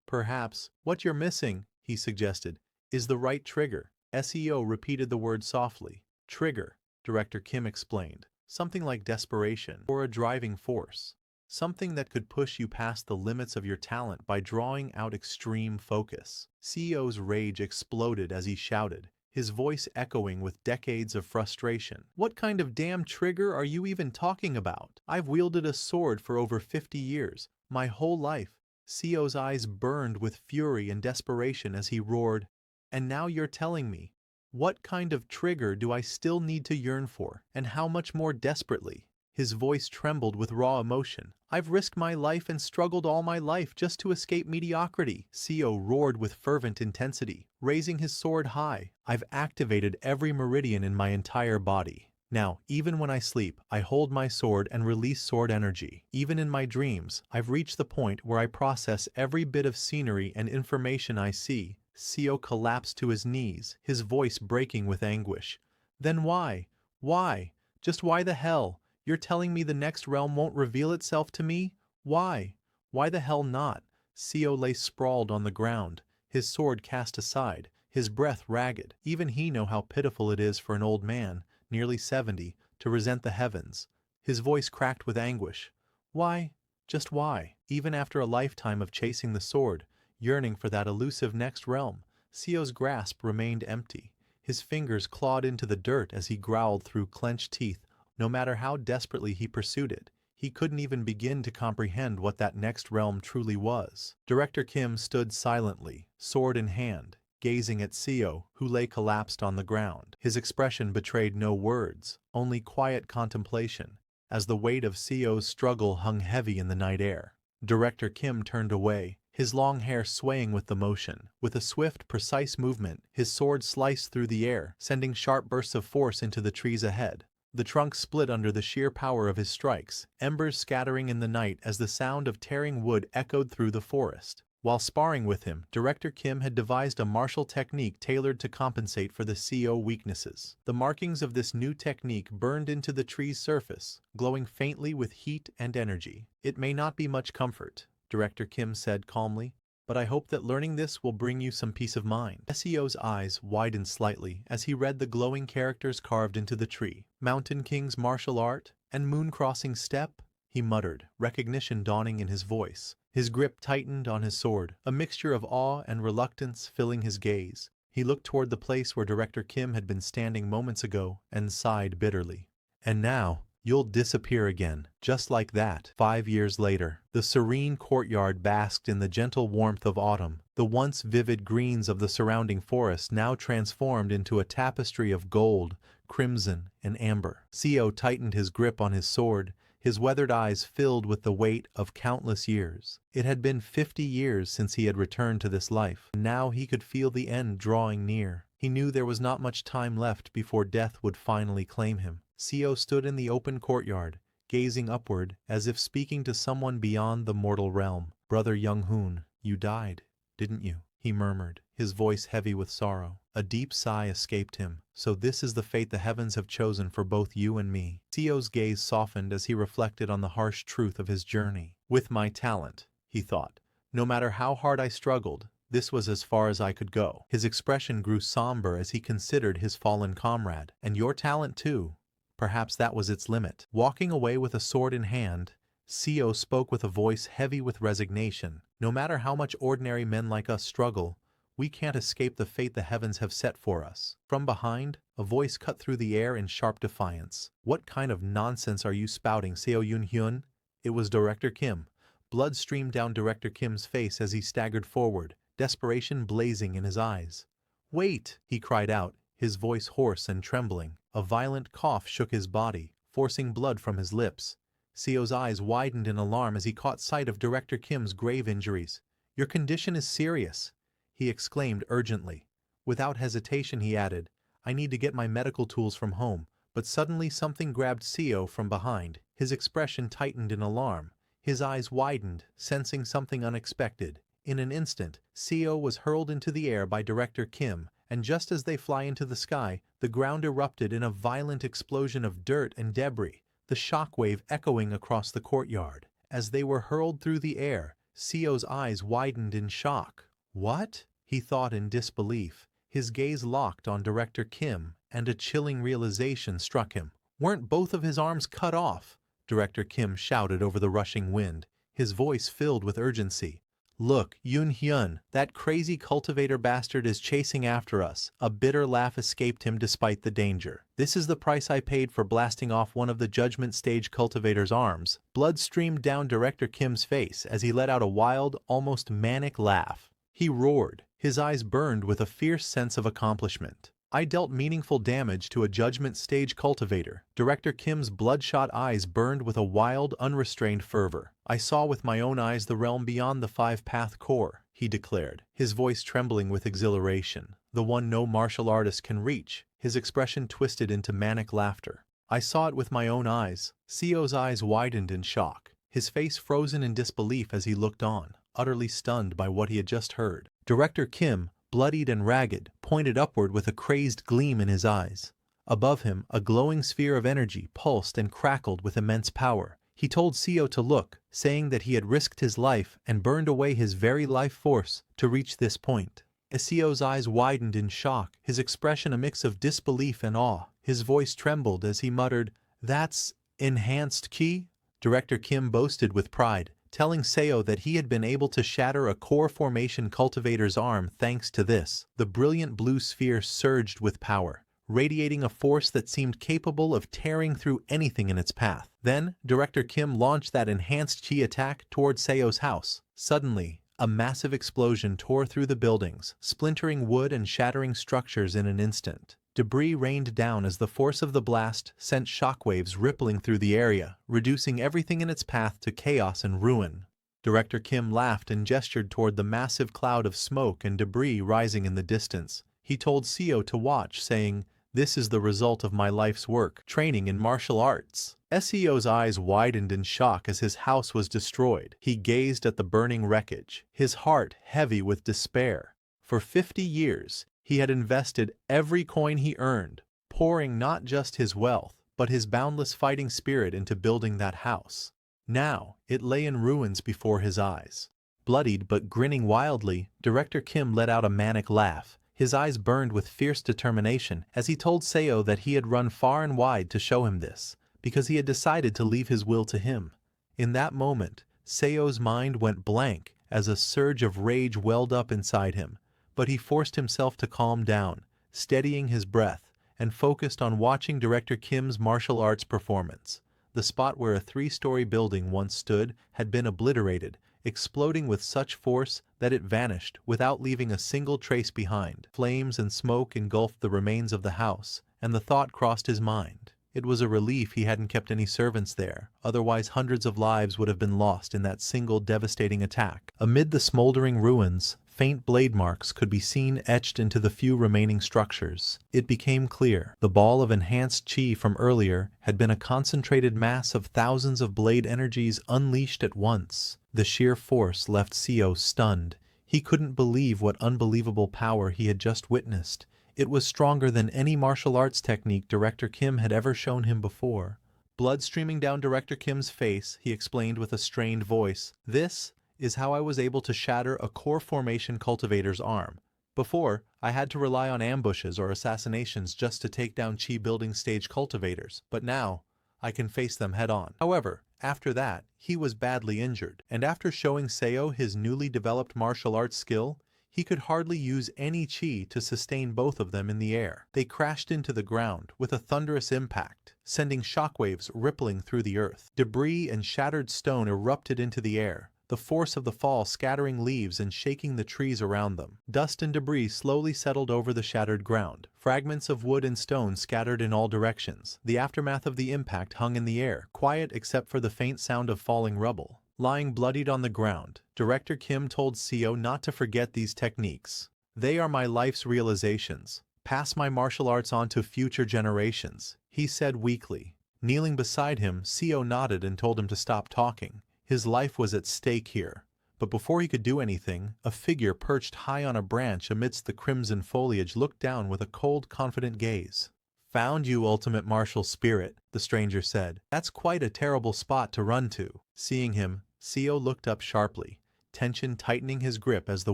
Perhaps, what you're missing," he suggested, "is the right trigger." SEO repeated the word softly. "Trigger," Director Kim explained. "Something like desperation, or a driving force. Something that could push you past the limits of your talent by drawing out extreme focus." CEO's rage exploded as he shouted, his voice echoing with decades of frustration. "What kind of damn trigger are you even talking about? I've wielded a sword for over 50 years, my whole life." CEO's eyes burned with fury and desperation as he roared, "And now you're telling me, what kind of trigger do I still need to yearn for, and how much more desperately?" His voice trembled with raw emotion. "I've risked my life and struggled all my life just to escape mediocrity." CEO roared with fervent intensity, raising his sword high. "I've activated every meridian in my entire body. Now, even when I sleep, I hold my sword and release sword energy. Even in my dreams, I've reached the point where I process every bit of scenery and information I see." CEO collapsed to his knees, his voice breaking with anguish. "Then why? Why? Just why the hell? You're telling me the next realm won't reveal itself to me? Why? Why the hell not?" CEO lay sprawled on the ground, his sword cast aside, his breath ragged. Even he knew how pitiful it is for an old man, nearly 70, to resent the heavens. His voice cracked with anguish. Why? Just why? Even after a lifetime of chasing the sword, yearning for that elusive next realm, CEO's grasp remained empty. His fingers clawed into the dirt as he growled through clenched teeth. No matter how desperately he pursued it, he couldn't even begin to comprehend what that next realm truly was. Director Kim stood silently, sword in hand, gazing at CEO, who lay collapsed on the ground. His expression betrayed no words, only quiet contemplation, as the weight of CEO's struggle hung heavy in the night air. Director Kim turned away, his long hair swaying with the motion. With a swift, precise movement, his sword sliced through the air, sending sharp bursts of force into the trees ahead. The trunk split under the sheer power of his strikes, embers scattering in the night as the sound of tearing wood echoed through the forest. While sparring with him, Director Kim had devised a martial technique tailored to compensate for the CEO weaknesses. The markings of this new technique burned into the tree's surface, glowing faintly with heat and energy. "It may not be much comfort," Director Kim said calmly, "but I hope that learning this will bring you some peace of mind." SEO's eyes widened slightly as he read the glowing characters carved into the tree. "Mountain King's martial art and moon crossing step?" he muttered, recognition dawning in his voice. His grip tightened on his sword, a mixture of awe and reluctance filling his gaze. He looked toward the place where Director Kim had been standing moments ago and sighed bitterly. And now, you'll disappear again, just like that. 5 years later, the serene courtyard basked in the gentle warmth of autumn. The once vivid greens of the surrounding forest now transformed into a tapestry of gold, crimson, and amber. Seo tightened his grip on his sword, his weathered eyes filled with the weight of countless years. It had been 50 years since he had returned to this life, and now he could feel the end drawing near. He knew there was not much time left before death would finally claim him. Seo stood in the open courtyard, gazing upward as if speaking to someone beyond the mortal realm. "Brother Young-hoon, you died, didn't you?" he murmured, his voice heavy with sorrow. A deep sigh escaped him. "So this is the fate the heavens have chosen for both you and me." Seo's gaze softened as he reflected on the harsh truth of his journey. "With my talent," he thought, "no matter how hard I struggled, this was as far as I could go." His expression grew somber as he considered his fallen comrade. "And your talent too. Perhaps that was its limit." Walking away with a sword in hand, Seo spoke with a voice heavy with resignation. "No matter how much ordinary men like us struggle, we can't escape the fate the heavens have set for us." From behind, a voice cut through the air in sharp defiance. "What kind of nonsense are you spouting, Seo Yun-hyun?" It was Director Kim. Blood streamed down Director Kim's face as he staggered forward, desperation blazing in his eyes. "Wait!" he cried out, his voice hoarse and trembling. A violent cough shook his body, forcing blood from his lips. Seo's eyes widened in alarm as he caught sight of Director Kim's grave injuries. "Your condition is serious," he exclaimed urgently. Without hesitation he added, "I need to get my medical tools from home." But suddenly something grabbed Seo from behind. His expression tightened in alarm. His eyes widened, sensing something unexpected. In an instant, Seo was hurled into the air by Director Kim, and just as they fly into the sky, the ground erupted in a violent explosion of dirt and debris, the shockwave echoing across the courtyard. As they were hurled through the air, Seo's eyes widened in shock. "What?" he thought in disbelief. His gaze locked on Director Kim, and a chilling realization struck him. Weren't both of his arms cut off? Director Kim shouted over the rushing wind, his voice filled with urgency. "Look, Yoon-hyun, that crazy cultivator bastard is chasing after us." A bitter laugh escaped him despite the danger. "This is the price I paid for blasting off one of the judgment stage cultivator's arms." Blood streamed down Director Kim's face as he let out a wild, almost manic laugh. He roared, his eyes burned with a fierce sense of accomplishment. "I dealt meaningful damage to a judgment stage cultivator." Director Kim's bloodshot eyes burned with a wild, unrestrained fervor. "I saw with my own eyes the realm beyond the five-path core," he declared, his voice trembling with exhilaration. "The one no martial artist can reach." His expression twisted into manic laughter. "I saw it with my own eyes." Seo's eyes widened in shock, his face frozen in disbelief as he looked on, utterly stunned by what he had just heard. Director Kim, bloodied and ragged, pointed upward with a crazed gleam in his eyes. Above him, a glowing sphere of energy pulsed and crackled with immense power. He told Seo to look, saying that he had risked his life and burned away his very life force to reach this point. As Seo's eyes widened in shock, his expression a mix of disbelief and awe. His voice trembled as he muttered, "That's enhanced ki?" Director Kim boasted with pride, telling Seo that he had been able to shatter a core formation cultivator's arm thanks to this. The brilliant blue sphere surged with power, radiating a force that seemed capable of tearing through anything in its path. Then, Director Kim launched that enhanced chi attack toward Seo's house. Suddenly, a massive explosion tore through the buildings, splintering wood and shattering structures in an instant. Debris rained down as the force of the blast sent shockwaves rippling through the area, reducing everything in its path to chaos and ruin. Director Kim laughed and gestured toward the massive cloud of smoke and debris rising in the distance. He told Seo to watch, saying, "This is the result of my life's work, training in martial arts." Seo's eyes widened in shock as his house was destroyed. He gazed at the burning wreckage, his heart heavy with despair. For 50 years, he had invested every coin he earned, pouring not just his wealth, but his boundless fighting spirit into building that house. Now, it lay in ruins before his eyes. Bloodied but grinning wildly, Director Kim let out a manic laugh. His eyes burned with fierce determination as he told Seo that he had run far and wide to show him this, because he had decided to leave his will to him. In that moment, Seo's mind went blank as a surge of rage welled up inside him, but he forced himself to calm down, steadying his breath, and focused on watching Director Kim's martial arts performance. The spot where a 3-story building once stood had been obliterated, exploding with such force that it vanished without leaving a single trace behind. Flames and smoke engulfed the remains of the house, and the thought crossed his mind. It was a relief he hadn't kept any servants there, otherwise hundreds of lives would have been lost in that single devastating attack. Amid the smoldering ruins, faint blade marks could be seen etched into the few remaining structures. It became clear the ball of enhanced chi from earlier had been a concentrated mass of thousands of blade energies unleashed at once. The sheer force left Seo stunned. He couldn't believe what unbelievable power he had just witnessed. It was stronger than any martial arts technique Director Kim had ever shown him before. Blood streaming down Director Kim's face, he explained with a strained voice, "This is how I was able to shatter a core formation cultivator's arm. Before, I had to rely on ambushes or assassinations just to take down chi building stage cultivators, but now I can face them head on." However, after that, he was badly injured, and after showing Seo his newly developed martial arts skill, he could hardly use any chi to sustain both of them in the air. They crashed into the ground with a thunderous impact, sending shockwaves rippling through the earth. Debris and shattered stone erupted into the air, the force of the fall scattering leaves and shaking the trees around them. Dust and debris slowly settled over the shattered ground. Fragments of wood and stone scattered in all directions. The aftermath of the impact hung in the air, quiet except for the faint sound of falling rubble. Lying bloodied on the ground, Director Kim told Seo not to forget these techniques. "They are my life's realizations. Pass my martial arts on to future generations," he said weakly. Kneeling beside him, Seo nodded and told him to stop talking. His life was at stake here. But before he could do anything, a figure perched high on a branch amidst the crimson foliage looked down with a cold, confident gaze. "Found you, ultimate martial spirit," the stranger said. "That's quite a terrible spot to run to." Seeing him, Seo looked up sharply, tension tightening his grip as the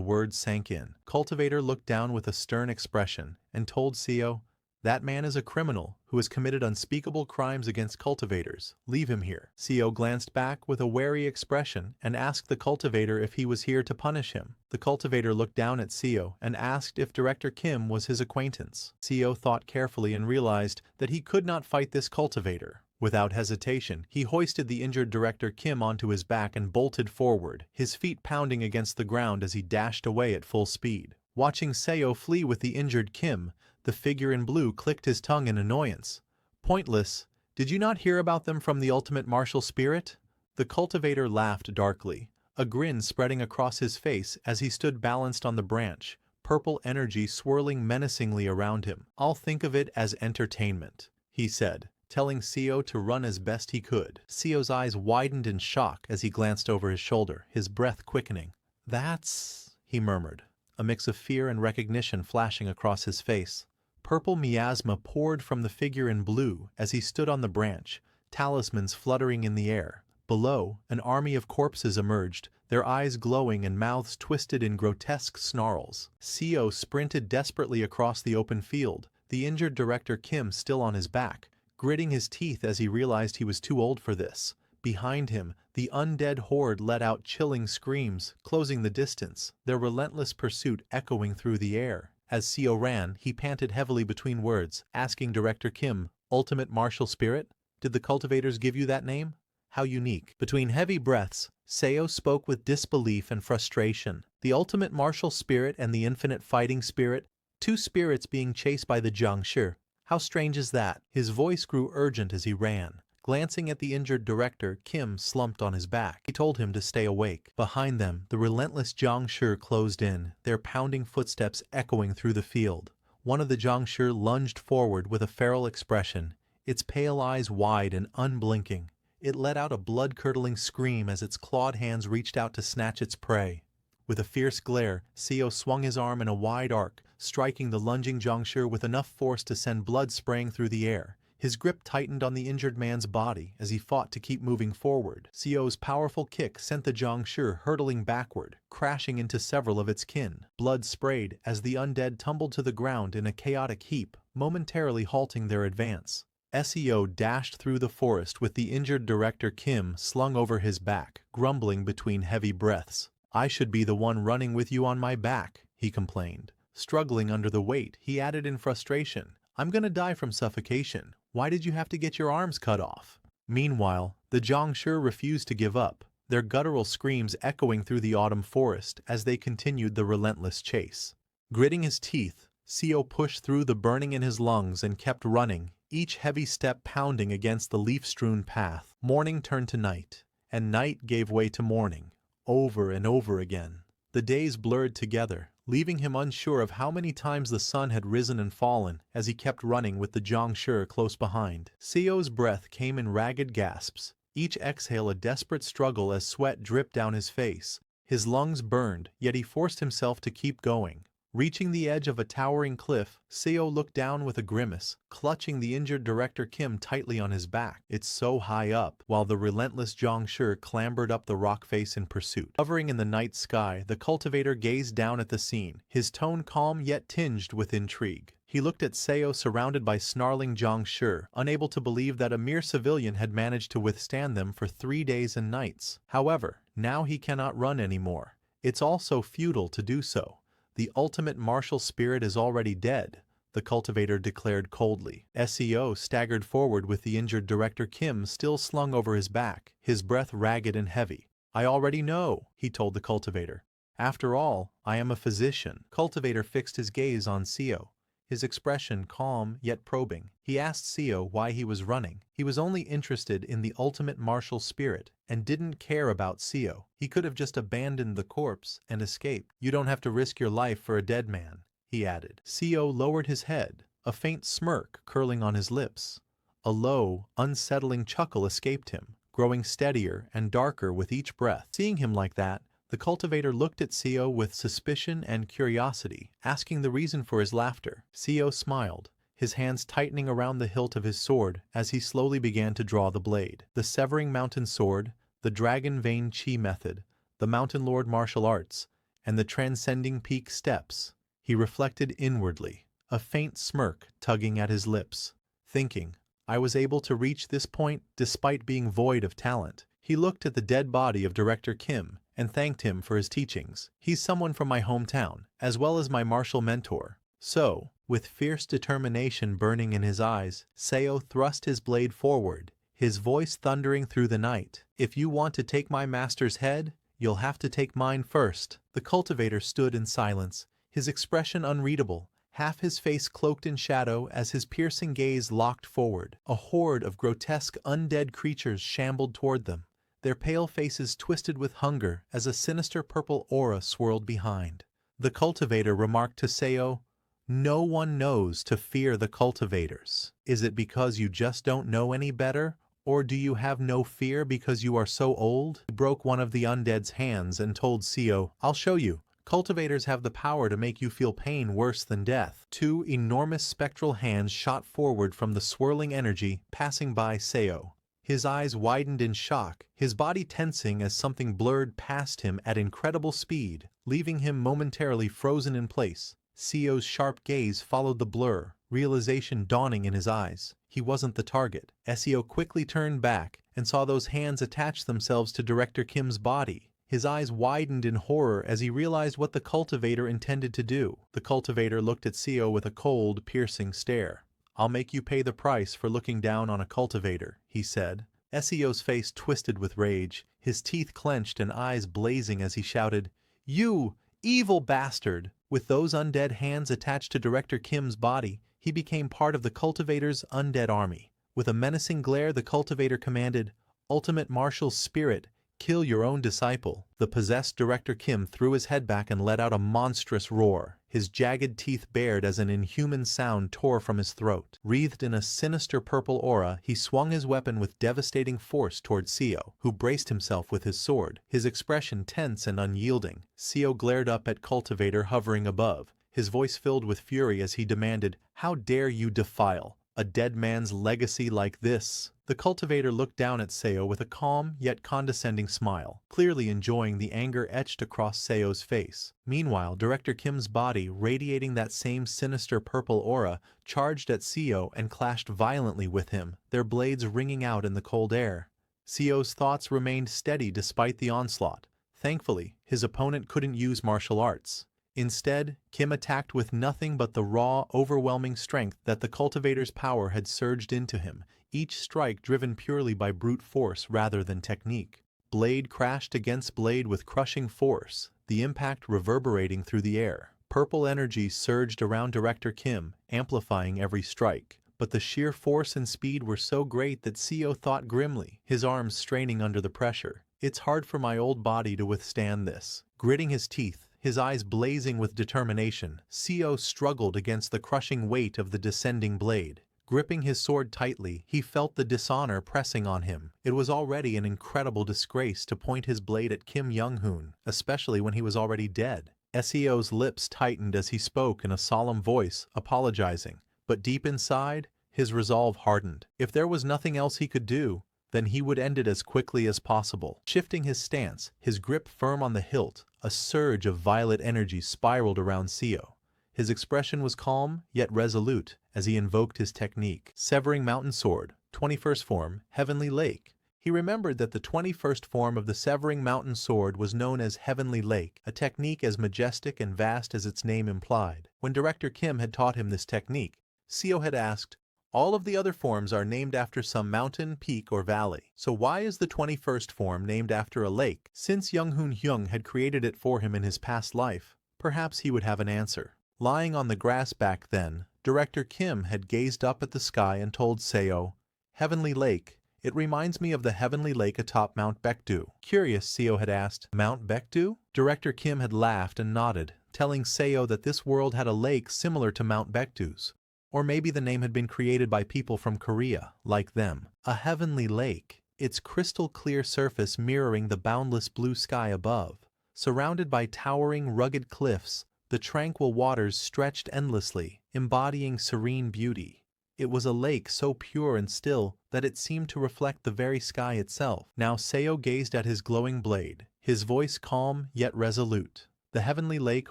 words sank in. Cultivator looked down with a stern expression and told Seo, "That man is a criminal who has committed unspeakable crimes against cultivators. Leave him here." Seo glanced back with a wary expression and asked the cultivator if he was here to punish him. The cultivator looked down at Seo and asked if Director Kim was his acquaintance. Seo thought carefully and realized that he could not fight this cultivator. Without hesitation, he hoisted the injured Director Kim onto his back and bolted forward, his feet pounding against the ground as he dashed away at full speed. Watching Seo flee with the injured Kim, the figure in blue clicked his tongue in annoyance. "Pointless. Did you not hear about them from the ultimate martial spirit?" The cultivator laughed darkly, a grin spreading across his face as he stood balanced on the branch, purple energy swirling menacingly around him. "I'll think of it as entertainment," he said, telling Seo to run as best he could. Seo's eyes widened in shock as he glanced over his shoulder, his breath quickening. "That's..." he murmured, a mix of fear and recognition flashing across his face. Purple miasma poured from the figure in blue as he stood on the branch, talismans fluttering in the air. Below, an army of corpses emerged, their eyes glowing and mouths twisted in grotesque snarls. Seo sprinted desperately across the open field, the injured Director Kim still on his back, gritting his teeth as he realized he was too old for this. Behind him, the undead horde let out chilling screams, closing the distance, their relentless pursuit echoing through the air. As Seo ran, he panted heavily between words, asking Director Kim, "Ultimate martial spirit? Did the cultivators give you that name? How unique." Between heavy breaths, Seo spoke with disbelief and frustration. The ultimate martial spirit and the infinite fighting spirit, two spirits being chased by the Jiangshi. How strange is that? His voice grew urgent as he ran. Glancing at the injured director, Kim slumped on his back. He told him to stay awake. Behind them, the relentless Jiangshi closed in, their pounding footsteps echoing through the field. One of the Jiangshi lunged forward with a feral expression, its pale eyes wide and unblinking. It let out a blood-curdling scream as its clawed hands reached out to snatch its prey. With a fierce glare, Seo swung his arm in a wide arc, striking the lunging Jiangshi with enough force to send blood spraying through the air. His grip tightened on the injured man's body as he fought to keep moving forward. Seo's powerful kick sent the Jiangshi hurtling backward, crashing into several of its kin. Blood sprayed as the undead tumbled to the ground in a chaotic heap, momentarily halting their advance. SEO dashed through the forest with the injured Director Kim slung over his back, grumbling between heavy breaths. "I should be the one running with you on my back," he complained. Struggling under the weight, he added in frustration, "I'm gonna die from suffocation. Why did you have to get your arms cut off?" Meanwhile, the Zhongshi refused to give up, their guttural screams echoing through the autumn forest as they continued the relentless chase. Gritting his teeth, Seo pushed through the burning in his lungs and kept running, each heavy step pounding against the leaf-strewn path. Morning turned to night, and night gave way to morning, over and over again. The days blurred together, leaving him unsure of how many times the sun had risen and fallen as he kept running with the Zhongshi close behind. Seo's breath came in ragged gasps, each exhale a desperate struggle as sweat dripped down his face. His lungs burned, yet he forced himself to keep going. Reaching the edge of a towering cliff, Seo looked down with a grimace, clutching the injured Director Kim tightly on his back. It's so high up, while the relentless Zhongshi clambered up the rock face in pursuit. Hovering in the night sky, the cultivator gazed down at the scene, his tone calm yet tinged with intrigue. He looked at Seo surrounded by snarling Zhongshi, unable to believe that a mere civilian had managed to withstand them for 3 days and nights. However, now he cannot run anymore. It's all so futile to do so. "The ultimate martial spirit is already dead," the cultivator declared coldly. SEO staggered forward with the injured Director Kim still slung over his back, his breath ragged and heavy. "I already know," he told the cultivator. "After all, I am a physician." Cultivator fixed his gaze on Seo, his expression calm yet probing. He asked Seo why he was running. He was only interested in the ultimate martial spirit and didn't care about Seo. He could have just abandoned the corpse and escaped. "You don't have to risk your life for a dead man," he added. Seo lowered his head, a faint smirk curling on his lips. A low, unsettling chuckle escaped him, growing steadier and darker with each breath. Seeing him like that, the cultivator looked at Seo with suspicion and curiosity, asking the reason for his laughter. Seo smiled, his hands tightening around the hilt of his sword as he slowly began to draw the blade. The Severing Mountain Sword, the Dragon Vein Chi method, the Mountain Lord martial arts, and the Transcending Peak steps. He reflected inwardly, a faint smirk tugging at his lips, thinking, "I was able to reach this point despite being void of talent." He looked at the dead body of Director Kim and thanked him for his teachings. "He's someone from my hometown, as well as my martial mentor." So, with fierce determination burning in his eyes, Seo thrust his blade forward, his voice thundering through the night. "If you want to take my master's head, you'll have to take mine first." The cultivator stood in silence, his expression unreadable, half his face cloaked in shadow as his piercing gaze locked forward. A horde of grotesque undead creatures shambled toward them, their pale faces twisted with hunger as a sinister purple aura swirled behind. The cultivator remarked to Seo, "No one knows to fear the cultivators. Is it because you just don't know any better? Or do you have no fear because you are so old?" He broke one of the undead's hands and told Seo, "I'll show you. Cultivators have the power to make you feel pain worse than death." 2 enormous spectral hands shot forward from the swirling energy, passing by Seo. His eyes widened in shock, his body tensing as something blurred past him at incredible speed, leaving him momentarily frozen in place. Seo's sharp gaze followed the blur, realization dawning in his eyes. He wasn't the target. Seo quickly turned back and saw those hands attach themselves to Director Kim's body. His eyes widened in horror as he realized what the cultivator intended to do. The cultivator looked at Seo with a cold, piercing stare. "I'll make you pay the price for looking down on a cultivator," he said. Seo's face twisted with rage, his teeth clenched and eyes blazing as he shouted, "You evil bastard!" With those undead hands attached to Director Kim's body, he became part of the cultivator's undead army. With a menacing glare, the cultivator commanded, "Ultimate martial spirit, kill your own disciple." The possessed Director Kim threw his head back and let out a monstrous roar, his jagged teeth bared as an inhuman sound tore from his throat. Wreathed in a sinister purple aura, he swung his weapon with devastating force toward Seo, who braced himself with his sword, his expression tense and unyielding. Seo glared up at Cultivator hovering above, his voice filled with fury as he demanded, "How dare you defile A dead man's legacy like this. The cultivator looked down at Seo with a calm yet condescending smile, clearly enjoying the anger etched across Seo's face. Meanwhile, Director Kim's body, radiating that same sinister purple aura, charged at Seo and clashed violently with him, their blades ringing out in the cold air. Seo's thoughts remained steady despite the onslaught. Thankfully, his opponent couldn't use martial arts. Instead, Kim attacked with nothing but the raw, overwhelming strength that the cultivator's power had surged into him, each strike driven purely by brute force rather than technique. Blade crashed against blade with crushing force, the impact reverberating through the air. Purple energy surged around Director Kim, amplifying every strike. But the sheer force and speed were so great that Seo thought grimly, his arms straining under the pressure. It's hard for my old body to withstand this. Gritting his teeth, his eyes blazing with determination, Seo struggled against the crushing weight of the descending blade. Gripping his sword tightly, he felt the dishonor pressing on him. It was already an incredible disgrace to point his blade at Kim Young-hoon, especially when he was already dead. Seo's lips tightened as he spoke in a solemn voice, apologizing. But deep inside, his resolve hardened. If there was nothing else he could do, then he would end it as quickly as possible. Shifting his stance, his grip firm on the hilt, a surge of violet energy spiraled around Seo. His expression was calm, yet resolute, as he invoked his technique. Severing Mountain Sword, 21st form, Heavenly Lake. He remembered that the 21st form of the Severing Mountain Sword was known as Heavenly Lake, a technique as majestic and vast as its name implied. When Director Kim had taught him this technique, Seo had asked, "All of the other forms are named after some mountain, peak, or valley. So why is the 21st form named after a lake?" Since Young-hoon Hyung had created it for him in his past life, perhaps he would have an answer. Lying on the grass back then, Director Kim had gazed up at the sky and told Seo, "Heavenly Lake. It reminds me of the heavenly lake atop Mount Baekdu." Curious, Seo had asked, "Mount Baekdu?" Director Kim had laughed and nodded, telling Seo that this world had a lake similar to Mount Baekdu's. Or maybe the name had been created by people from Korea, like them. A heavenly lake, its crystal clear surface mirroring the boundless blue sky above. Surrounded by towering, rugged cliffs, the tranquil waters stretched endlessly, embodying serene beauty. It was a lake so pure and still that it seemed to reflect the very sky itself. Now Seo gazed at his glowing blade, his voice calm yet resolute. The heavenly lake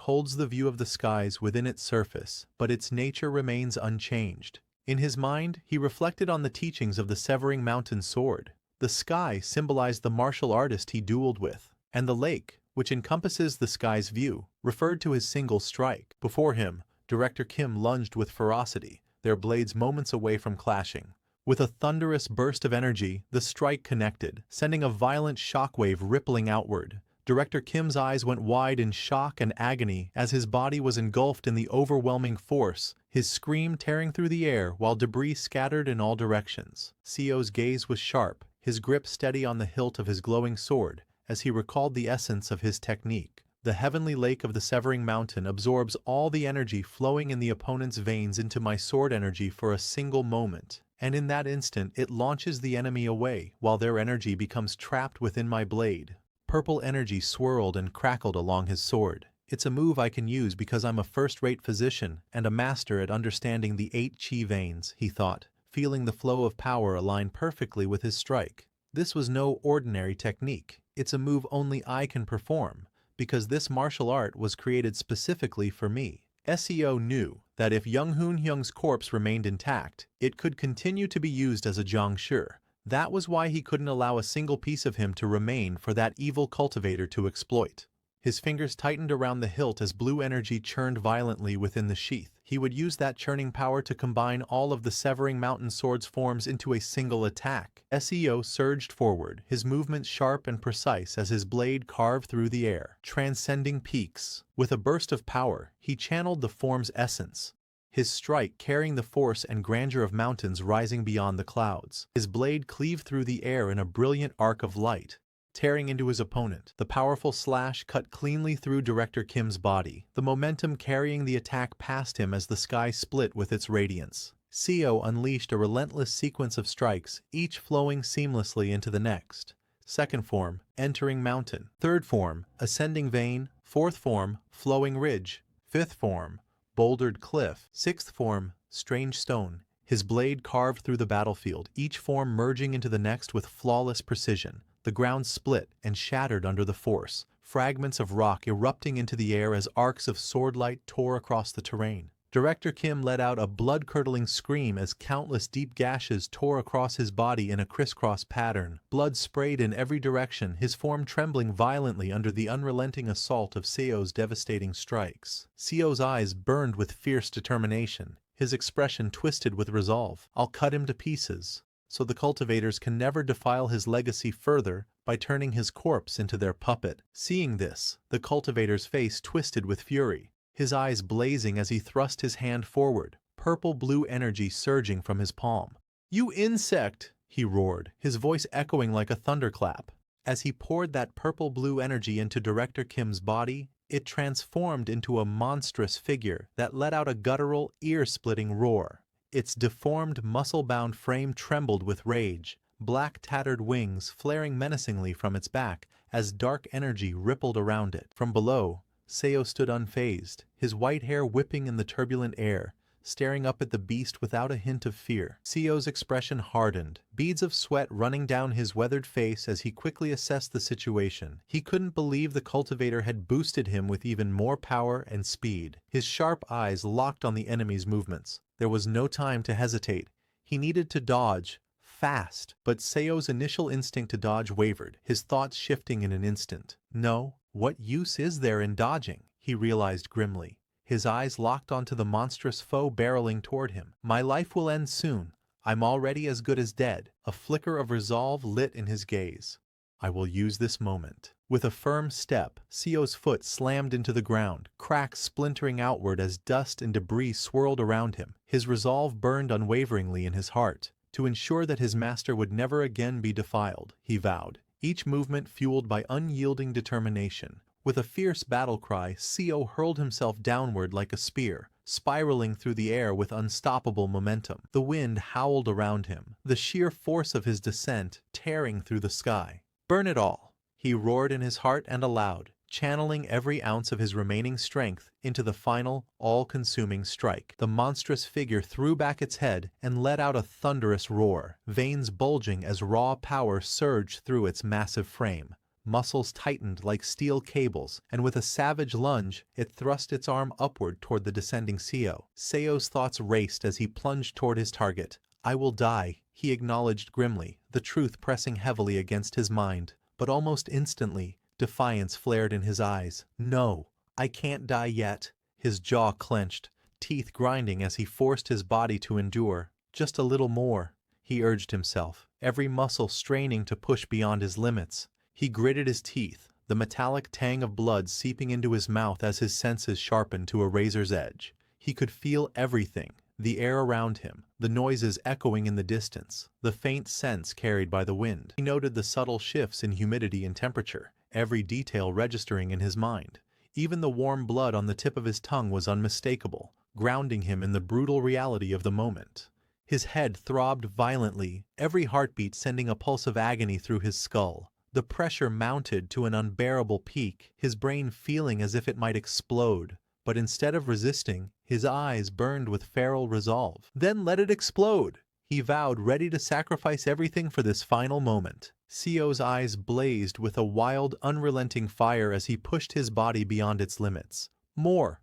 holds the view of the skies within its surface, but its nature remains unchanged. In his mind, he reflected on the teachings of the Severing Mountain Sword. The sky symbolized the martial artist he dueled with, and the lake, which encompasses the sky's view, referred to his single strike. Before him, Director Kim lunged with ferocity, their blades moments away from clashing. With a thunderous burst of energy, the strike connected, sending a violent shockwave rippling outward. Director Kim's eyes went wide in shock and agony as his body was engulfed in the overwhelming force, his scream tearing through the air while debris scattered in all directions. Seo's gaze was sharp, his grip steady on the hilt of his glowing sword, as he recalled the essence of his technique. The heavenly lake of the Severing Mountain absorbs all the energy flowing in the opponent's veins into my sword energy for a single moment, and in that instant it launches the enemy away while their energy becomes trapped within my blade. Purple energy swirled and crackled along his sword. It's a move I can use because I'm a first-rate physician and a master at understanding the 8 chi veins, he thought, feeling the flow of power align perfectly with his strike. This was no ordinary technique. It's a move only I can perform, because this martial art was created specifically for me. Seo knew that if Young-hoon Hyung's corpse remained intact, it could continue to be used as a Zhangshi. That was why he couldn't allow a single piece of him to remain for that evil cultivator to exploit. His fingers tightened around the hilt as blue energy churned violently within the sheath. He would use that churning power to combine all of the Severing Mountain Sword's forms into a single attack. Seo surged forward, his movements sharp and precise as his blade carved through the air, transcending peaks. With a burst of power, he channeled the form's essence, his strike carrying the force and grandeur of mountains rising beyond the clouds. His blade cleaved through the air in a brilliant arc of light, tearing into his opponent. The powerful slash cut cleanly through Director Kim's body, the momentum carrying the attack past him as the sky split with its radiance. Seo unleashed a relentless sequence of strikes, each flowing seamlessly into the next. Second form, Entering Mountain. Third form, Ascending Vein. Fourth form, Flowing Ridge. Fifth form, Bouldered Cliff. Sixth form, Strange Stone. His blade carved through the battlefield, each form merging into the next with flawless precision. The ground split and shattered under the force, fragments of rock erupting into the air as arcs of swordlight tore across the terrain. Director Kim let out a blood-curdling scream as countless deep gashes tore across his body in a crisscross pattern. Blood sprayed in every direction, his form trembling violently under the unrelenting assault of Seo's devastating strikes. Seo's eyes burned with fierce determination, his expression twisted with resolve. I'll cut him to pieces, so the cultivators can never defile his legacy further by turning his corpse into their puppet. Seeing this, the cultivator's face twisted with fury, his eyes blazing as he thrust his hand forward, purple-blue energy surging from his palm. "You insect!" he roared, his voice echoing like a thunderclap. As he poured that purple-blue energy into Director Kim's body, it transformed into a monstrous figure that let out a guttural, ear-splitting roar. Its deformed, muscle-bound frame trembled with rage, black tattered wings flaring menacingly from its back as dark energy rippled around it. From below, Seo stood unfazed, his white hair whipping in the turbulent air, staring up at the beast without a hint of fear. Seo's expression hardened, beads of sweat running down his weathered face as he quickly assessed the situation. He couldn't believe the cultivator had boosted him with even more power and speed. His sharp eyes locked on the enemy's movements. There was no time to hesitate. He needed to dodge, fast. But Seo's initial instinct to dodge wavered, his thoughts shifting in an instant. No, what use is there in dodging? He realized grimly, his eyes locked onto the monstrous foe barreling toward him. My life will end soon. I'm already as good as dead. A flicker of resolve lit in his gaze. I will use this moment. With a firm step, Seo's foot slammed into the ground, cracks splintering outward as dust and debris swirled around him. His resolve burned unwaveringly in his heart. To ensure that his master would never again be defiled, he vowed, each movement fueled by unyielding determination. With a fierce battle cry, Seo hurled himself downward like a spear, spiraling through the air with unstoppable momentum. The wind howled around him, the sheer force of his descent tearing through the sky. Burn it all, he roared in his heart and aloud, channeling every ounce of his remaining strength into the final, all-consuming strike. The monstrous figure threw back its head and let out a thunderous roar, veins bulging as raw power surged through its massive frame. Muscles tightened like steel cables, and with a savage lunge, it thrust its arm upward toward the descending Seo. Seo's thoughts raced as he plunged toward his target. I will die, he acknowledged grimly, the truth pressing heavily against his mind. But almost instantly, defiance flared in his eyes. No, I can't die yet. His jaw clenched, teeth grinding as he forced his body to endure. Just a little more, he urged himself, every muscle straining to push beyond his limits. He gritted his teeth, the metallic tang of blood seeping into his mouth as his senses sharpened to a razor's edge. He could feel everything, the air around him, the noises echoing in the distance, the faint scents carried by the wind. He noted the subtle shifts in humidity and temperature, every detail registering in his mind. Even the warm blood on the tip of his tongue was unmistakable, grounding him in the brutal reality of the moment. His head throbbed violently, every heartbeat sending a pulse of agony through his skull. The pressure mounted to an unbearable peak, his brain feeling as if it might explode. But instead of resisting, his eyes burned with feral resolve. Then let it explode, he vowed, ready to sacrifice everything for this final moment. Seo's eyes blazed with a wild, unrelenting fire as he pushed his body beyond its limits. More,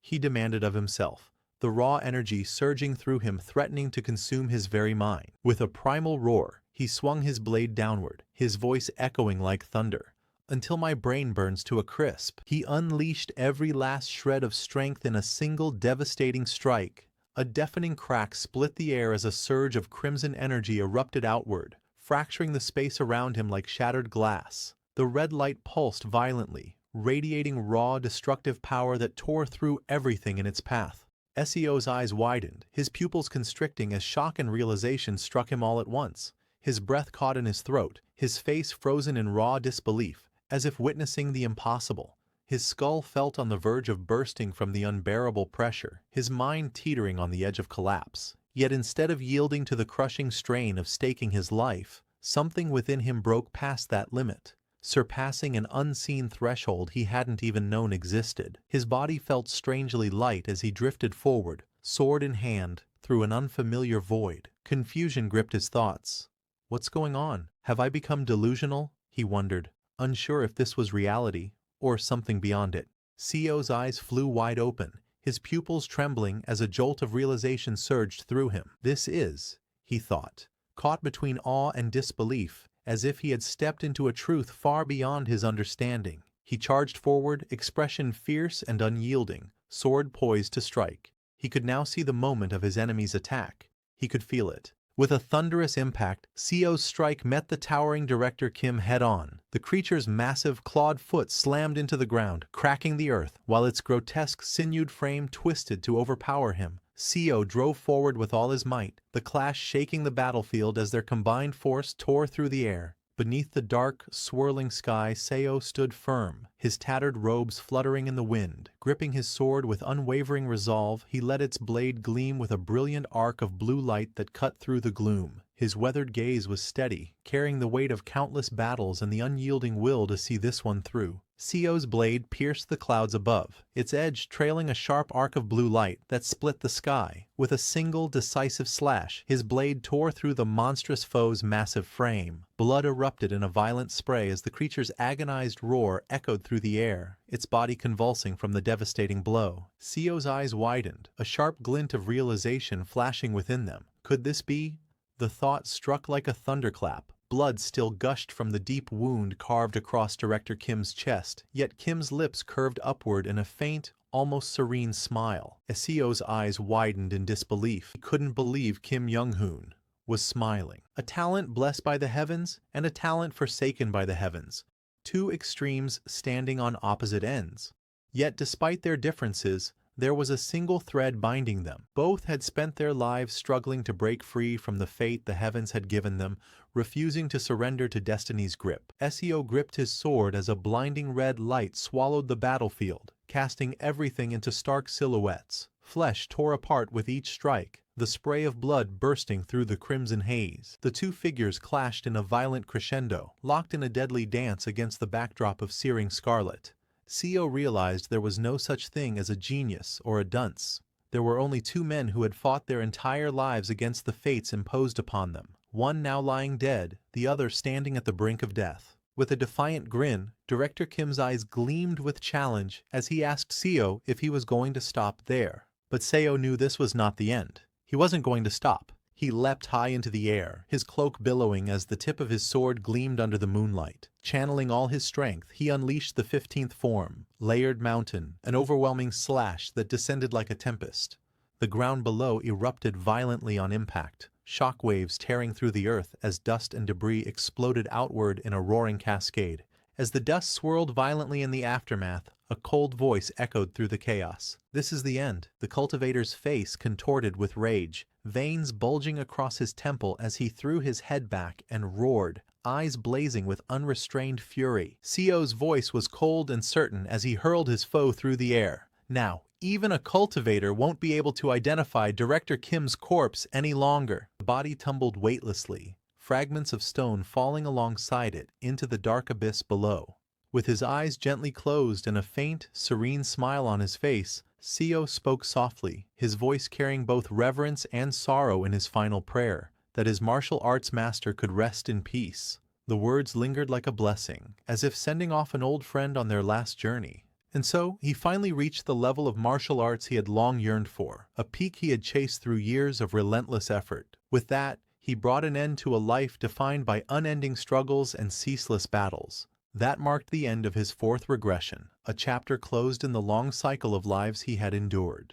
he demanded of himself, the raw energy surging through him threatening to consume his very mind. With a primal roar, he swung his blade downward, his voice echoing like thunder. Until my brain burns to a crisp. He unleashed every last shred of strength in a single devastating strike. A deafening crack split the air as a surge of crimson energy erupted outward, fracturing the space around him like shattered glass. The red light pulsed violently, radiating raw, destructive power that tore through everything in its path. Seo's eyes widened, his pupils constricting as shock and realization struck him all at once. His breath caught in his throat, his face frozen in raw disbelief, as if witnessing the impossible. His skull felt on the verge of bursting from the unbearable pressure, his mind teetering on the edge of collapse. Yet instead of yielding to the crushing strain of staking his life, something within him broke past that limit, surpassing an unseen threshold he hadn't even known existed. His body felt strangely light as he drifted forward, sword in hand, through an unfamiliar void. Confusion gripped his thoughts. What's going on? Have I become delusional? He wondered, unsure if this was reality or something beyond it. Seo's eyes flew wide open, his pupils trembling as a jolt of realization surged through him. This is, he thought, caught between awe and disbelief, as if he had stepped into a truth far beyond his understanding. He charged forward, expression fierce and unyielding, sword poised to strike. He could now see the moment of his enemy's attack. He could feel it. With a thunderous impact, Seo's strike met the towering Director Kim head-on. The creature's massive, clawed foot slammed into the ground, cracking the earth, while its grotesque, sinewed frame twisted to overpower him. Seo drove forward with all his might, the clash shaking the battlefield as their combined force tore through the air. Beneath the dark, swirling sky, Seo stood firm, his tattered robes fluttering in the wind. Gripping his sword with unwavering resolve, he let its blade gleam with a brilliant arc of blue light that cut through the gloom. His weathered gaze was steady, carrying the weight of countless battles and the unyielding will to see this one through. Seo's blade pierced the clouds above, its edge trailing a sharp arc of blue light that split the sky. With a single, decisive slash, his blade tore through the monstrous foe's massive frame. Blood erupted in a violent spray as the creature's agonized roar echoed through the air, its body convulsing from the devastating blow. Seo's eyes widened, a sharp glint of realization flashing within them. Could this be? The thought struck like a thunderclap. Blood still gushed from the deep wound carved across Director Kim's chest, yet Kim's lips curved upward in a faint, almost serene smile. Seo's eyes widened in disbelief. He couldn't believe Kim Young-hoon was smiling. A talent blessed by the heavens and a talent forsaken by the heavens. Two extremes standing on opposite ends. Yet despite their differences, there was a single thread binding them. Both had spent their lives struggling to break free from the fate the heavens had given them, refusing to surrender to destiny's grip. Seo gripped his sword as a blinding red light swallowed the battlefield, casting everything into stark silhouettes. Flesh tore apart with each strike, the spray of blood bursting through the crimson haze. The two figures clashed in a violent crescendo, locked in a deadly dance against the backdrop of searing scarlet. Seo realized there was no such thing as a genius or a dunce. There were only two men who had fought their entire lives against the fates imposed upon them, one now lying dead, the other standing at the brink of death. With a defiant grin, Director Kim's eyes gleamed with challenge as he asked Seo if he was going to stop there. But Seo knew this was not the end. He wasn't going to stop. He leapt high into the air, his cloak billowing as the tip of his sword gleamed under the moonlight. Channeling all his strength, he unleashed the 15th form, Layered Mountain, an overwhelming slash that descended like a tempest. The ground below erupted violently on impact, shock waves tearing through the earth as dust and debris exploded outward in a roaring cascade. As the dust swirled violently in the aftermath, a cold voice echoed through the chaos. This is the end. The cultivator's face contorted with rage, veins bulging across his temple as he threw his head back and roared, eyes blazing with unrestrained fury. Seo's voice was cold and certain as he hurled his foe through the air. Now, even a cultivator won't be able to identify Director Kim's corpse any longer. The body tumbled weightlessly, fragments of stone falling alongside it into the dark abyss below. With his eyes gently closed and a faint, serene smile on his face, Seo spoke softly, his voice carrying both reverence and sorrow in his final prayer, that his martial arts master could rest in peace. The words lingered like a blessing, as if sending off an old friend on their last journey. And so, he finally reached the level of martial arts he had long yearned for, a peak he had chased through years of relentless effort. With that, he brought an end to a life defined by unending struggles and ceaseless battles. That marked the end of his fourth regression, a chapter closed in the long cycle of lives he had endured.